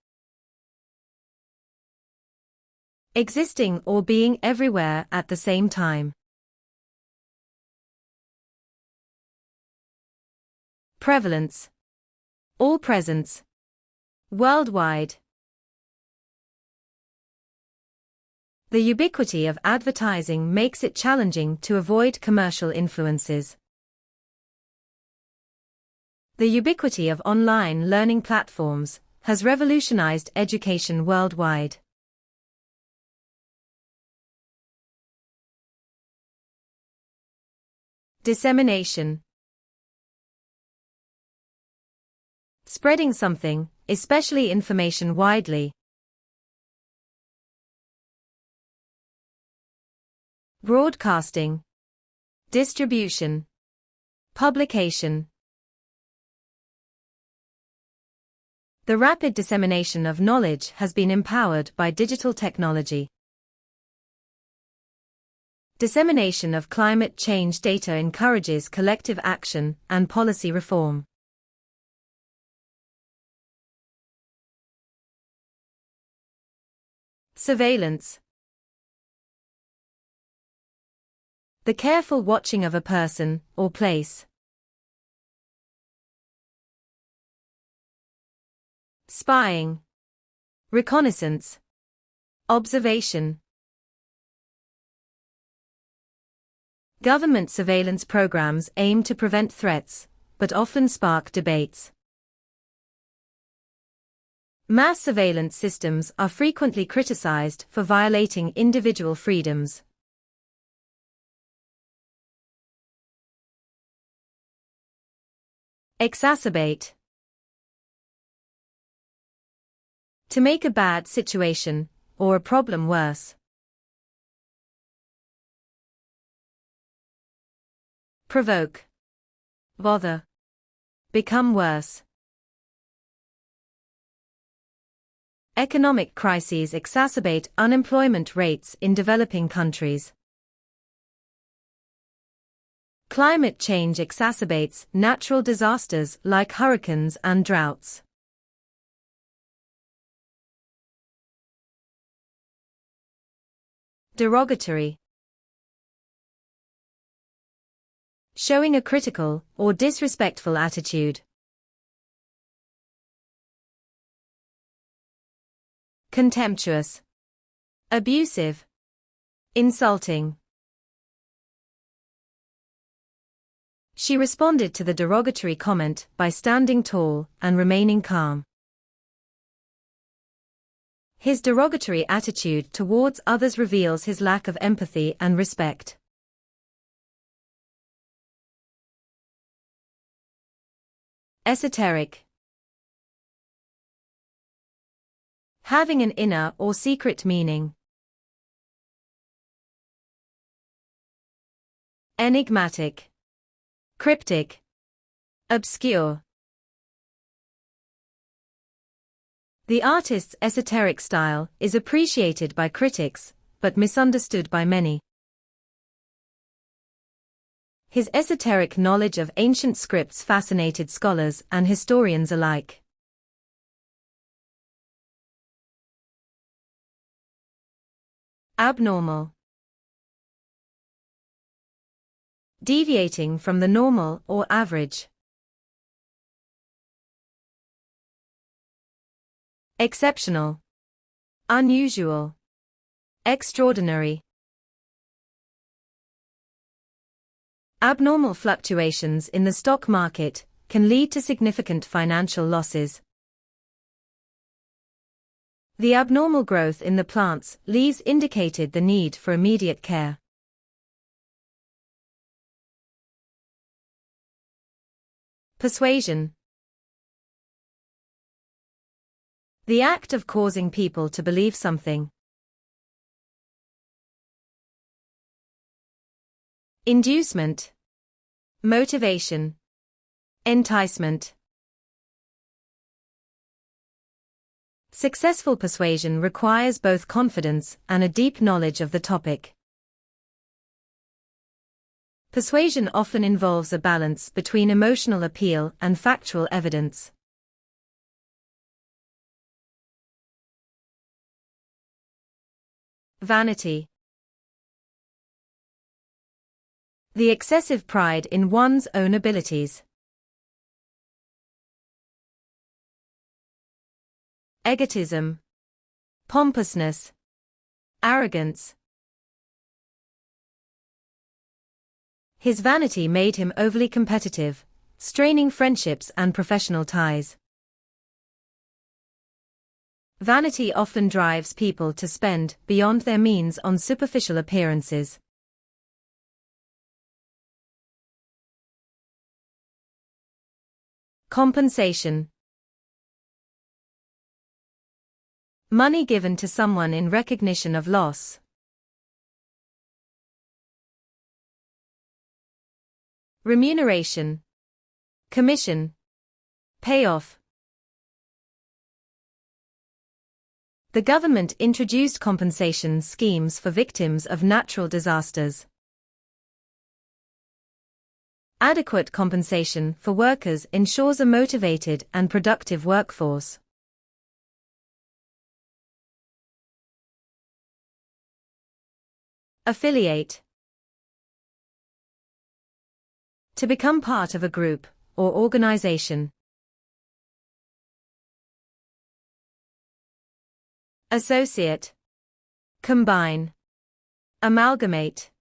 Existing or being everywhere at the same time. Prevalence. All presence. Worldwide. The ubiquity of advertising makes it challenging to avoid commercial influences. The ubiquity of online learning platforms has revolutionized education worldwide. Dissemination. Spreading something, especially information widely. Broadcasting. Distribution. Publication. The rapid dissemination of knowledge has been empowered by digital technology. Dissemination of climate change data encourages collective action and policy reform. Surveillance. The careful watching of a person or place. Spying. Reconnaissance. Observation. Government surveillance programs aim to prevent threats, but often spark debates. Mass surveillance systems are frequently criticized for violating individual freedoms. Exacerbate. To make a bad situation or a problem worse. Provoke. Bother. Become worse. Economic crises exacerbate unemployment rates in developing countries. Climate change exacerbates natural disasters like hurricanes and droughts. Derogatory. Showing a critical or disrespectful attitude. Contemptuous. Abusive. Insulting. She responded to the derogatory comment by standing tall and remaining calm. His derogatory attitude towards others reveals his lack of empathy and respect. Esoteric. Having an inner or secret meaning. Enigmatic. Cryptic. Obscure. The artist's esoteric style is appreciated by critics, but misunderstood by many. His esoteric knowledge of ancient scripts fascinated scholars and historians alike. Abnormal. Deviating from the normal or average. Exceptional. Unusual. Extraordinary. Abnormal fluctuations in the stock market can lead to significant financial losses. The abnormal growth in the plant's leaves indicated the need for immediate care. Persuasion. The act of causing people to believe something. Inducement. Motivation. Enticement. Successful persuasion requires both confidence and a deep knowledge of the topic. Persuasion often involves a balance between emotional appeal and factual evidence. Vanity. The excessive pride in one's own abilities. Egotism. Pompousness. Arrogance. His vanity made him overly competitive, straining friendships and professional ties. Vanity often drives people to spend beyond their means on superficial appearances. Compensation. Money given to someone in recognition of loss. Remuneration. Commission. Payoff. The government introduced compensation schemes for victims of natural disasters. Adequate compensation for workers ensures a motivated and productive workforce. Affiliate. To become part of a group or organization. Associate. Combine. Amalgamate.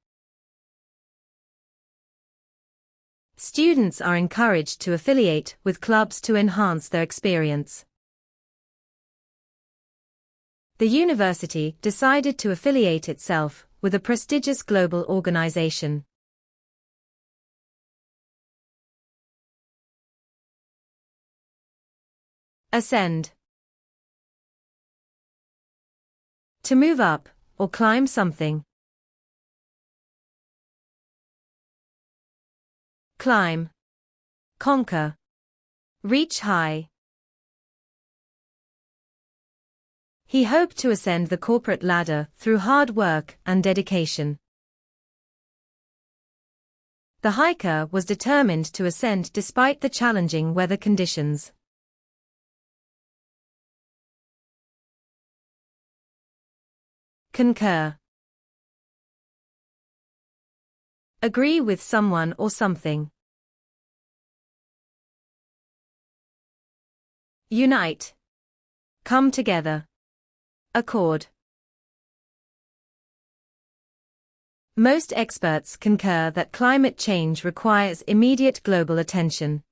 Students are encouraged to affiliate with clubs to enhance their experience. The university decided to affiliate itself with a prestigious global organization. Ascend. To move up or climb something. Climb. Conquer. Reach high. He hoped to ascend the corporate ladder through hard work and dedication. The hiker was determined to ascend despite the challenging weather conditions. Concur. Agree with someone or something. Unite. Come together. Accord. Most experts concur that climate change requires immediate global attention.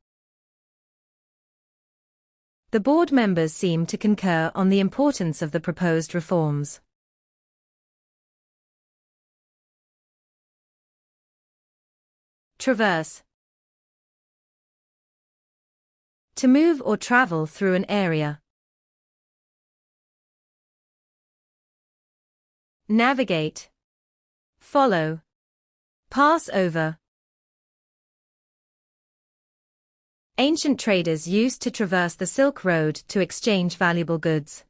The board members seem to concur on the importance of the proposed reforms. Traverse. To move or travel through an area. Navigate. Follow. Pass over. Ancient traders used to traverse the Silk Road to exchange valuable goods.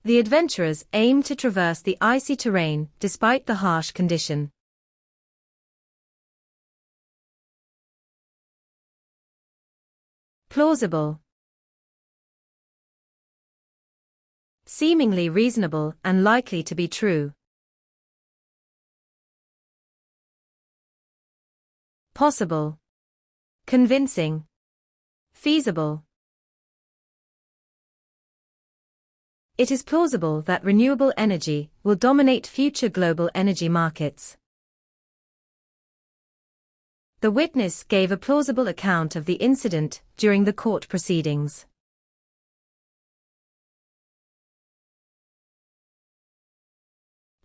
The adventurers aimed to traverse the icy terrain despite the harsh condition. Plausible. Seemingly reasonable and likely to be true. Possible. Convincing. Feasible. It is plausible that renewable energy will dominate future global energy markets. The witness gave a plausible account of the incident during the court proceedings.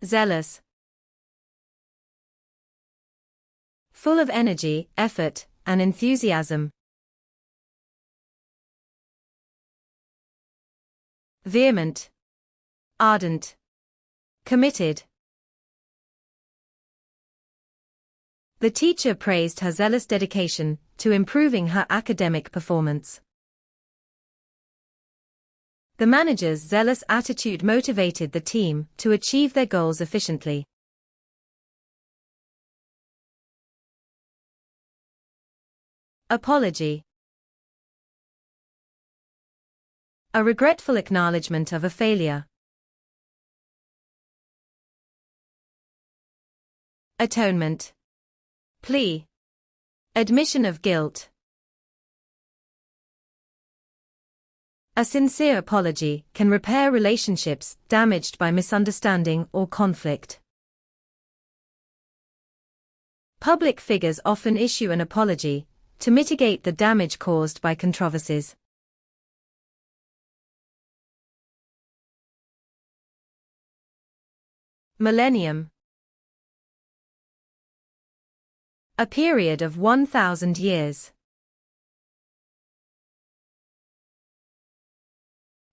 Zealous. Full of energy, effort, and enthusiasm. Vehement. Ardent. Committed. The teacher praised her zealous dedication to improving her academic performance. The manager's zealous attitude motivated the team to achieve their goals efficiently. Apology. A regretful acknowledgement of a failure. Atonement. Plea. Admission of guilt. A sincere apology can repair relationships damaged by misunderstanding or conflict. Public figures often issue an apology to mitigate the damage caused by controversies. Millennium. A period of 1,000 years.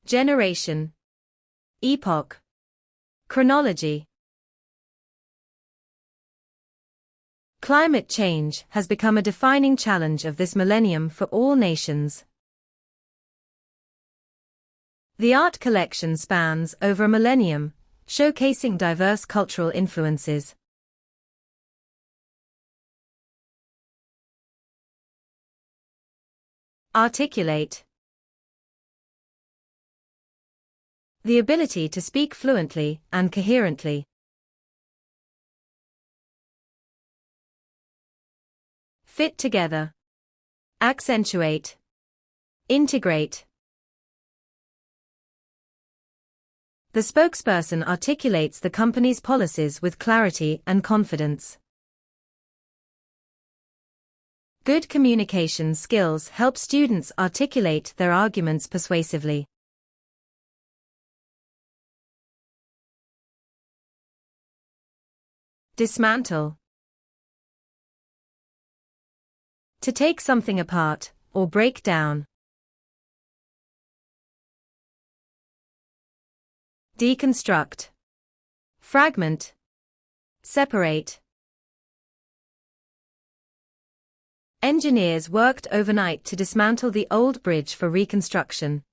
Generation. Epoch. Chronology. Climate change has become a defining challenge of this millennium for all nations. The art collection spans over a millennium, showcasing diverse cultural influences. Articulate. The ability to speak fluently and coherently. Fit together. Accentuate. Integrate. The spokesperson articulates the company's policies with clarity and confidence. Good communication skills help students articulate their arguments persuasively. Dismantle. To take something apart, or break down. Deconstruct. Fragment. Separate. Engineers worked overnight to dismantle the old bridge for reconstruction.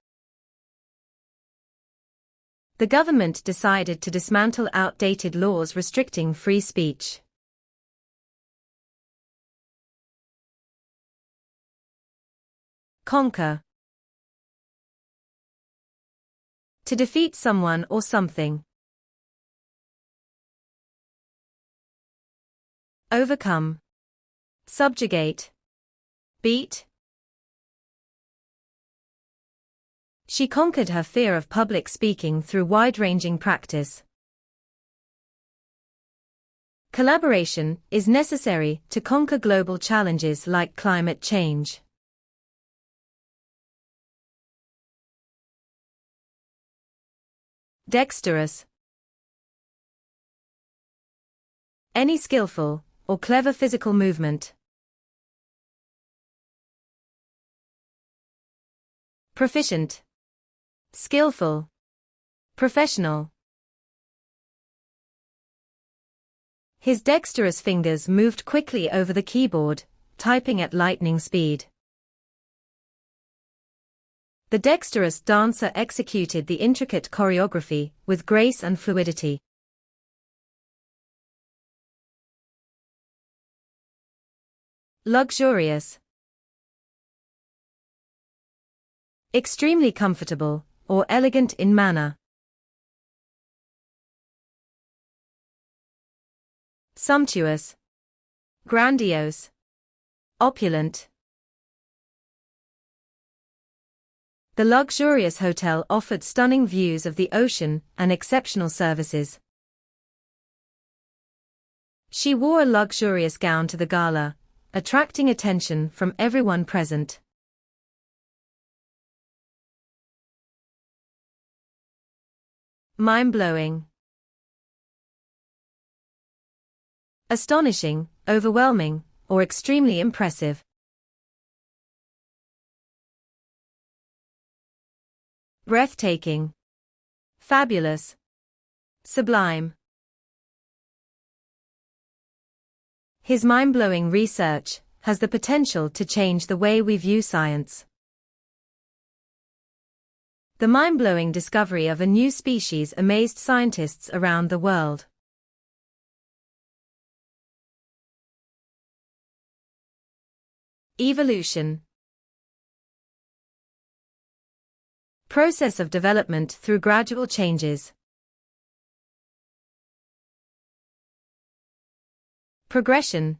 The government decided to dismantle outdated laws restricting free speech. Conquer. To defeat someone or something. Overcome. Subjugate. Beat. She conquered her fear of public speaking through wide-ranging practice. Collaboration is necessary to conquer global challenges like climate change. Dexterous. Any skillful or clever physical movement. Proficient. Skillful. Professional. His dexterous fingers moved quickly over the keyboard, typing at lightning speed. The dexterous dancer executed the intricate choreography with grace and fluidity. Luxurious. Extremely comfortable, or elegant in manner. Sumptuous. Grandiose. Opulent. The luxurious hotel offered stunning views of the ocean and exceptional services. She wore a luxurious gown to the gala, attracting attention from everyone present. Mind-blowing. Astonishing, overwhelming, or extremely impressive. Breathtaking. Fabulous. Sublime. His mind-blowing research has the potential to change the way we view science. The mind-blowing discovery of a new species amazed scientists around the world. Evolution. Process of development through gradual changes. Progression.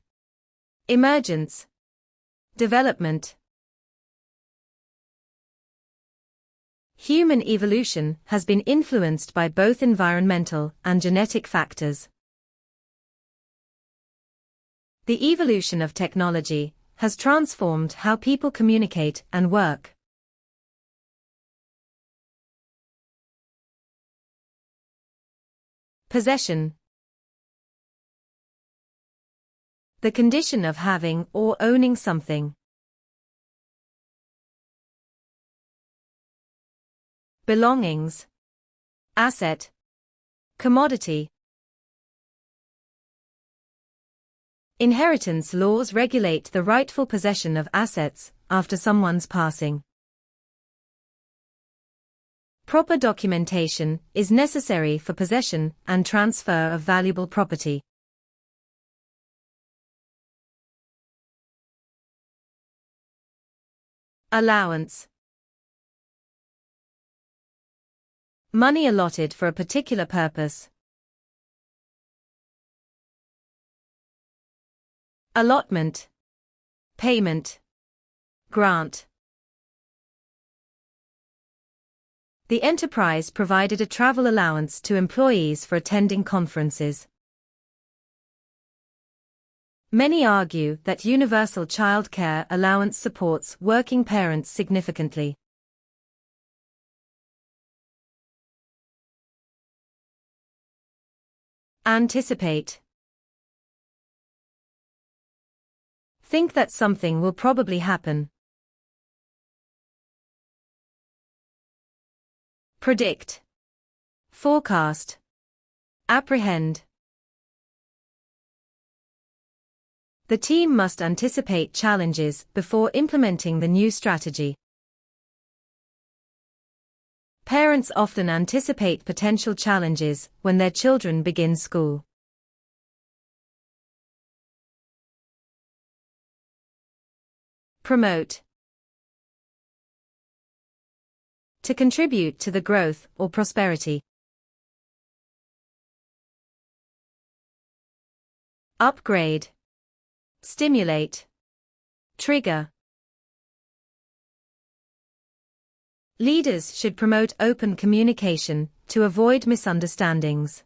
Emergence. Development. Human evolution has been influenced by both environmental and genetic factors. The evolution of technology has transformed how people communicate and work. Possession. The condition of having or owning something. Belongings. Asset. Commodity. Inheritance laws regulate the rightful possession of assets after someone's passing. Proper documentation is necessary for possession and transfer of valuable property. Allowance. Money allotted for a particular purpose. Allotment. Payment. Grant. The enterprise provided a travel allowance to employees for attending conferences. Many argue that universal child care allowance supports working parents significantly. Anticipate. Think that something will probably happen. Predict. Forecast. Apprehend. The team must anticipate challenges before implementing the new strategy. Parents often anticipate potential challenges when their children begin school. Promote. To contribute to the growth or prosperity. Upgrade. Stimulate. Trigger. Leaders should promote open communication to avoid misunderstandings.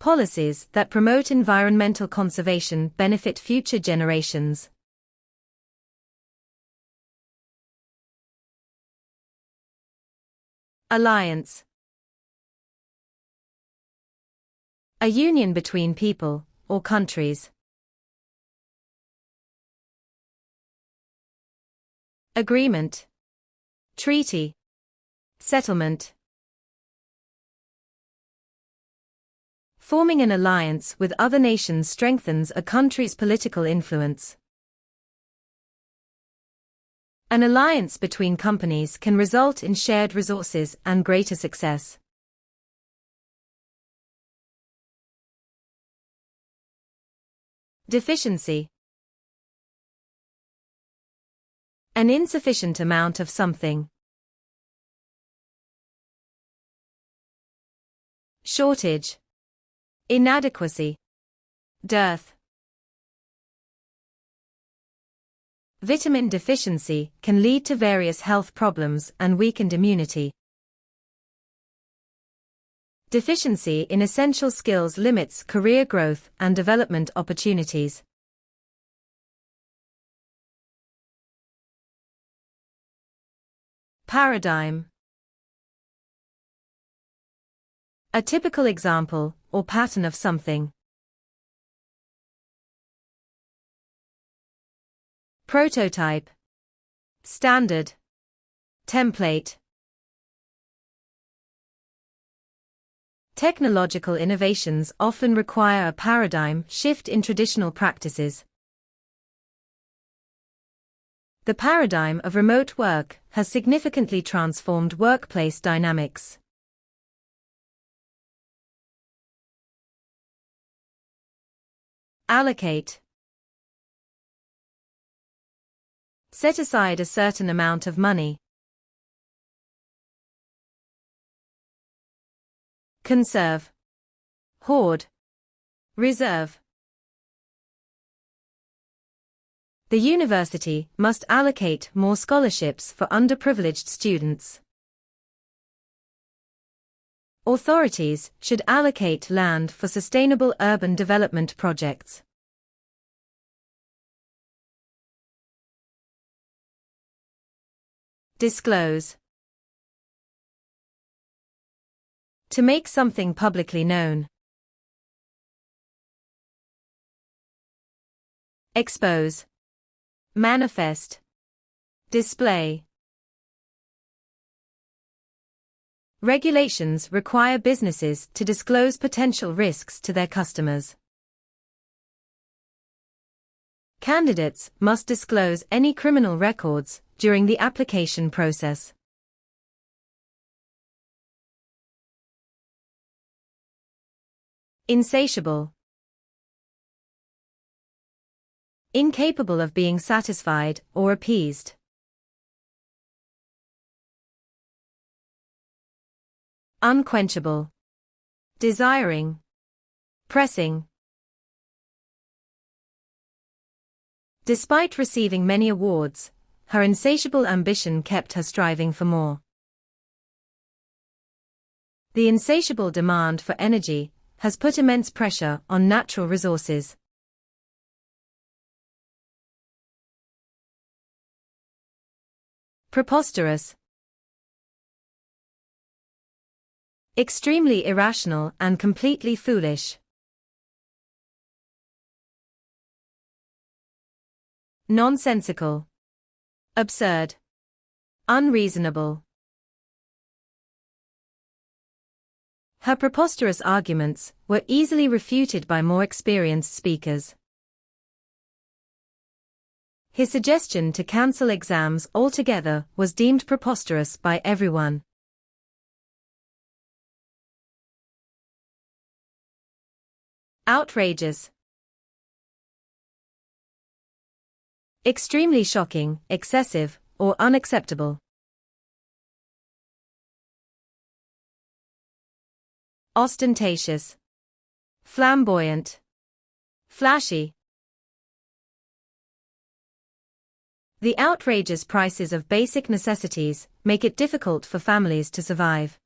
Policies that promote environmental conservation benefit future generations. Alliance. A union between people or countries. Agreement. Treaty. Settlement. Forming an alliance with other nations strengthens a country's political influence. An alliance between companies can result in shared resources and greater success. Deficiency. An insufficient amount of something. Shortage. Inadequacy. Dearth. Vitamin deficiency can lead to various health problems and weakened immunity. Deficiency in essential skills limits career growth and development opportunities. Paradigm. A typical example or pattern of something. Prototype. Standard. Template. Technological innovations often require a paradigm shift in traditional practices. The paradigm of remote work has significantly transformed workplace dynamics. Allocate. Set aside a certain amount of money. Conserve. Hoard. Reserve. The university must allocate more scholarships for underprivileged students. Authorities should allocate land for sustainable urban development projects. Disclose. To make something publicly known. Expose. Manifest. Display. Regulations require businesses to disclose potential risks to their customers. Candidates must disclose any criminal records during the application process. Insatiable. Incapable of being satisfied or appeased. Unquenchable. Desiring. Pressing. Despite receiving many awards, her insatiable ambition kept her striving for more. The insatiable demand for energy has put immense pressure on natural resources. Preposterous. Extremely irrational and completely foolish. Nonsensical. Absurd. Unreasonable. Her preposterous arguments were easily refuted by more experienced speakers. His suggestion to cancel exams altogether was deemed preposterous by everyone. Outrageous. Extremely shocking, excessive, or unacceptable. Ostentatious. Flamboyant. Flashy. The outrageous prices of basic necessities make it difficult for families to survive.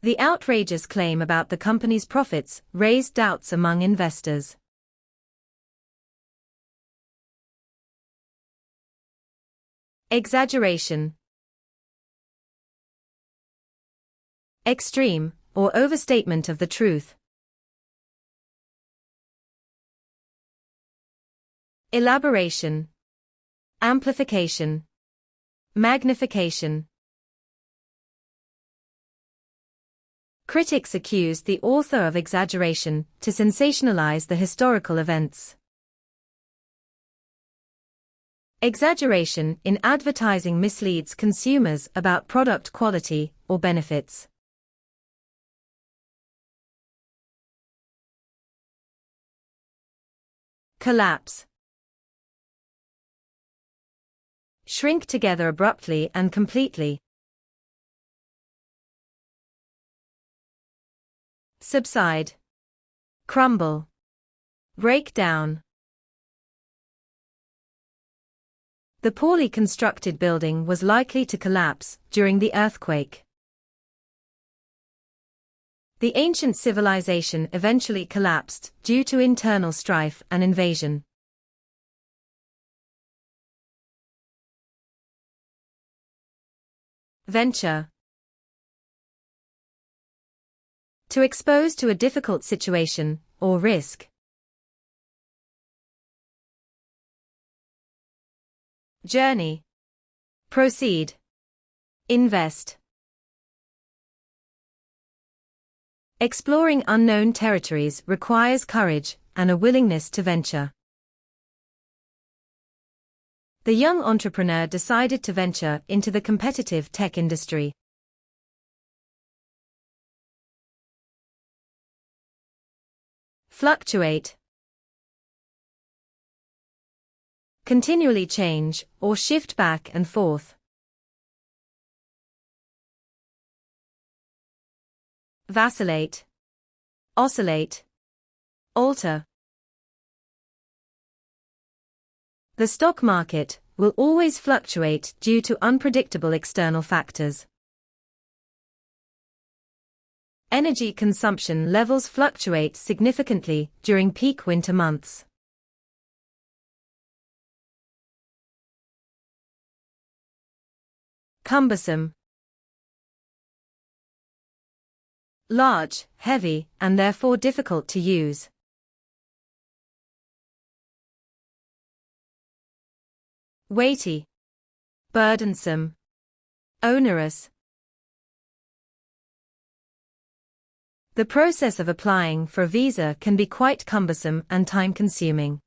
The outrageous claim about the company's profits raised doubts among investors. Exaggeration. Extreme, or overstatement of the truth. Elaboration. Amplification. Magnification. Critics accused the author of exaggeration to sensationalize the historical events. Exaggeration in advertising misleads consumers about product quality or benefits. Collapse. Shrink together abruptly and completely. Subside. Crumble. Break down. The poorly constructed building was likely to collapse during the earthquake. The ancient civilization eventually collapsed due to internal strife and invasion. Venture. To expose to a difficult situation or risk. Journey. Proceed. Invest. Exploring unknown territories requires courage and a willingness to venture. The young entrepreneur decided to venture into the competitive tech industry. Fluctuate. Continually change or shift back and forth. Vacillate. Oscillate. Alter. The stock market will always fluctuate due to unpredictable external factors. Energy consumption levels fluctuate significantly during peak winter months. Cumbersome. Large, heavy, and therefore difficult to use. Weighty. Burdensome. Onerous. The process of applying for a visa can be quite cumbersome and time-consuming.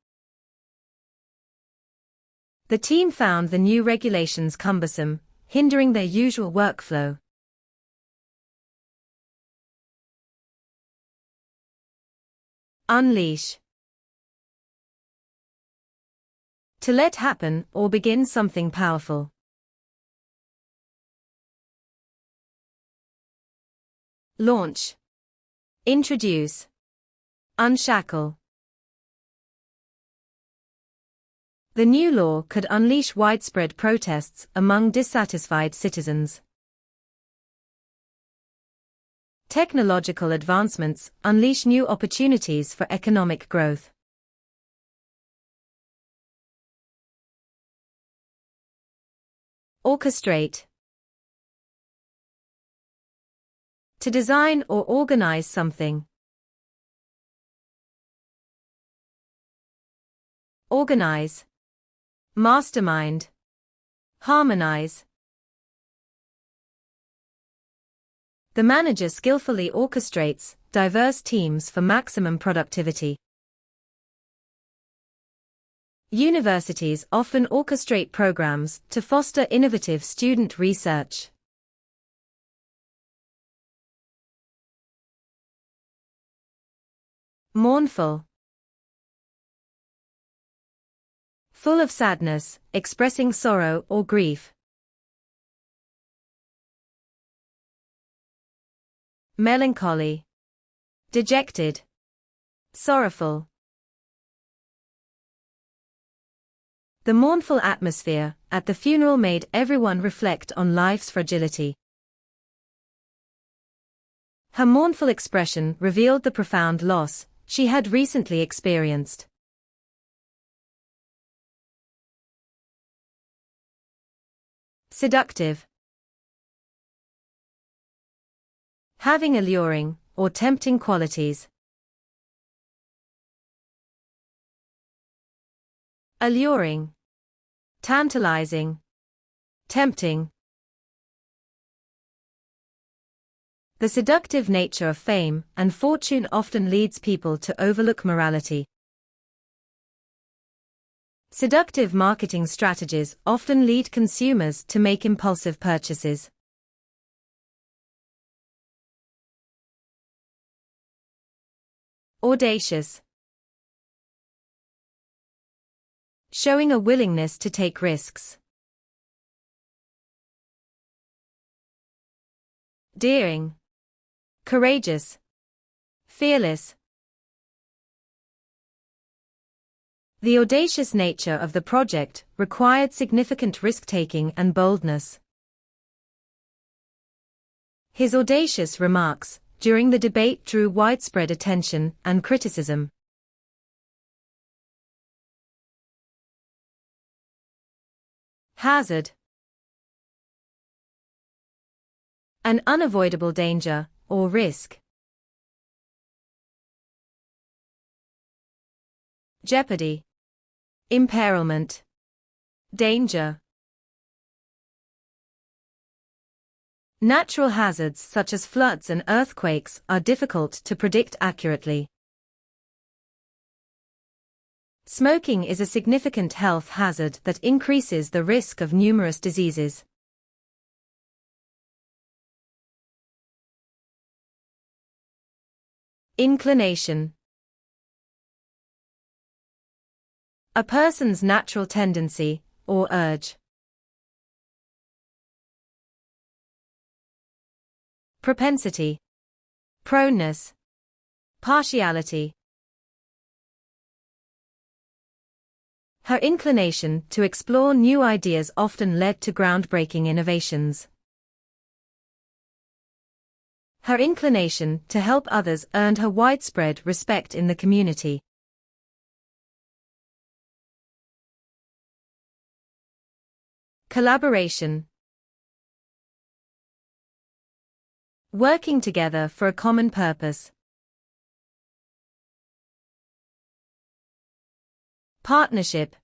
The team found the new regulations cumbersome, hindering their usual workflow. Unleash. To let happen or begin something powerful. Launch. Introduce. Unshackle. The new law could unleash widespread protests among dissatisfied citizens. Technological advancements unleash new opportunities for economic growth. Orchestrate. To design or organize something. Organize. Mastermind. Harmonize. The manager skillfully orchestrates diverse teams for maximum productivity. Universities often orchestrate programs to foster innovative student research. Mournful. Full of sadness, expressing sorrow or grief. Melancholy. Dejected. Sorrowful. The mournful atmosphere at the funeral made everyone reflect on life's fragility. Her mournful expression revealed the profound loss she had recently experienced. Seductive. Having alluring or tempting qualities. Alluring. Tantalizing. Tempting. The seductive nature of fame and fortune often leads people to overlook morality. Seductive marketing strategies often lead consumers to make impulsive purchases. Audacious. Showing a willingness to take risks. Daring. Courageous. Fearless. The audacious nature of the project required significant risk-taking and boldness. His audacious remarks during the debate drew widespread attention and criticism. Hazard. An unavoidable danger or risk. Jeopardy. Imperilment. Danger. Natural hazards such as floods and earthquakes are difficult to predict accurately. Smoking is a significant health hazard that increases the risk of numerous diseases. Inclination. A person's natural tendency, or urge. Propensity. Proneness. Partiality. Her inclination to explore new ideas often led to groundbreaking innovations. Her inclination to help others earned her widespread respect in the community. Collaboration. Working together for a common purpose. Partnership.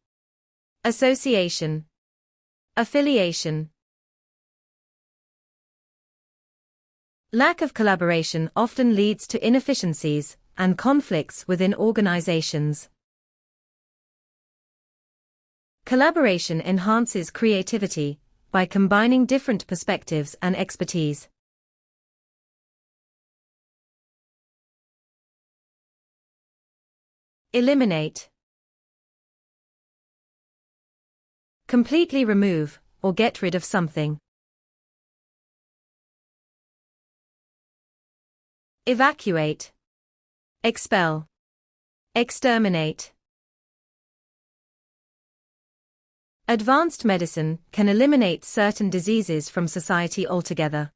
Association. Affiliation. Lack of collaboration often leads to inefficiencies and conflicts within organizations. Collaboration enhances creativity by combining different perspectives and expertise. Eliminate. Completely remove, or get rid of something. Evacuate. Expel. Exterminate. Advanced medicine can eliminate certain diseases from society altogether.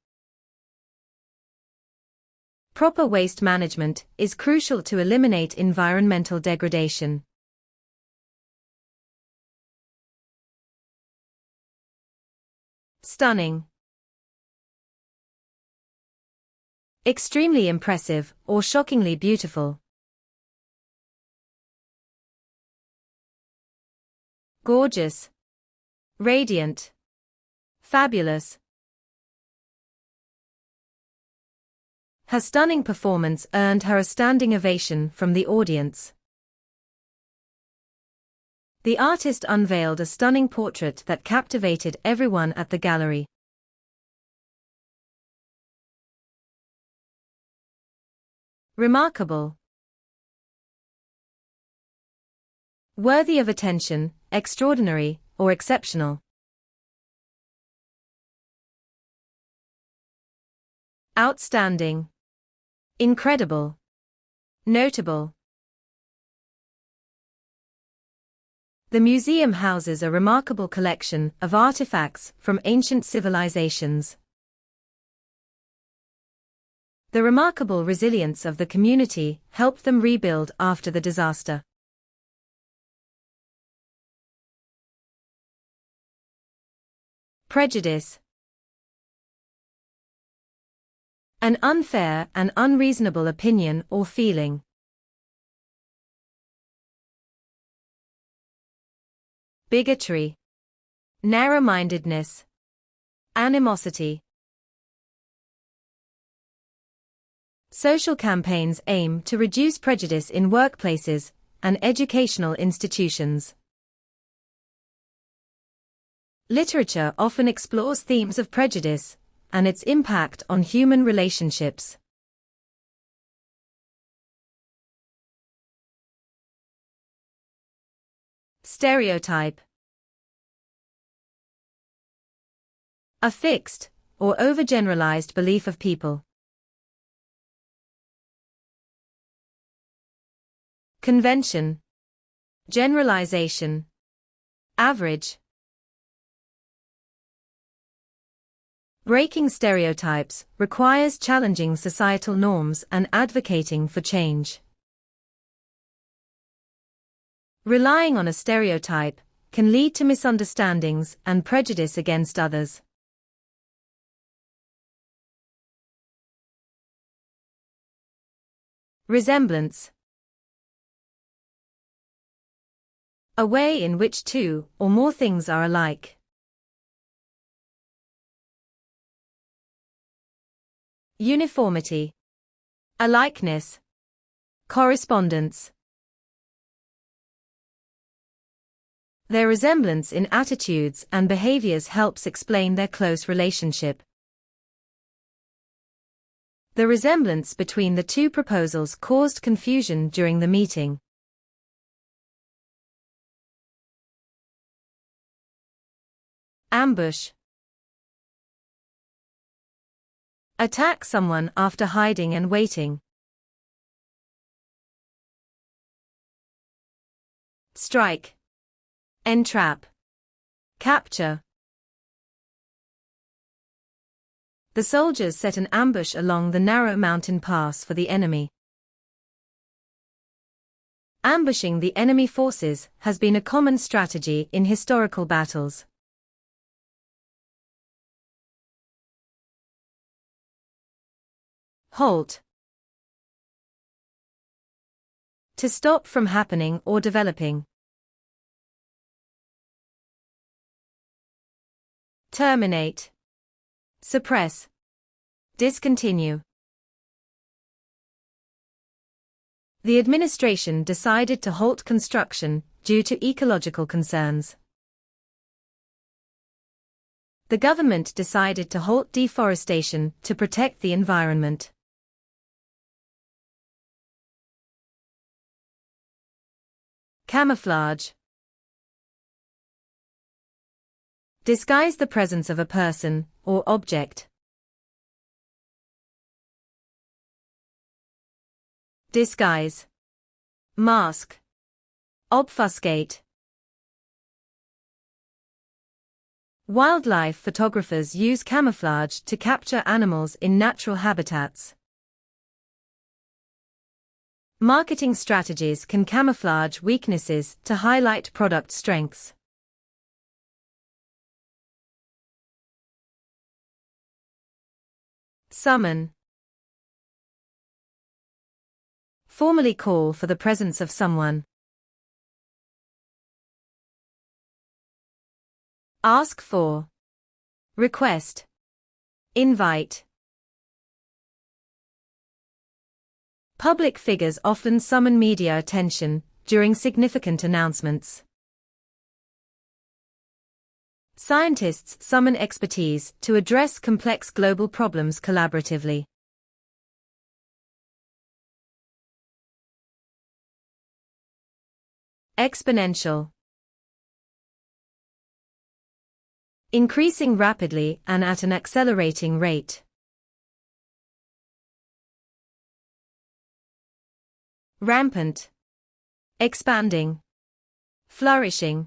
Proper waste management is crucial to eliminate environmental degradation. Stunning. Extremely impressive or shockingly beautiful. Gorgeous. Radiant. Fabulous. Her stunning performance earned her a standing ovation from the audience. The artist unveiled a stunning portrait that captivated everyone at the gallery. Remarkable. Worthy of attention, extraordinary, or exceptional. Outstanding. Incredible. Notable. The museum houses a remarkable collection of artifacts from ancient civilizations. The remarkable resilience of the community helped them rebuild after the disaster. Prejudice. An unfair and unreasonable opinion or feeling. Bigotry. Narrow-mindedness. Animosity. Social campaigns aim to reduce prejudice in workplaces and educational institutions. Literature often explores themes of prejudice and its impact on human relationships. Stereotype. A fixed or overgeneralized belief of people. Convention. Generalization. Average. Breaking stereotypes requires challenging societal norms and advocating for change. Relying on a stereotype can lead to misunderstandings and prejudice against others. Resemblance. A way in which two or more things are alike. Uniformity. A likeness. Correspondence. Their resemblance in attitudes and behaviors helps explain their close relationship. The resemblance between the two proposals caused confusion during the meeting. Ambush. Attack someone after hiding and waiting. Strike. Entrap. Capture. The soldiers set an ambush along the narrow mountain pass for the enemy. Ambushing the enemy forces has been a common strategy in historical battles. Halt. To stop from happening or developing. Terminate. Suppress. Discontinue. The administration decided to halt construction due to ecological concerns. The government decided to halt deforestation to protect the environment. Camouflage. Disguise the presence of a person or object. Disguise. Mask. Obfuscate. Wildlife photographers use camouflage to capture animals in natural habitats. Marketing strategies can camouflage weaknesses to highlight product strengths. Summon. Formally call for the presence of someone. Ask for. Request. Invite. Public figures often summon media attention during significant announcements. Scientists summon expertise to address complex global problems collaboratively. Exponential. Increasing rapidly and at an accelerating rate. Rampant. Expanding. Flourishing.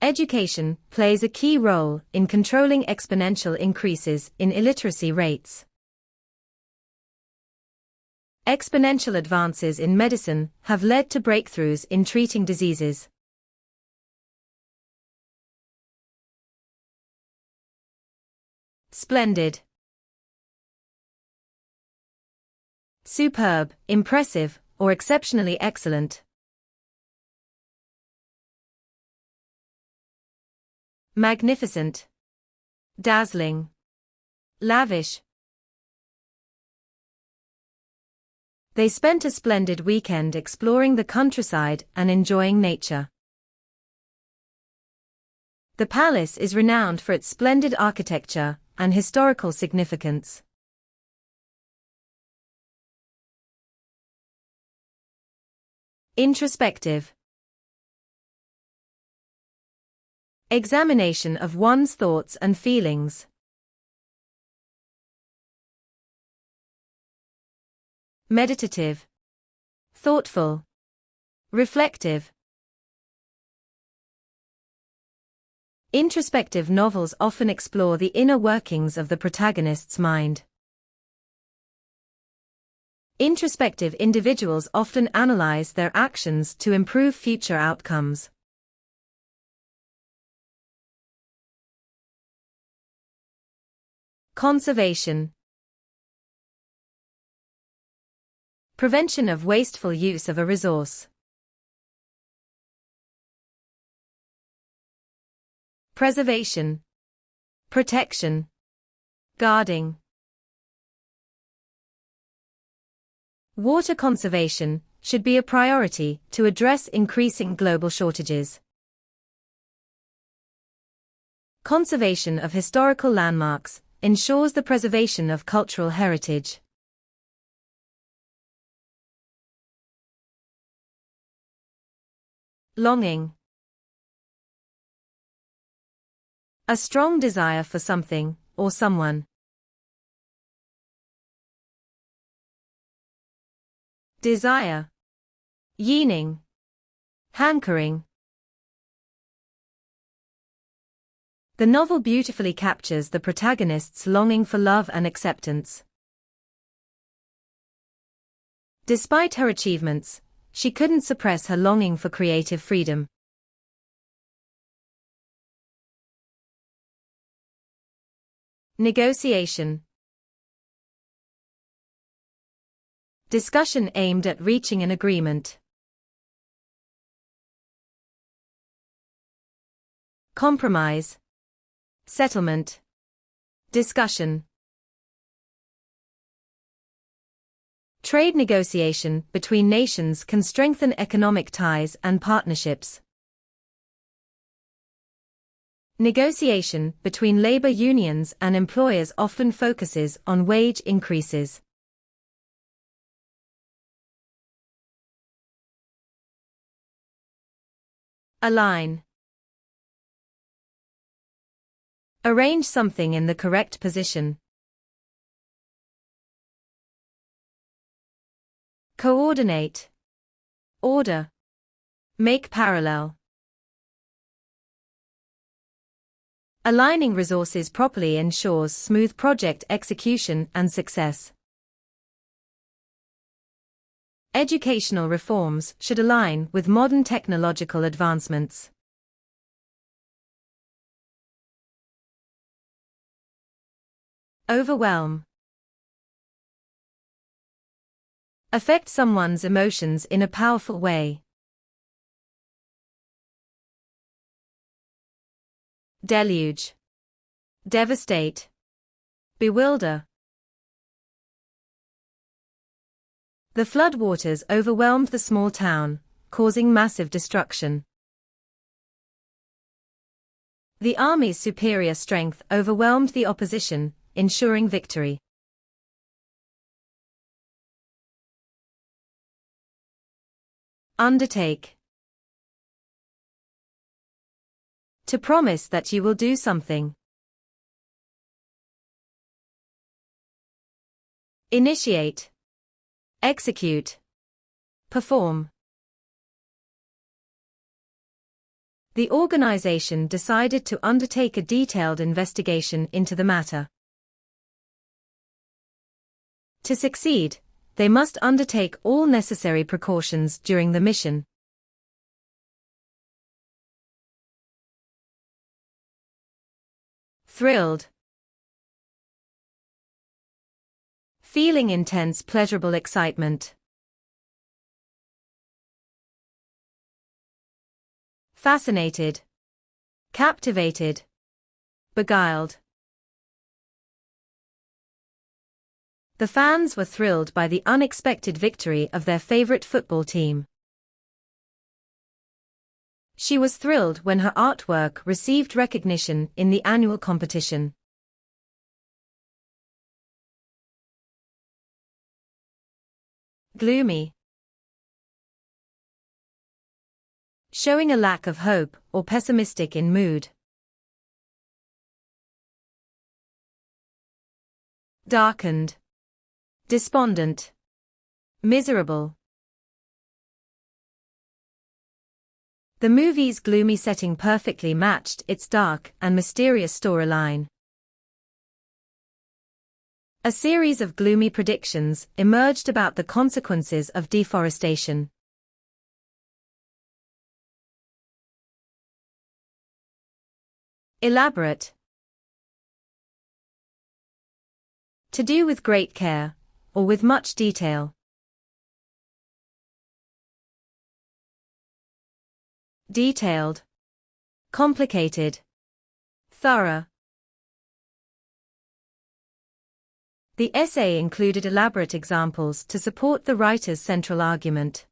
Education plays a key role in controlling exponential increases in illiteracy rates. Exponential advances in medicine have led to breakthroughs in treating diseases. Splendid. Superb, impressive, or exceptionally excellent. Magnificent. Dazzling. Lavish. They spent a splendid weekend exploring the countryside and enjoying nature. The palace is renowned for its splendid architecture and historical significance. Introspective. Examination of one's thoughts and feelings. Meditative. Thoughtful. Reflective. Introspective novels often explore the inner workings of the protagonist's mind. Introspective individuals often analyze their actions to improve future outcomes. Conservation. Prevention of wasteful use of a resource. Preservation. Protection. Guarding. Water conservation should be a priority to address increasing global shortages. Conservation of historical landmarks ensures the preservation of cultural heritage. Longing. A strong desire for something or someone. Desire. Yearning. Hankering. The novel beautifully captures the protagonist's longing for love and acceptance. Despite her achievements, she couldn't suppress her longing for creative freedom. Negotiation. Discussion aimed at reaching an agreement. Compromise. Settlement. Discussion. Trade negotiation between nations can strengthen economic ties and partnerships. Negotiation between labor unions and employers often focuses on wage increases. Align. Arrange something in the correct position. Coordinate. Order. Make parallel. Aligning resources properly ensures smooth project execution and success. Educational reforms should align with modern technological advancements. Overwhelm. Affect someone's emotions in a powerful way. Deluge. Devastate. Bewilder. The floodwaters overwhelmed the small town, causing massive destruction. The army's superior strength overwhelmed the opposition, ensuring victory. Undertake. To promise that you will do something. Initiate. Execute. Perform. The organization decided to undertake a detailed investigation into the matter. To succeed, they must undertake all necessary precautions during the mission. Thrilled. Feeling intense pleasurable excitement. Fascinated. Captivated. Beguiled. The fans were thrilled by the unexpected victory of their favorite football team. She was thrilled when her artwork received recognition in the annual competition. Gloomy. Showing a lack of hope or pessimistic in mood. Darkened. Despondent. Miserable. The movie's gloomy setting perfectly matched its dark and mysterious storyline. A series of gloomy predictions emerged about the consequences of deforestation. Elaborate. To do with great care, or with much detail. Detailed. Complicated. Thorough. The essay included elaborate examples to support the writer's central argument.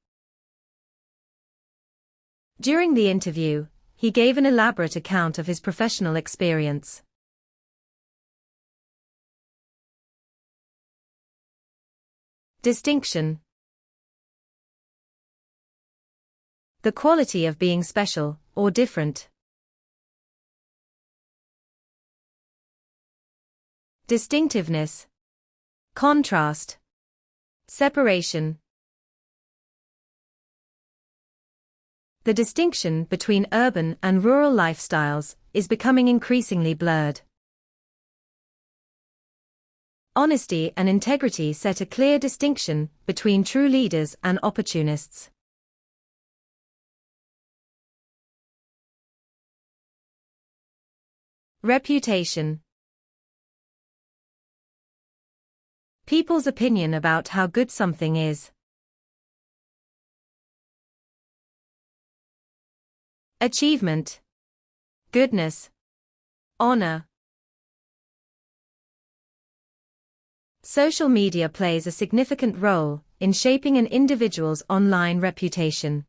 During the interview, he gave an elaborate account of his professional experience. Distinction. The quality of being special, or different. Distinctiveness. Contrast. Separation. The distinction between urban and rural lifestyles is becoming increasingly blurred. Honesty and integrity set a clear distinction between true leaders and opportunists. Reputation. People's opinion about how good something is. Achievement. Goodness. Honor. Social media plays a significant role in shaping an individual's online reputation.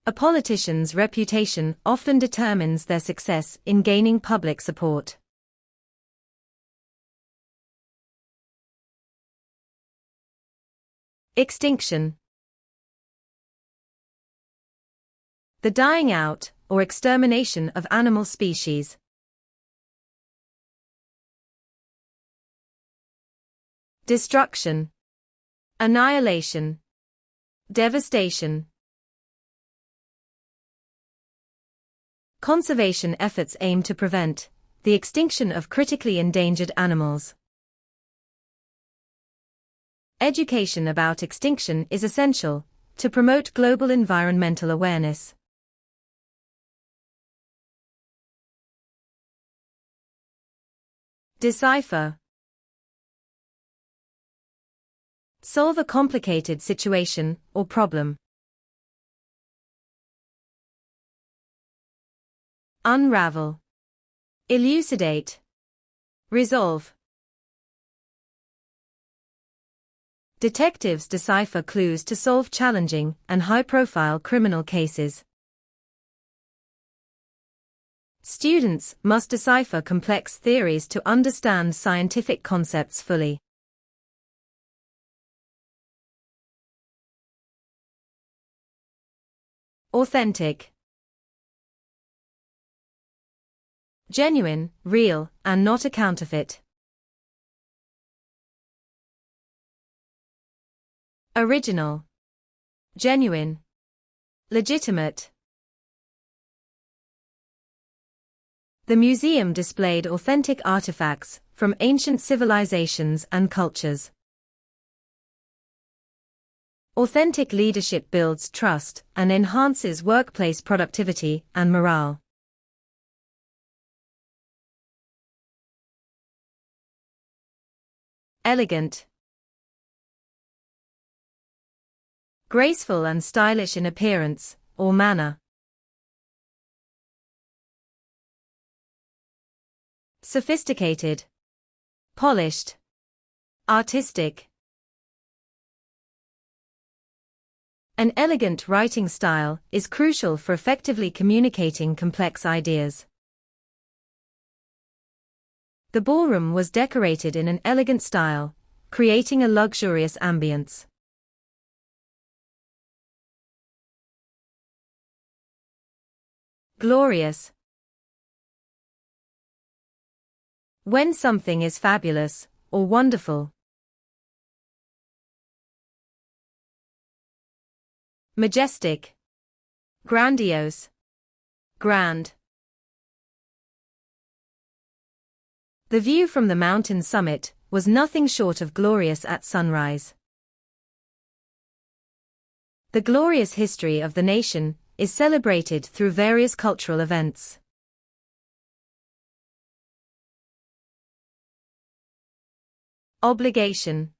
A politician's reputation often determines their success in gaining public support. Extinction. The dying out, or extermination of animal species. Destruction. Annihilation. Devastation. Conservation efforts aim to prevent the extinction of critically endangered animals. Education about extinction is essential to promote global environmental awareness. Decipher. Solve a complicated situation or problem. Unravel. Elucidate. Resolve. Detectives decipher clues to solve challenging and high-profile criminal cases. Students must decipher complex theories to understand scientific concepts fully. Authentic. Genuine, real, and not a counterfeit. Original. Genuine. Legitimate. The museum displayed authentic artifacts from ancient civilizations and cultures. Authentic leadership builds trust and enhances workplace productivity and morale. Elegant. Graceful and stylish in appearance or manner. Sophisticated. Polished. Artistic. An elegant writing style is crucial for effectively communicating complex ideas. The ballroom was decorated in an elegant style, creating a luxurious ambience. Glorious. When something is fabulous or wonderful. Majestic. Grandiose. Grand. The view from the mountain summit was nothing short of glorious at sunrise. The glorious history of the nation is celebrated through various cultural events. Obligation.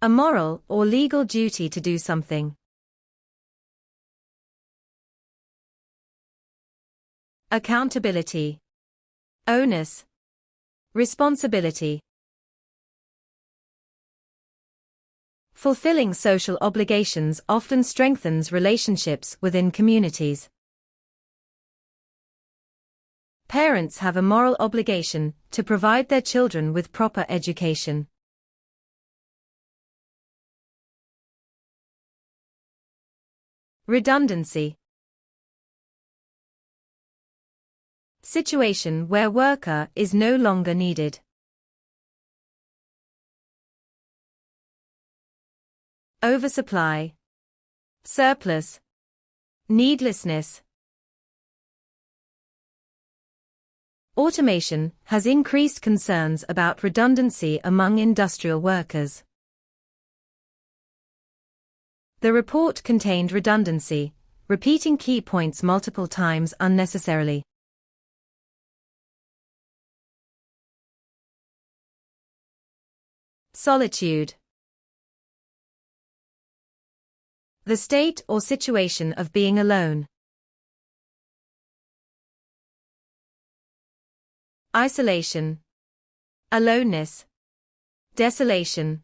A moral or legal duty to do something. Accountability. Onus. Responsibility. Fulfilling social obligations often strengthens relationships within communities. Parents have a moral obligation to provide their children with proper education. Redundancy. Situation where worker is no longer needed. Oversupply. Surplus. Needlessness. Automation has increased concerns about redundancy among industrial workers. The report contained redundancy, repeating key points multiple times unnecessarily. Solitude. The state or situation of being alone. Isolation. Aloneness. Desolation.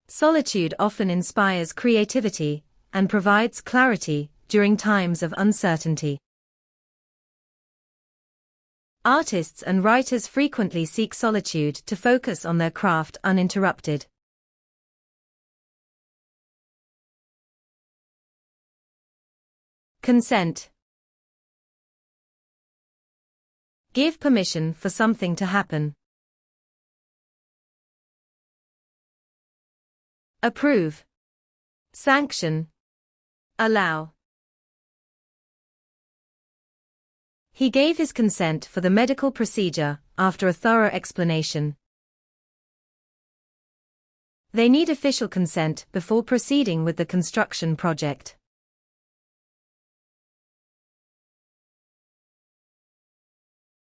Solitude often inspires creativity and provides clarity during times of uncertainty. Artists and writers frequently seek solitude to focus on their craft uninterrupted. Consent. Give permission for something to happen. Approve. Sanction. Allow. He gave his consent for the medical procedure after a thorough explanation. They need official consent before proceeding with the construction project.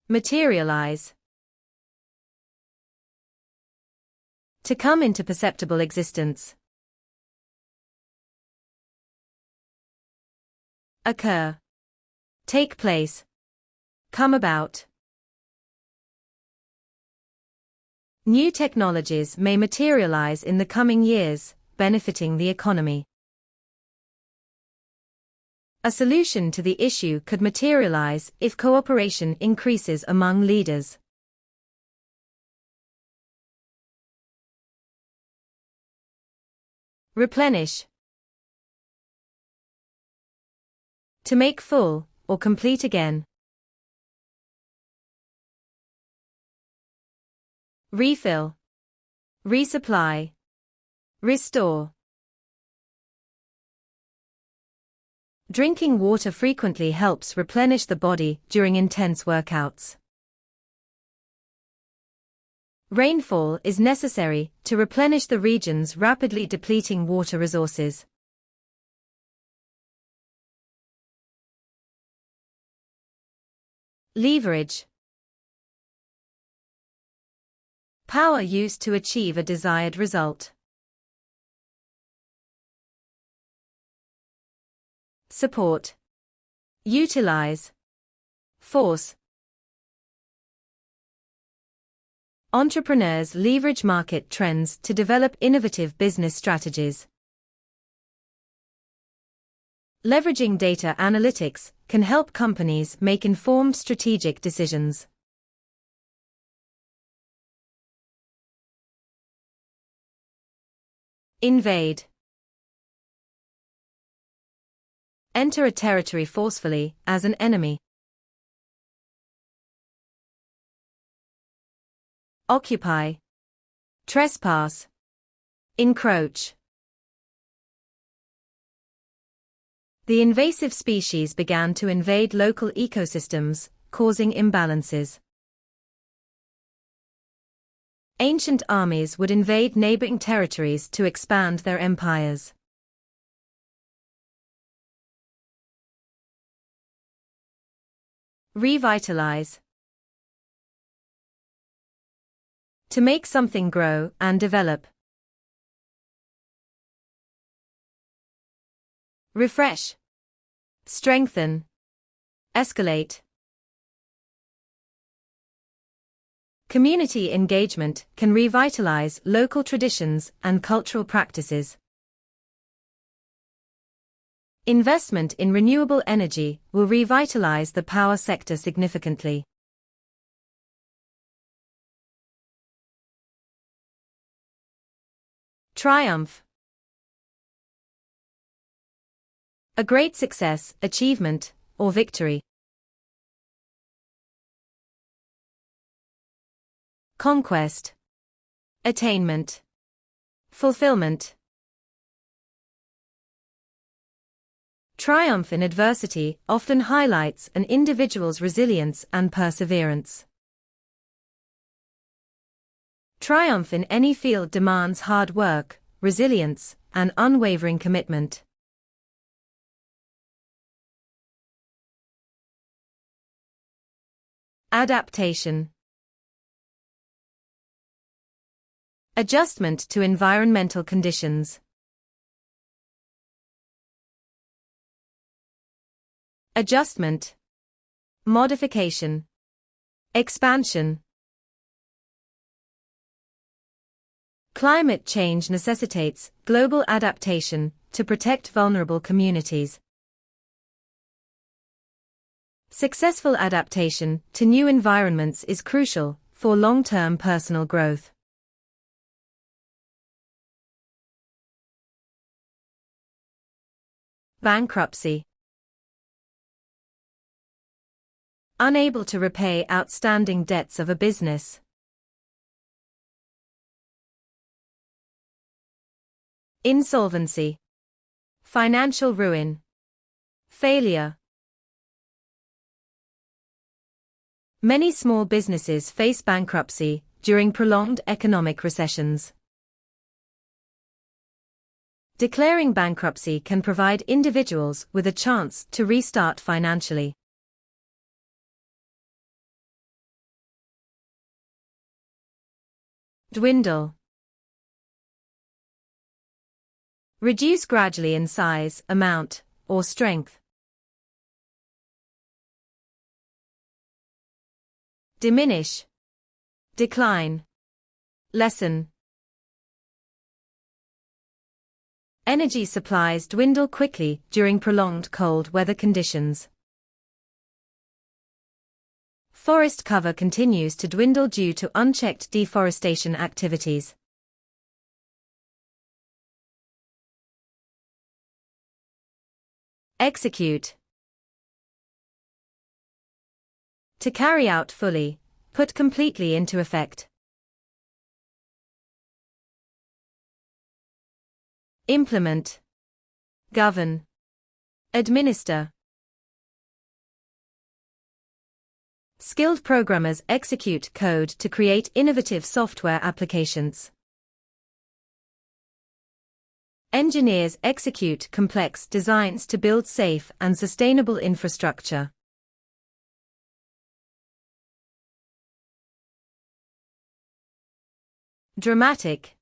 Materialize. To come into perceptible existence. Occur. Take place. Come about. New technologies may materialize in the coming years, benefiting the economy. A solution to the issue could materialize if cooperation increases among leaders. Replenish. To make full, or complete again. Refill. Resupply. Restore. Drinking water frequently helps replenish the body during intense workouts. Rainfall is necessary to replenish the region's rapidly depleting water resources. Leverage. Power used to achieve a desired result. Support. Utilize. Force. Entrepreneurs leverage market trends to develop innovative business strategies. Leveraging data analytics can help companies make informed strategic decisions. Invade. Enter a territory forcefully, as an enemy. Occupy. Trespass. Encroach. The invasive species began to invade local ecosystems, causing imbalances. Ancient armies would invade neighboring territories to expand their empires. Revitalize. To make something grow and develop. Refresh. Strengthen. Escalate. Community engagement can revitalize local traditions and cultural practices. Investment in renewable energy will revitalize the power sector significantly. Triumph. A great success, achievement, or victory. Conquest. Attainment. Fulfillment. Triumph in adversity often highlights an individual's resilience and perseverance. Triumph in any field demands hard work, resilience, and unwavering commitment. Adaptation. Adjustment to environmental conditions. Adjustment. Modification. Expansion. Climate change necessitates global adaptation to protect vulnerable communities. Successful adaptation to new environments is crucial for long-term personal growth. Bankruptcy. Unable to repay outstanding debts of a business. Insolvency. Financial ruin. Failure. Many small businesses face bankruptcy during prolonged economic recessions. Declaring bankruptcy can provide individuals with a chance to restart financially. Dwindle. Reduce gradually in size, amount, or strength. Diminish. Decline. Lessen. Energy supplies dwindle quickly during prolonged cold weather conditions. Forest cover continues to dwindle due to unchecked deforestation activities. Execute. To carry out fully, put completely into effect. Implement. Govern. Administer. Skilled programmers execute code to create innovative software applications. Engineers execute complex designs to build safe and sustainable infrastructure. Dramatic.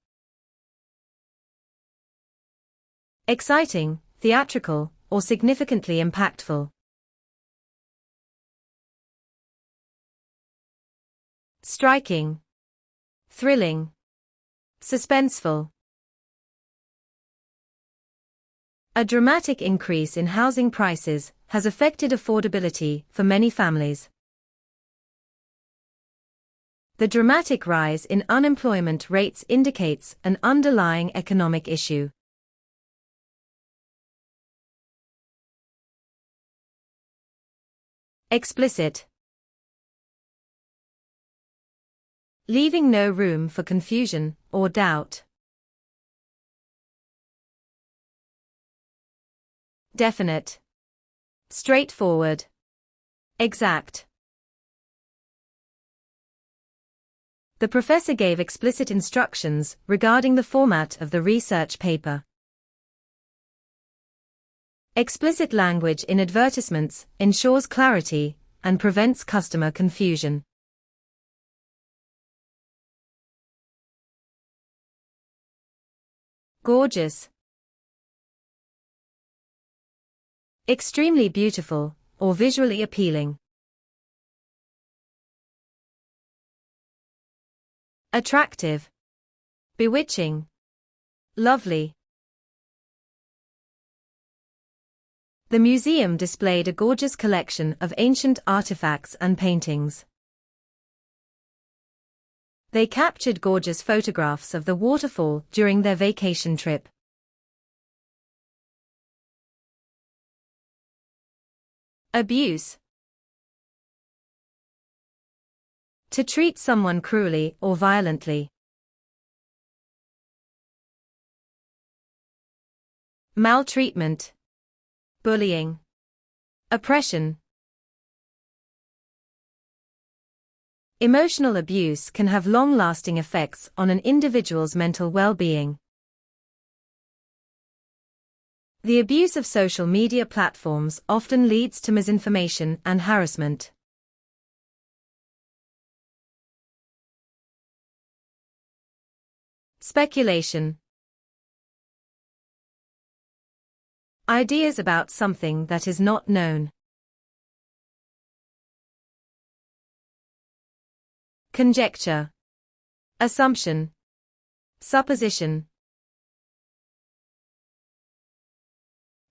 Exciting, theatrical, or significantly impactful. Striking. Thrilling. Suspenseful. A dramatic increase in housing prices has affected affordability for many families. The dramatic rise in unemployment rates indicates an underlying economic issue. Explicit. Leaving no room for confusion or doubt. Definite. Straightforward. Exact. The professor gave explicit instructions regarding the format of the research paper. Explicit language in advertisements ensures clarity and prevents customer confusion. Gorgeous. Extremely beautiful, or visually appealing. Attractive. Bewitching. Lovely. The museum displayed a gorgeous collection of ancient artifacts and paintings. They captured gorgeous photographs of the waterfall during their vacation trip. Abuse. To treat someone cruelly or violently. Maltreatment. Bullying. Oppression. Emotional abuse can have long-lasting effects on an individual's mental well-being. The abuse of social media platforms often leads to misinformation and harassment. Speculation. Ideas about something that is not known. Conjecture. Assumption. Supposition.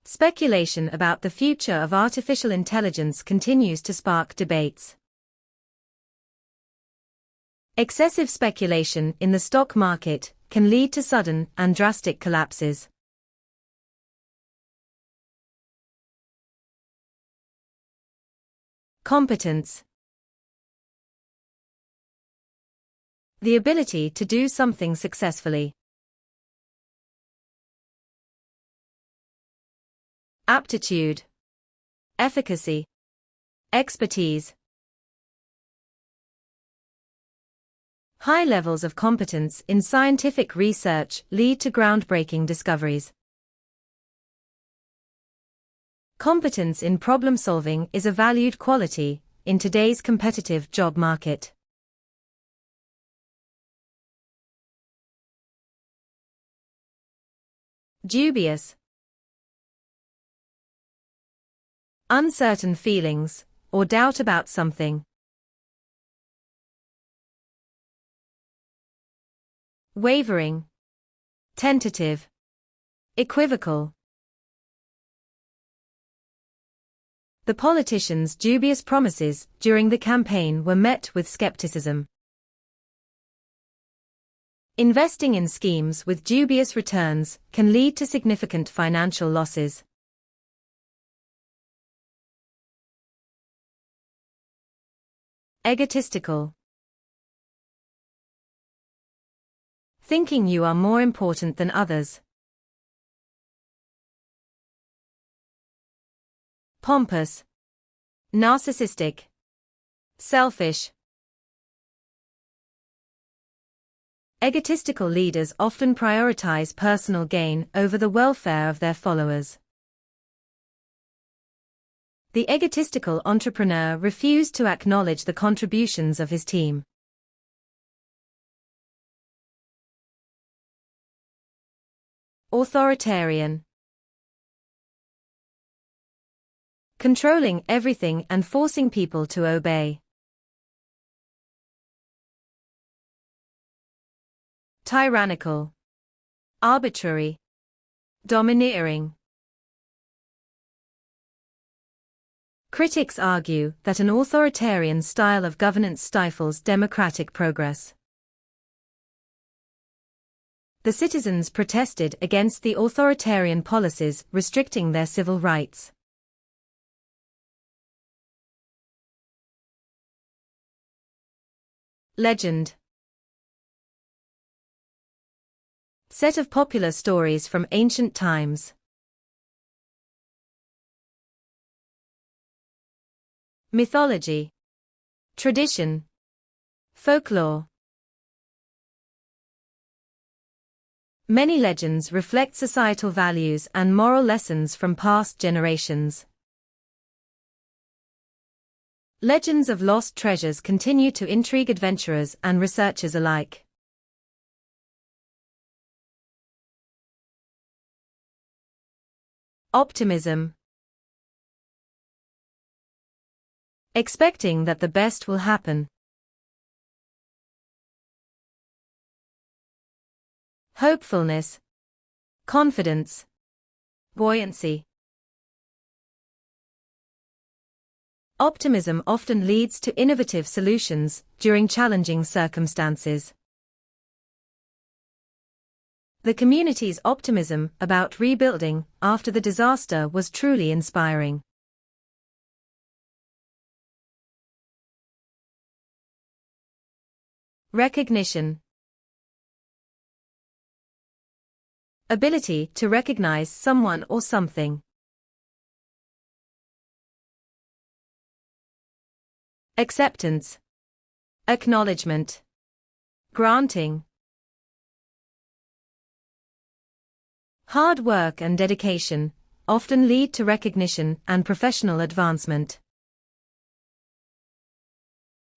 Speculation about the future of artificial intelligence continues to spark debates. Excessive speculation in the stock market can lead to sudden and drastic collapses. Competence. The ability to do something successfully. Aptitude. Efficacy. Expertise. High levels of competence in scientific research lead to groundbreaking discoveries. Competence in problem solving is a valued quality in today's competitive job market. Dubious. Uncertain feelings or doubt about something. Wavering. Tentative. Equivocal. The politicians' dubious promises during the campaign were met with skepticism. Investing in schemes with dubious returns can lead to significant financial losses. Egotistical. Thinking you are more important than others. Pompous. Narcissistic. Selfish. Egotistical leaders often prioritize personal gain over the welfare of their followers. The egotistical entrepreneur refused to acknowledge the contributions of his team. Authoritarian. Controlling everything and forcing people to obey. Tyrannical. Arbitrary. Domineering. Critics argue that an authoritarian style of governance stifles democratic progress. The citizens protested against the authoritarian policies restricting their civil rights. Legend. Set of popular stories from ancient times. Mythology. Tradition. Folklore. Many legends reflect societal values and moral lessons from past generations. Legends of lost treasures continue to intrigue adventurers and researchers alike. Optimism. Expecting that the best will happen. Hopefulness. Confidence. Buoyancy. Optimism often leads to innovative solutions during challenging circumstances. The community's optimism about rebuilding after the disaster was truly inspiring. Recognition. Ability to recognize someone or something. Acceptance. Acknowledgement. Granting. Hard work and dedication often lead to recognition and professional advancement.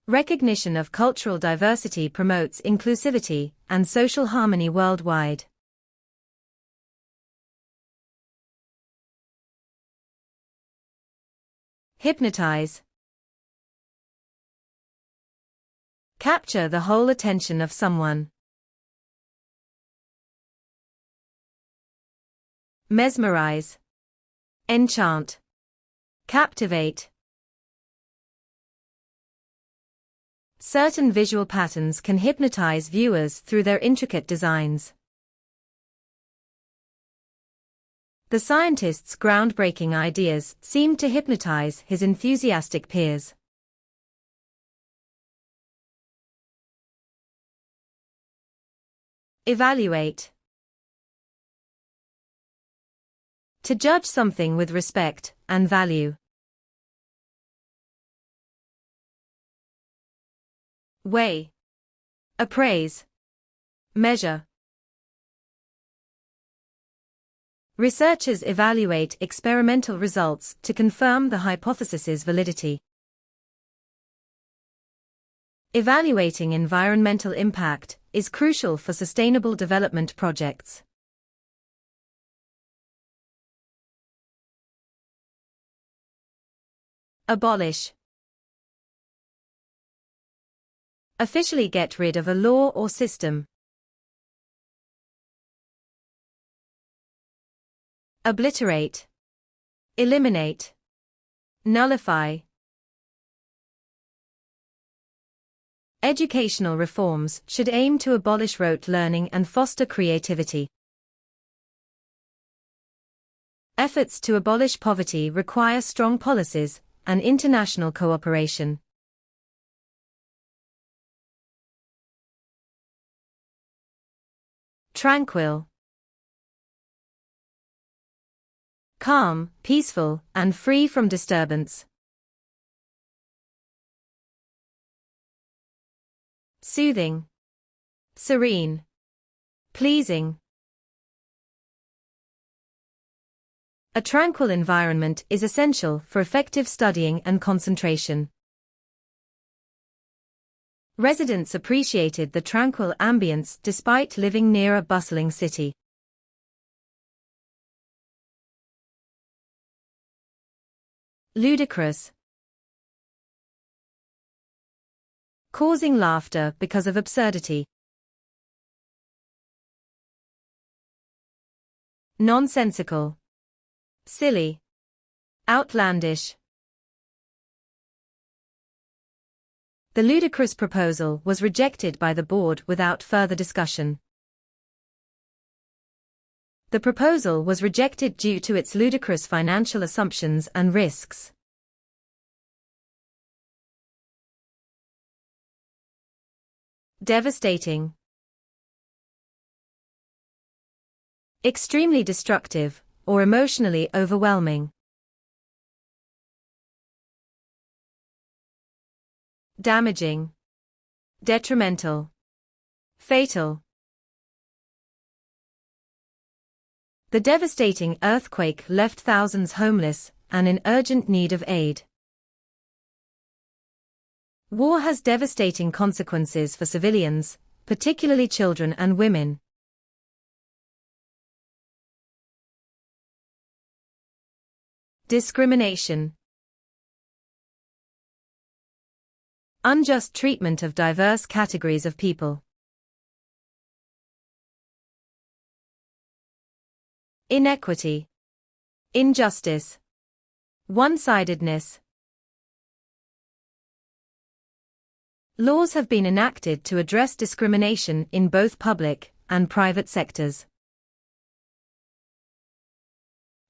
Recognition of cultural diversity promotes inclusivity and social harmony worldwide. Hypnotize. Capture the whole attention of someone. Mesmerize. Enchant. Captivate. Certain visual patterns can hypnotize viewers through their intricate designs. The scientist's groundbreaking ideas seemed to hypnotize his enthusiastic peers. Evaluate. To judge something with respect and value. Weigh. Appraise. Measure. Researchers evaluate experimental results to confirm the hypothesis's validity. Evaluating environmental impact is crucial for sustainable development projects. Abolish. Officially get rid of a law or system. Obliterate. Eliminate. Nullify. Educational reforms should aim to abolish rote learning and foster creativity. Efforts to abolish poverty require strong policies and international cooperation. Tranquil. Calm, peaceful, and free from disturbance. Soothing. Serene. Pleasing. A tranquil environment is essential for effective studying and concentration. Residents appreciated the tranquil ambience despite living near a bustling city. Ludicrous. Causing laughter because of absurdity. Nonsensical. Silly. Outlandish. The ludicrous proposal was rejected by the board without further discussion. The proposal was rejected due to its ludicrous financial assumptions and risks. Devastating. Extremely destructive, or emotionally overwhelming. Damaging. Detrimental. Fatal. The devastating earthquake left thousands homeless and in urgent need of aid. War has devastating consequences for civilians, particularly children and women. Discrimination. Unjust treatment of diverse categories of people. Inequity. Injustice. One-sidedness. Laws have been enacted to address discrimination in both public and private sectors.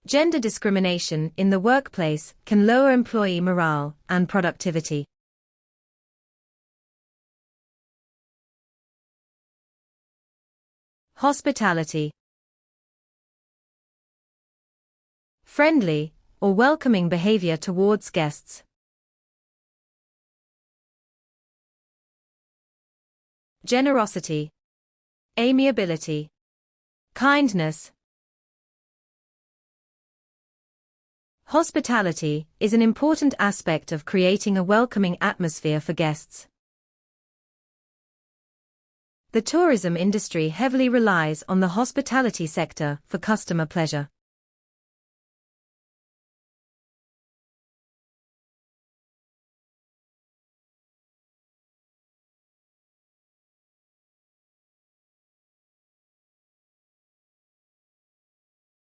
Gender discrimination in the workplace can lower employee morale and productivity. Hospitality. Friendly or welcoming behavior towards guests. Generosity. Amiability. Kindness. Hospitality is an important aspect of creating a welcoming atmosphere for guests. The tourism industry heavily relies on the hospitality sector for customer pleasure.